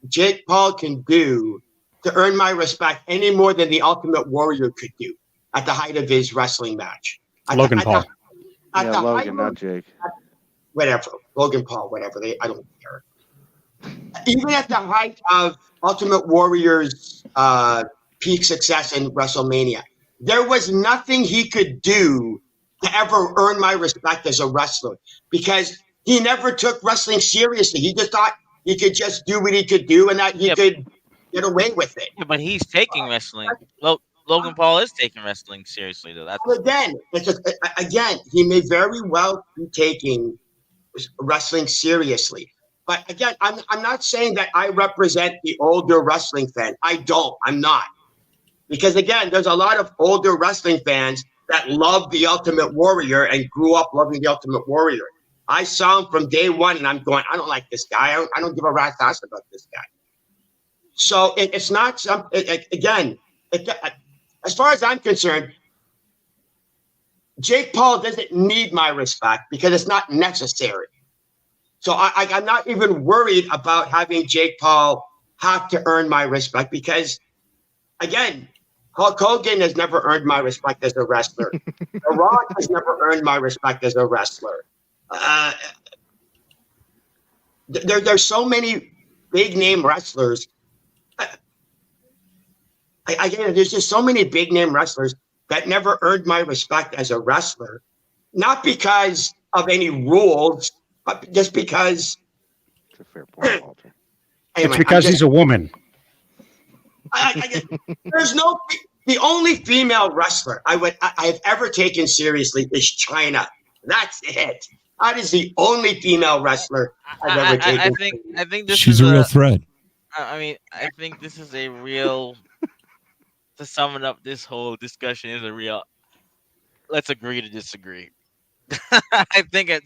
Jake Paul can do to earn my respect any more than the Ultimate Warrior could do at the height of his wrestling match. Logan Paul. Logan, not Jake. Whatever, Logan Paul, whatever. I don't care. Even at the height of Ultimate Warrior's peak success in WrestleMania, there was nothing he could do to ever earn my respect as a wrestler, because he never took wrestling seriously. He just thought he could just do what he could do and that he could get away with it. Yeah, but he's taking wrestling. Logan Paul is taking wrestling seriously, though. Again, he may very well be taking wrestling seriously. But again, I'm not saying that I represent the older wrestling fan. I'm not. Because again, there's a lot of older wrestling fans that love the Ultimate Warrior and grew up loving the Ultimate Warrior. I saw him from day one, and I'm going, I don't like this guy. I don't give a rat's ass about this guy. So it's not as far as I'm concerned, Jake Paul doesn't need my respect because it's not necessary. So I'm not even worried about having Jake Paul have to earn my respect because, again, Hulk Hogan has never earned my respect as a wrestler. The Rock has never earned my respect as a wrestler. There's so many big name wrestlers. Again, there's just so many big name wrestlers that never earned my respect as a wrestler, not because of any rules, but just because. It's a fair point, Walter. It's because he's a woman. There's the only female wrestler I've ever taken seriously is China. That's it. That is the only female wrestler I've ever taken. I think this She's is a real threat. I mean, I think this is a real. To sum it up, this whole discussion is a real. Let's agree to disagree. I think I'm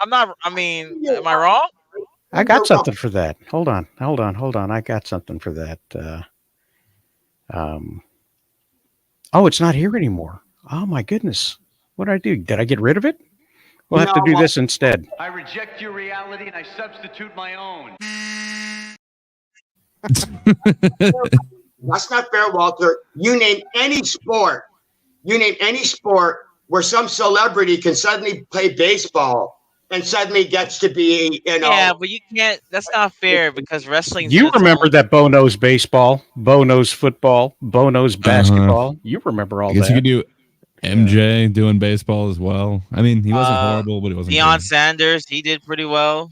not. I mean, am I wrong? I got something for that. Hold on. I got something for that. Oh, it's not here anymore. Oh my goodness. What did I do? Did I get rid of it? We'll have to do this instead. I reject your reality and I substitute my own. That's not fair, Walter. You name any sport where some celebrity can suddenly play baseball and suddenly gets to be, Yeah, but you can't. That's not fair because wrestling. You remember that Bo knows baseball, Bo knows football, Bo knows basketball. You remember all I guess that. you could do MJ doing baseball as well. I mean, he wasn't horrible, but he wasn't. Deion good. Sanders, he did pretty well.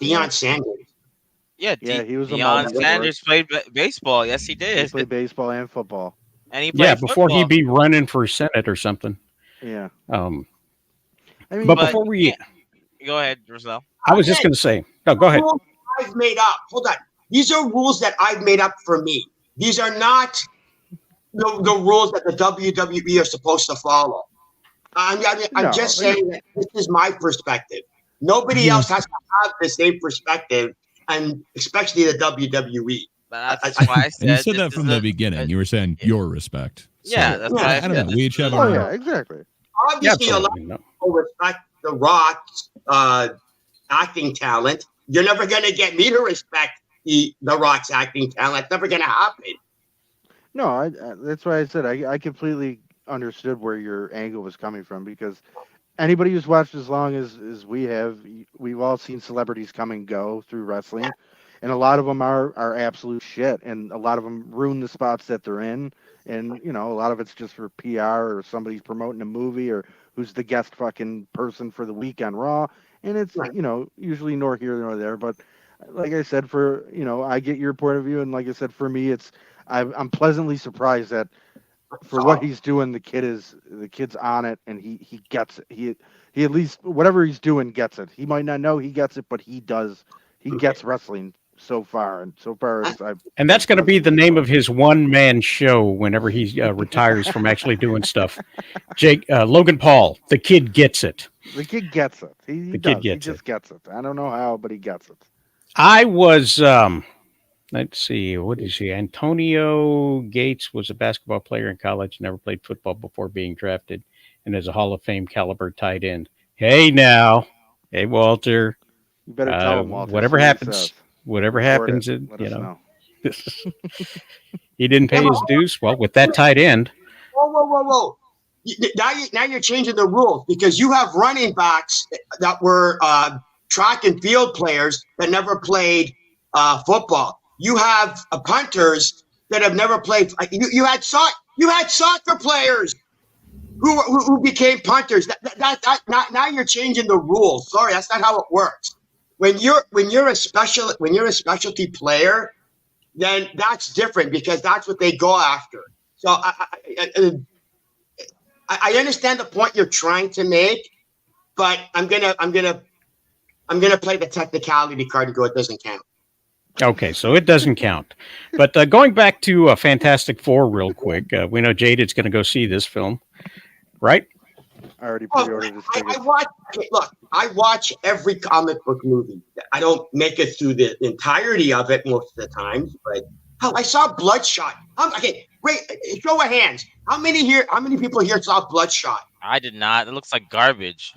Deion Sanders. Yeah, he was a Deion Sanders played baseball. Yes, he did. He played baseball and football. And he played before football. he'd be running for Senate or something. Yeah. I mean, but before we go ahead, Roselle. I was just going to say, no, go ahead. I've made up. Hold on. These are rules that I've made up for me. These are not the rules that the WWE are supposed to follow. I'm just saying that this is my perspective. Nobody else has to have the same perspective, and especially the WWE. That's why I said. And you said that from the beginning. You were saying your respect. So, Yeah, that's why I don't know. We each have our. Oh yeah, exactly. Obviously, a lot of people respect The Rock's acting talent. You're never going to get me to respect The Rock's acting talent. It's never going to happen. No, that's why I said I completely understood where your angle was coming from, because anybody who's watched as long as we have, we've all seen celebrities come and go through wrestling, and a lot of them are absolute shit, and a lot of them ruin the spots that they're in, and a lot of it's just for PR or somebody's promoting a movie or who's the guest fucking person for the week on Raw, and it's usually nor here nor there. But like I said, I get your point of view, and like I said, for me, I'm pleasantly surprised that for what he's doing, the kid's on it, and he gets it. He at least whatever he's doing gets it. He might not know he gets it, but he does. He gets wrestling so far, and that's going to be the name of his one-man show whenever he retires from actually doing stuff. Logan Paul, the kid gets it. The kid gets it. He just gets it. I don't know how, but he gets it. I was. Let's see. What is he? Antonio Gates was a basketball player in college. Never played football before being drafted, and is a Hall of Fame caliber tight end. Hey now, hey Walter. You better tell him, Walter. Whatever happens, he didn't pay his dues. Well, with that tight end. Whoa! Now you're changing the rules because you have running backs that were track and field players that never played football. You have punters that have never played. You had soccer players who became punters. Now you're changing the rules. Sorry, that's not how it works. When you're a specialty player, then that's different because that's what they go after. So I understand the point you're trying to make, but I'm gonna play the technicality card and go. It doesn't count. Okay, so it doesn't count. But going back to Fantastic Four real quick, we know Jaded's going to go see this film, right? I already pre-ordered this ticket. I watch every comic book movie. I don't make it through the entirety of it most of the time, but hell, I saw Bloodshot Okay, wait. Show of hands. How many here? How many people here saw Bloodshot? I did not. It looks like garbage.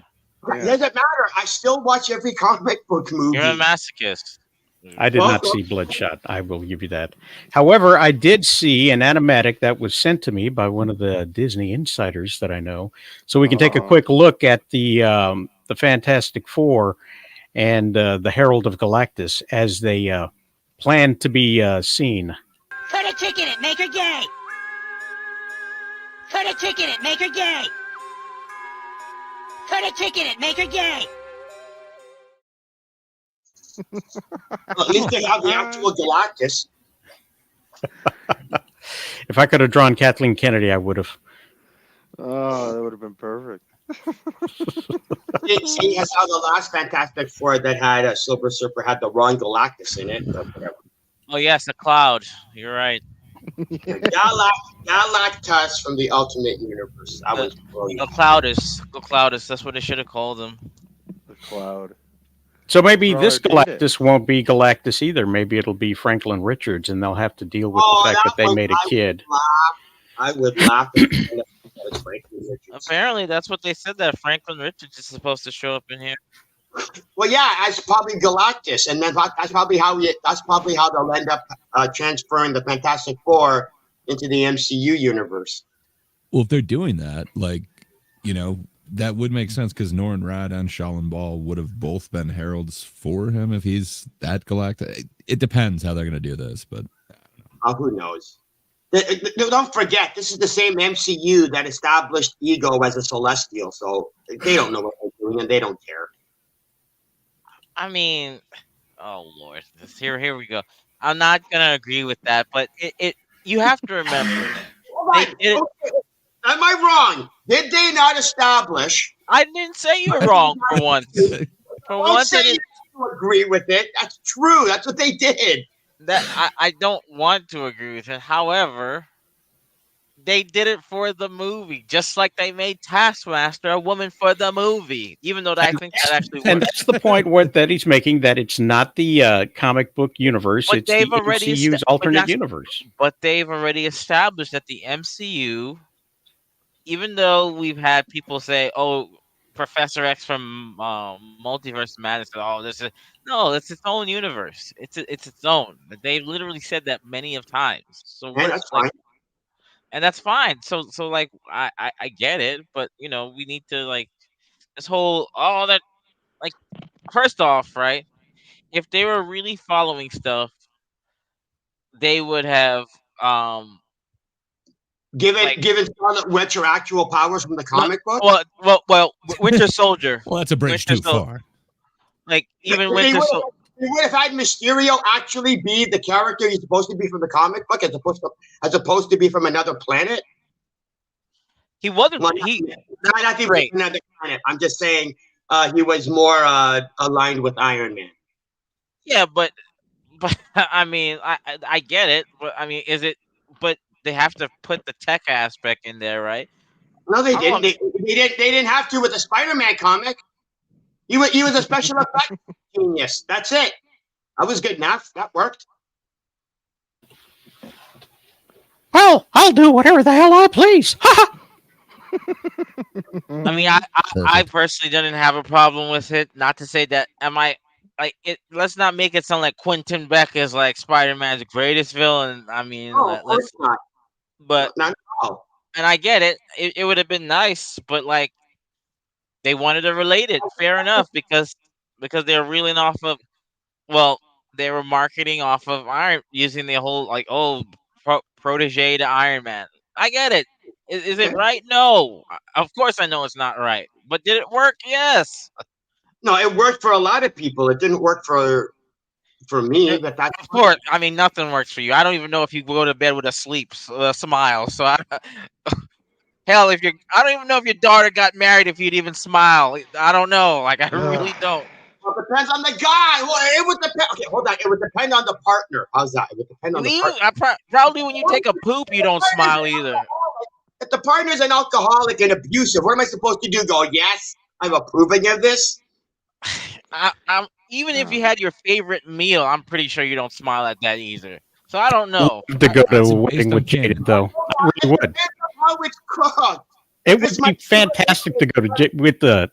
It doesn't matter. I still watch every comic book movie. You're a masochist. I did not see Bloodshot. I will give you that. However, I did see an animatic that was sent to me by one of the Disney insiders that I know, so we can take a quick look at the Fantastic Four and the Herald of Galactus as they plan to be seen. Put a chick in it, make her gay. Put a chick in it, make her gay. Put a chick in it, make her gay. At least they have the actual Galactus. If I could have drawn Kathleen Kennedy, I would have. Oh, that would have been perfect. See, that's how the last Fantastic Four that had a Silver Surfer had the wrong Galactus in it. But whatever. Oh yes, a cloud. You're right. Galactus from the Ultimate Universe. I was brilliant. Galactus. That's what they should have called him. The Cloud. So maybe Bro, this did Galactus won't be Galactus either. Maybe it'll be Franklin Richards, and they'll have to deal with the fact that they made a kid. I would laugh. Apparently, that's what they said. That Franklin Richards is supposed to show up in here. Well, yeah, that's probably Galactus, and then that's probably how they'll end up transferring the Fantastic Four into the MCU universe. Well, if they're doing that, like, you know, that would make sense because Norrin Rad and Shaolin Ball would have both been heralds for him if he's that galactic. It depends how they're going to do this, but who knows? Don't forget, this is the same MCU that established Ego as a Celestial, so they don't know what they're doing and they don't care. I mean, oh Lord, here we go. I'm not gonna agree with that, but it you have to remember. Am I wrong? Did they not establish? I didn't say you were wrong for once. For once, I didn't agree with it. That's true. That's what they did. That I don't want to agree with it. However, they did it for the movie, just like they made Taskmaster a woman for the movie. Even though I think that actually works. And that's the point that he's making, that it's not the comic book universe, But it's the MCU's alternate universe. But they've already established that the MCU, even though we've had people say, "Oh, Professor X from Multiverse Madness," "Oh, this is no, it's its own universe. It's its own." They've literally said that many of times. So that's fine. And that's fine. So like I get it, but you know, we need to like this whole that like first off, right? If they were really following stuff, they would have given Scarlet Witch her actual powers from the comic book. Well, Winter Soldier. Well, that's a bridge too far. Like even Winter Soldier. We would have had Mysterio actually be the character he's supposed to be from the comic book, as opposed to be from another planet. He wasn't. Not even from another planet. I'm just saying he was more aligned with Iron Man. Yeah, but I mean, I get it. But I mean, is it? But they have to put the tech aspect in there, right? No, they didn't. They didn't have to with the Spider-Man comic. He was a special effects genius. That's it. That was good enough. That worked. Well, I'll do whatever the hell I please. I mean, I personally didn't have a problem with it. Not to say that let's not make it sound like Quentin Beck is like Spider-Man's greatest villain. I mean, let's not. But not at all. And I get it. It would have been nice, but like they wanted to relate it. Fair enough, because they're reeling off of. Well, they were marketing off of using the whole like protege to Iron Man. I get it. Is it right? No. Of course I know it's not right. But did it work? Yes. No, it worked for a lot of people. It didn't work for me. But that's of course. I mean, nothing works for you. I don't even know if you go to bed with a smile. So hell, I don't even know if your daughter got married if you'd even smile. I don't know. Like I really don't. Well, it depends on the guy. Well, it would depend. Okay, hold on. It would depend on the partner. How's that? It would depend on the partner. Probably when you take a poop, you don't smile either. If the partner's an alcoholic and abusive, what am I supposed to do? Go, yes, I'm approving of this? Even if you had your favorite meal, I'm pretty sure you don't smile at that either. So I don't know. To go to It's a based wedding on with Jaded, canon. though. I really would. How it's cooked. It This would might be fantastic to go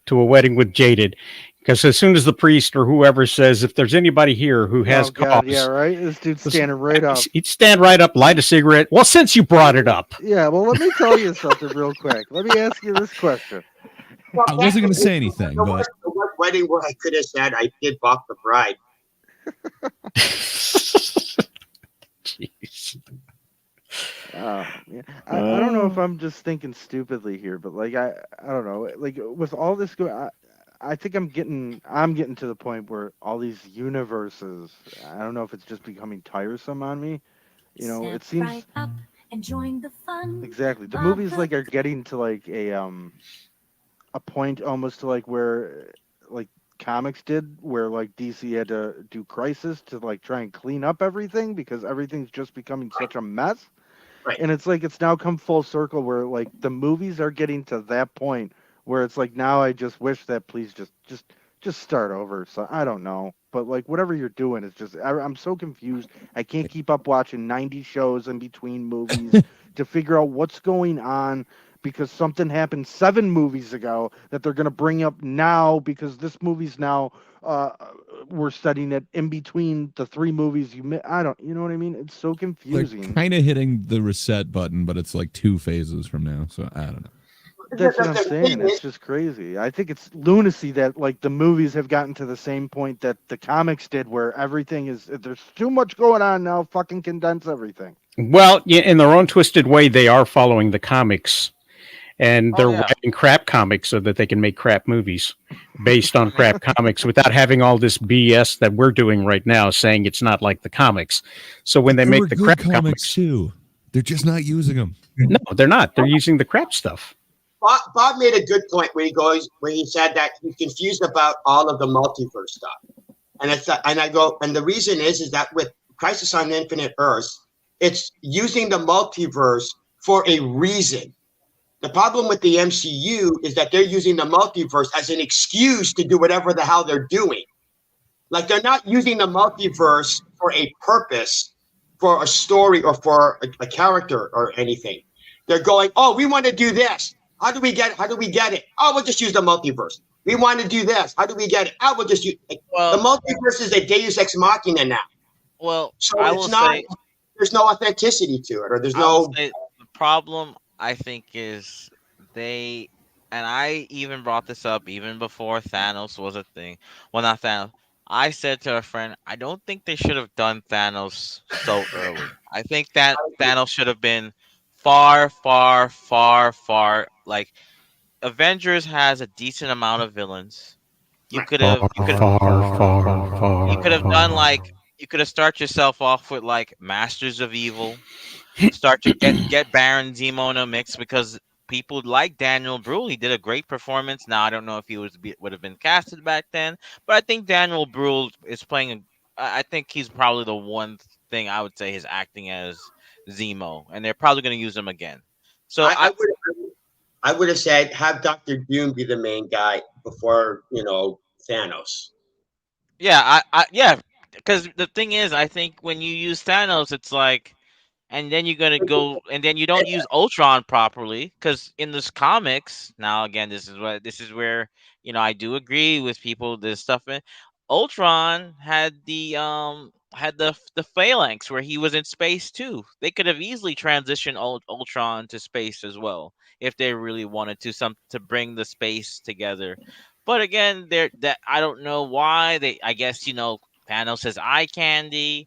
to a wedding with Jaded, because as soon as the priest or whoever says, if there's anybody here who has Oh God, yeah, cause, right. This dude's standing right up. he'd stand right up, light a cigarette. Well, since you brought it up, Yeah, well, let me tell you something real quick. Let me ask you this question. I wasn't going to say anything, The but worst wedding where I could have said I did balk the bride. jeez. Yeah. I don't know if I'm just thinking stupidly here, but like I don't know. Like with all this going, I think I'm getting to the point where all these universes. I don't know if it's just becoming tiresome on me. You know, it seems Right up, enjoying the fun. exactly the of movies the like are getting to like a point almost to like where like comics did where like DC had to do Crisis to like try and clean up everything because everything's just becoming such a mess. Right. And it's like it's now come full circle where like the movies are getting to that point where it's like now I just wish that please just start over. So I don't know, but like whatever you're doing is just I'm so confused. I can't keep up watching 90 shows in between movies to figure out what's going on because something happened 7 movies ago that they're going to bring up now because this movie's now we're studying it in between the 3 movies I don't, you know what I mean? It's so they're confusing. kind of hitting the reset button, but it's like 2 phases from now. So I don't know. That's what I'm The saying. thing It's is, just crazy. I think it's lunacy that like the movies have gotten to the same point that the comics did, where everything is there's too much going on now. Fucking condense everything. Well, yeah, in their own twisted way, they are following the comics, and Oh they're yeah. writing crap comics so that they can make crap movies based on I mean, crap comics without having all this BS that we're doing right now, saying it's not like the comics. So when they There were make the good crap comics comics, too. They're just not using them. no, they're not. They're using the crap stuff. Bob made a good point where he said that he's confused about all of the multiverse stuff, and I go, and the reason is that with Crisis on Infinite Earths, it's using the multiverse for a reason. The problem with the MCU is that they're using the multiverse as an excuse to do whatever the hell they're doing. Like they're not using the multiverse for a purpose, for a story or for a character or anything. They're going, oh, we want to do this. How do we get it? Oh, we'll just use the multiverse. We want to do this. How do we get it? Oh, we'll just use the well, multiverse is a Deus Ex Machina now. well, So I it's will not say, there's no authenticity to it, or there's I will no say the problem I think is they, and I even brought this up even before Thanos was a thing. Well, not Thanos. I said to a friend, I don't think they should have done Thanos so early. I think that Thanos should have been far, far, far, far. Like Avengers has a decent amount of villains. You could Far, have, you could, far, far, you could far, have done like, far. you could have start yourself off with like Masters of Evil, start to get Baron Zemo in a mix because people like Daniel Bruhl. He did a great performance. Now I don't know if he would have been casted back then, but I think Daniel Bruhl is playing. I think he's probably the one thing I would say is acting as Zemo, and they're probably going to use him again. So I would have said have Doctor Doom be the main guy before Thanos. yeah, yeah, because the thing is, I think when you use Thanos, it's like, and then you're gonna go, and then you don't use Ultron properly, because in this comics, now again, this is where I do agree with people. This stuff in Ultron had the phalanx where he was in space too. They could have easily transitioned Ultron to space as well if they really wanted to bring the space together. But again, that I don't know why they. I guess Thanos says eye candy.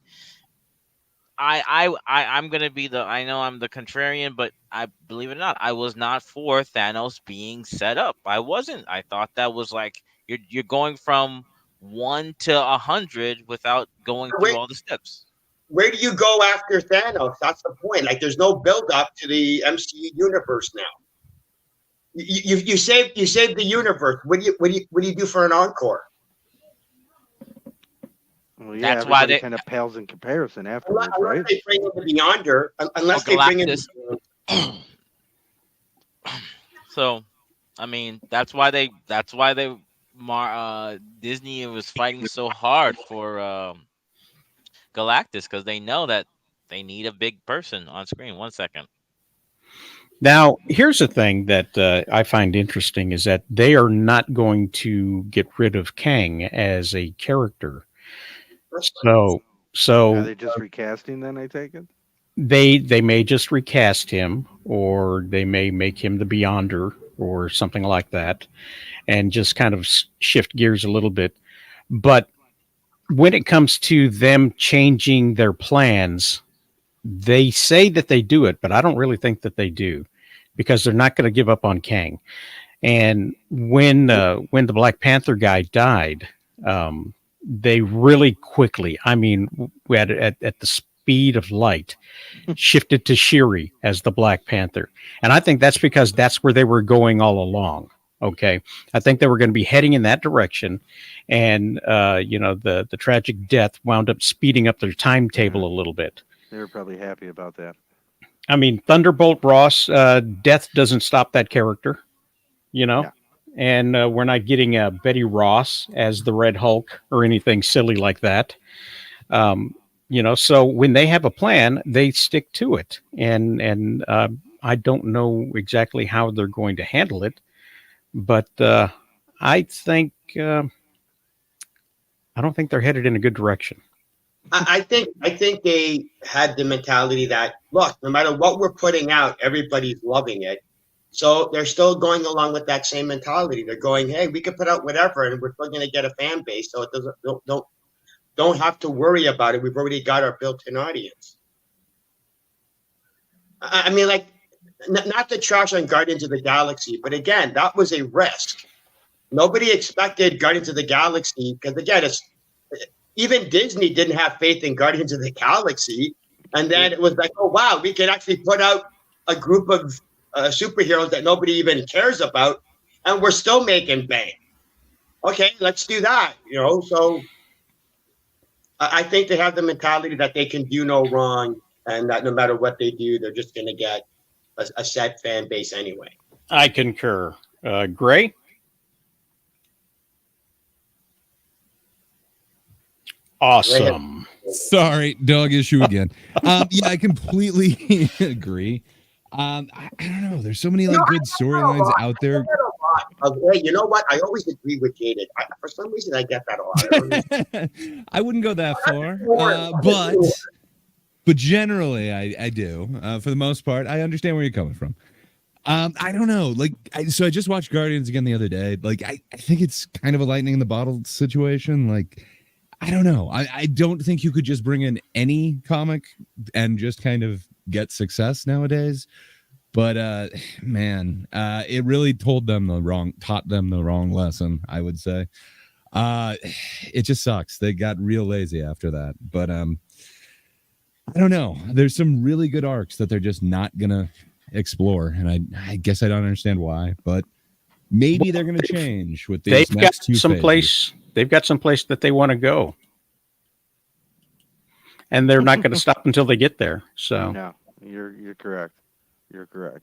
I'm gonna be the. I know I'm the contrarian, but I believe it or not, I was not for Thanos being set up. I wasn't. I thought that was like you're going from 1 to 100 without going Where, through all the steps. where do you go after Thanos? That's the point. Like, there's no build up to the MCU universe now. You saved the universe. What do you do for an encore? Well, yeah, That's why everybody they. kind of pales in comparison Unless, afterwards, right? they bring in the Beyonder, Oh, unless they bring in. Galactus. So, I mean, that's why they. Disney was fighting so hard for Galactus because they know that They need a big person on screen. 1 second. Now, here's the thing that I find interesting is that they are not going to get rid of Kang as a character. So Are they just recasting then, I take it? they may just recast him, or they may make him the Beyonder or something like that, and just kind of shift gears a little bit. But when it comes to them changing their plans, they say that they do it, but I don't really think that they do, because they're not going to give up on Kang. And when the Black Panther guy died, they really quickly, I mean, we had at the speed of light, shifted to Shuri as the Black Panther. And I think that's because that's where they were going all along. Okay. I think they were going to be heading in that direction. And, the tragic death wound up speeding up their timetable a little bit. They were probably happy about that. I mean, Thunderbolt Ross, death doesn't stop that character, Yeah. and we're not getting Betty Ross as the Red Hulk or anything silly like that. So when they have a plan, they stick to it. And I don't know exactly how they're going to handle it, but I think I don't think they're headed in a good direction. I think they had the mentality that, look, no matter what we're putting out, everybody's loving it. So they're still going along with that same mentality. They're going, hey, we can put out whatever, and we're still going to get a fan base. So it doesn't don't have to worry about it. We've already got our built-in audience. I mean, like, not to trash on Guardians of the Galaxy, but again, that was a risk. Nobody expected Guardians of the Galaxy because, again, even Disney didn't have faith in Guardians of the Galaxy. And then it was like, oh, wow, we can actually put out a group of superheroes that nobody even cares about, and we're still making bank. Okay, let's do that. So I think they have the mentality that they can do no wrong, and that no matter what they do, they're just going to get a set fan base anyway. I concur. Gray? Awesome. Sorry, dog issue again. Yeah, I completely agree. I don't know. There's so many good storylines out there. Hey, you know what? I always agree with Jaded. For some reason, I get that a lot. I wouldn't go that far, but generally, I do. For the most part, I understand where you're coming from. I don't know. So I just watched Guardians again the other day. I think it's kind of a lightning in the bottle situation. I don't know. I don't think you could just bring in any comic and just kind of get success nowadays. But man, it really taught them the wrong lesson, I would say. It just sucks. They got real lazy after that. But I don't know. There's some really good arcs that they're just not gonna explore, and I guess I don't understand why, but maybe they're gonna change with these next two phases. They've got some place that they want to go, and they're not going to stop until they get there. So, no, you're correct. You're correct.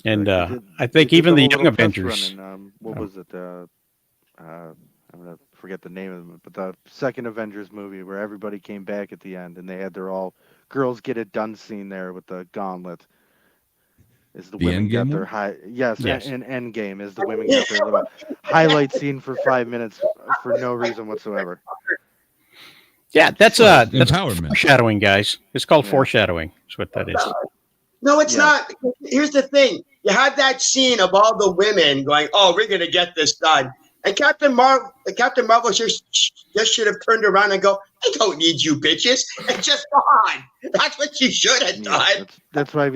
I think even the Young Avengers. What was it? I'm gonna forget the name of it, but the second Avengers movie where everybody came back at the end and they had their all girls get it done scene there with the gauntlet. Is the women got their high? Yes. In Endgame is the women got their little highlight scene for 5 minutes for no reason whatsoever. Yeah, that's empowerment. Foreshadowing, guys. It's called foreshadowing. That's what that is. No, it's not. Here's the thing: you had that scene of all the women going, "Oh, we're going to get this done," and Captain Marvel just should have turned around and go, "I don't need you, bitches," and just gone. That's what you should have done. That's why.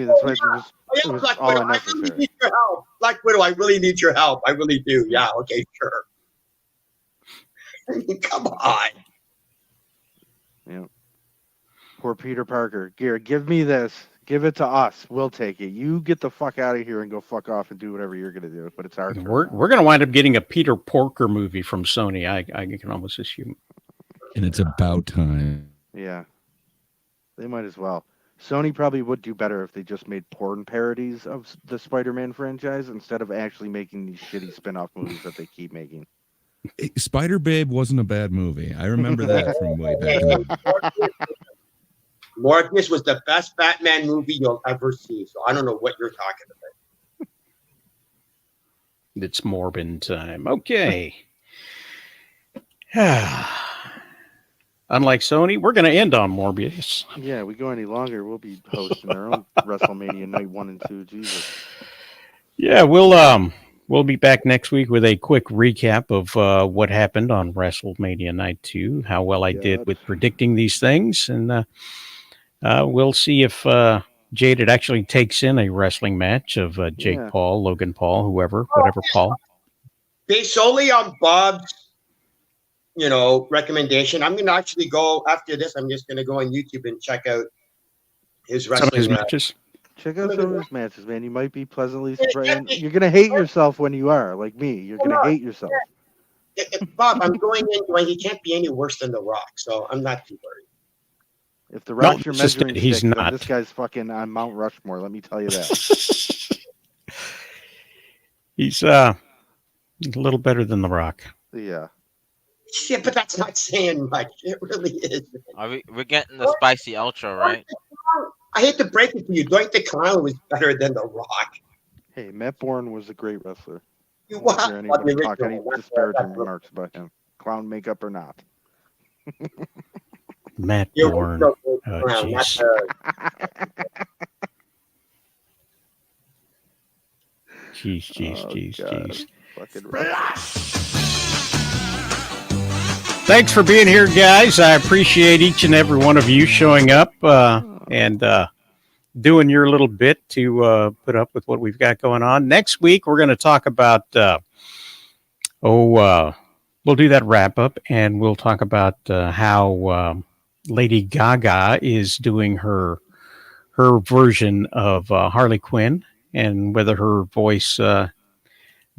It was like, all I really need your help. Like, Widow, I really need your help. I really do. Yeah, okay, sure. I mean, come on. Yeah. Poor Peter Parker. Give me this. Give it to us. We'll take it. You get the fuck out of here and go fuck off and do whatever you're going to do. But it's our turn. We're going to wind up getting a Peter Porker movie from Sony. I can almost assume. And it's about time. Yeah. They might as well. Sony probably would do better if they just made porn parodies of the Spider-Man franchise instead of actually making these shitty spin-off movies that they keep making. Spider Babe wasn't a bad movie. I remember that from way back in the Morbius was the best Batman movie you'll ever see. So I don't know what you're talking about. It's Morbin time. Okay. Unlike Sony, we're going to end on Morbius. Yeah, we go any longer, we'll be hosting our own WrestleMania Night 1 and 2. Jesus. Yeah, we'll be back next week with a quick recap of what happened on WrestleMania Night 2, how well I did with predicting these things, and we'll see if Jaded actually takes in a wrestling match of Jake Paul, Logan Paul, whoever, whatever Paul. Based solely on Bob's, recommendation, I'm going to actually go after this. I'm just going to go on YouTube and check out his wrestling some of his matches. Check out some of his matches, man. You might be pleasantly surprised. You're going to hate yourself when you are, like me. You're going to hate yourself. Bob, I'm going in going, he can't be any worse than The Rock, so I'm not too worried. If The Rock's your measuring stick, he's not. This guy's fucking on Mount Rushmore, let me tell you that. He's a little better than The Rock. Yeah. Yeah, but that's not saying much. It really is. We're getting the spicy ultra, right? I hate to break it to you. Doink the Clown was better than The Rock. Hey, Matt Bourne was a great wrestler. You won't hear anybody talk any disparaging remarks about him, clown makeup or not. Matt Bourne. Oh, jeez. Jeez. Thanks for being here, guys. I appreciate each and every one of you showing up and doing your little bit to put up with what we've got going on. Next week, we're going to talk about, we'll do that wrap up, and we'll talk about how Lady Gaga is doing her version of Harley Quinn and whether her voice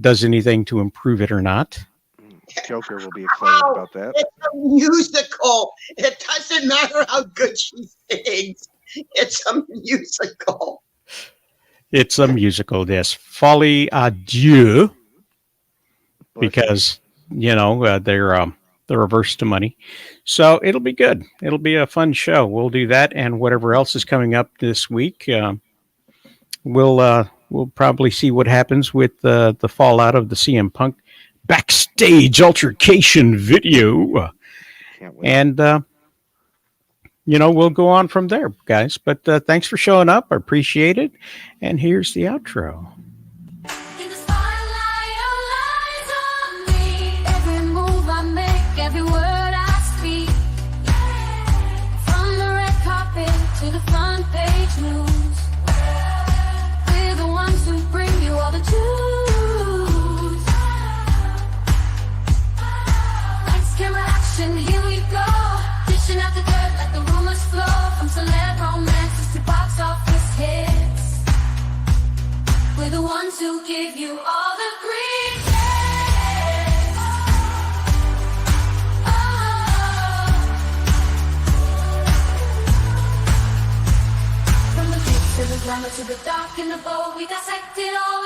does anything to improve it or not. Joker will be excited about that. It's a musical. It doesn't matter how good she sings. It's a musical. It's a musical, yes. Folie à Dieu. Because, they're reverse to money. So it'll be good. It'll be a fun show. We'll do that and whatever else is coming up this week. We'll probably see what happens with the fallout of the CM Punk backstage altercation video. And, we'll go on from there, guys. But thanks for showing up. I appreciate it. And here's the outro. Every word I speak, from the red carpet to the front page news, we're the ones who bring you all the news. Lights, camera, action, here we go, dishing out the dirt, let the rumors flow, from celeb romances to box office hits. We're the ones who give you all the green. To the glamour, to the dark and the bold, we dissect it all.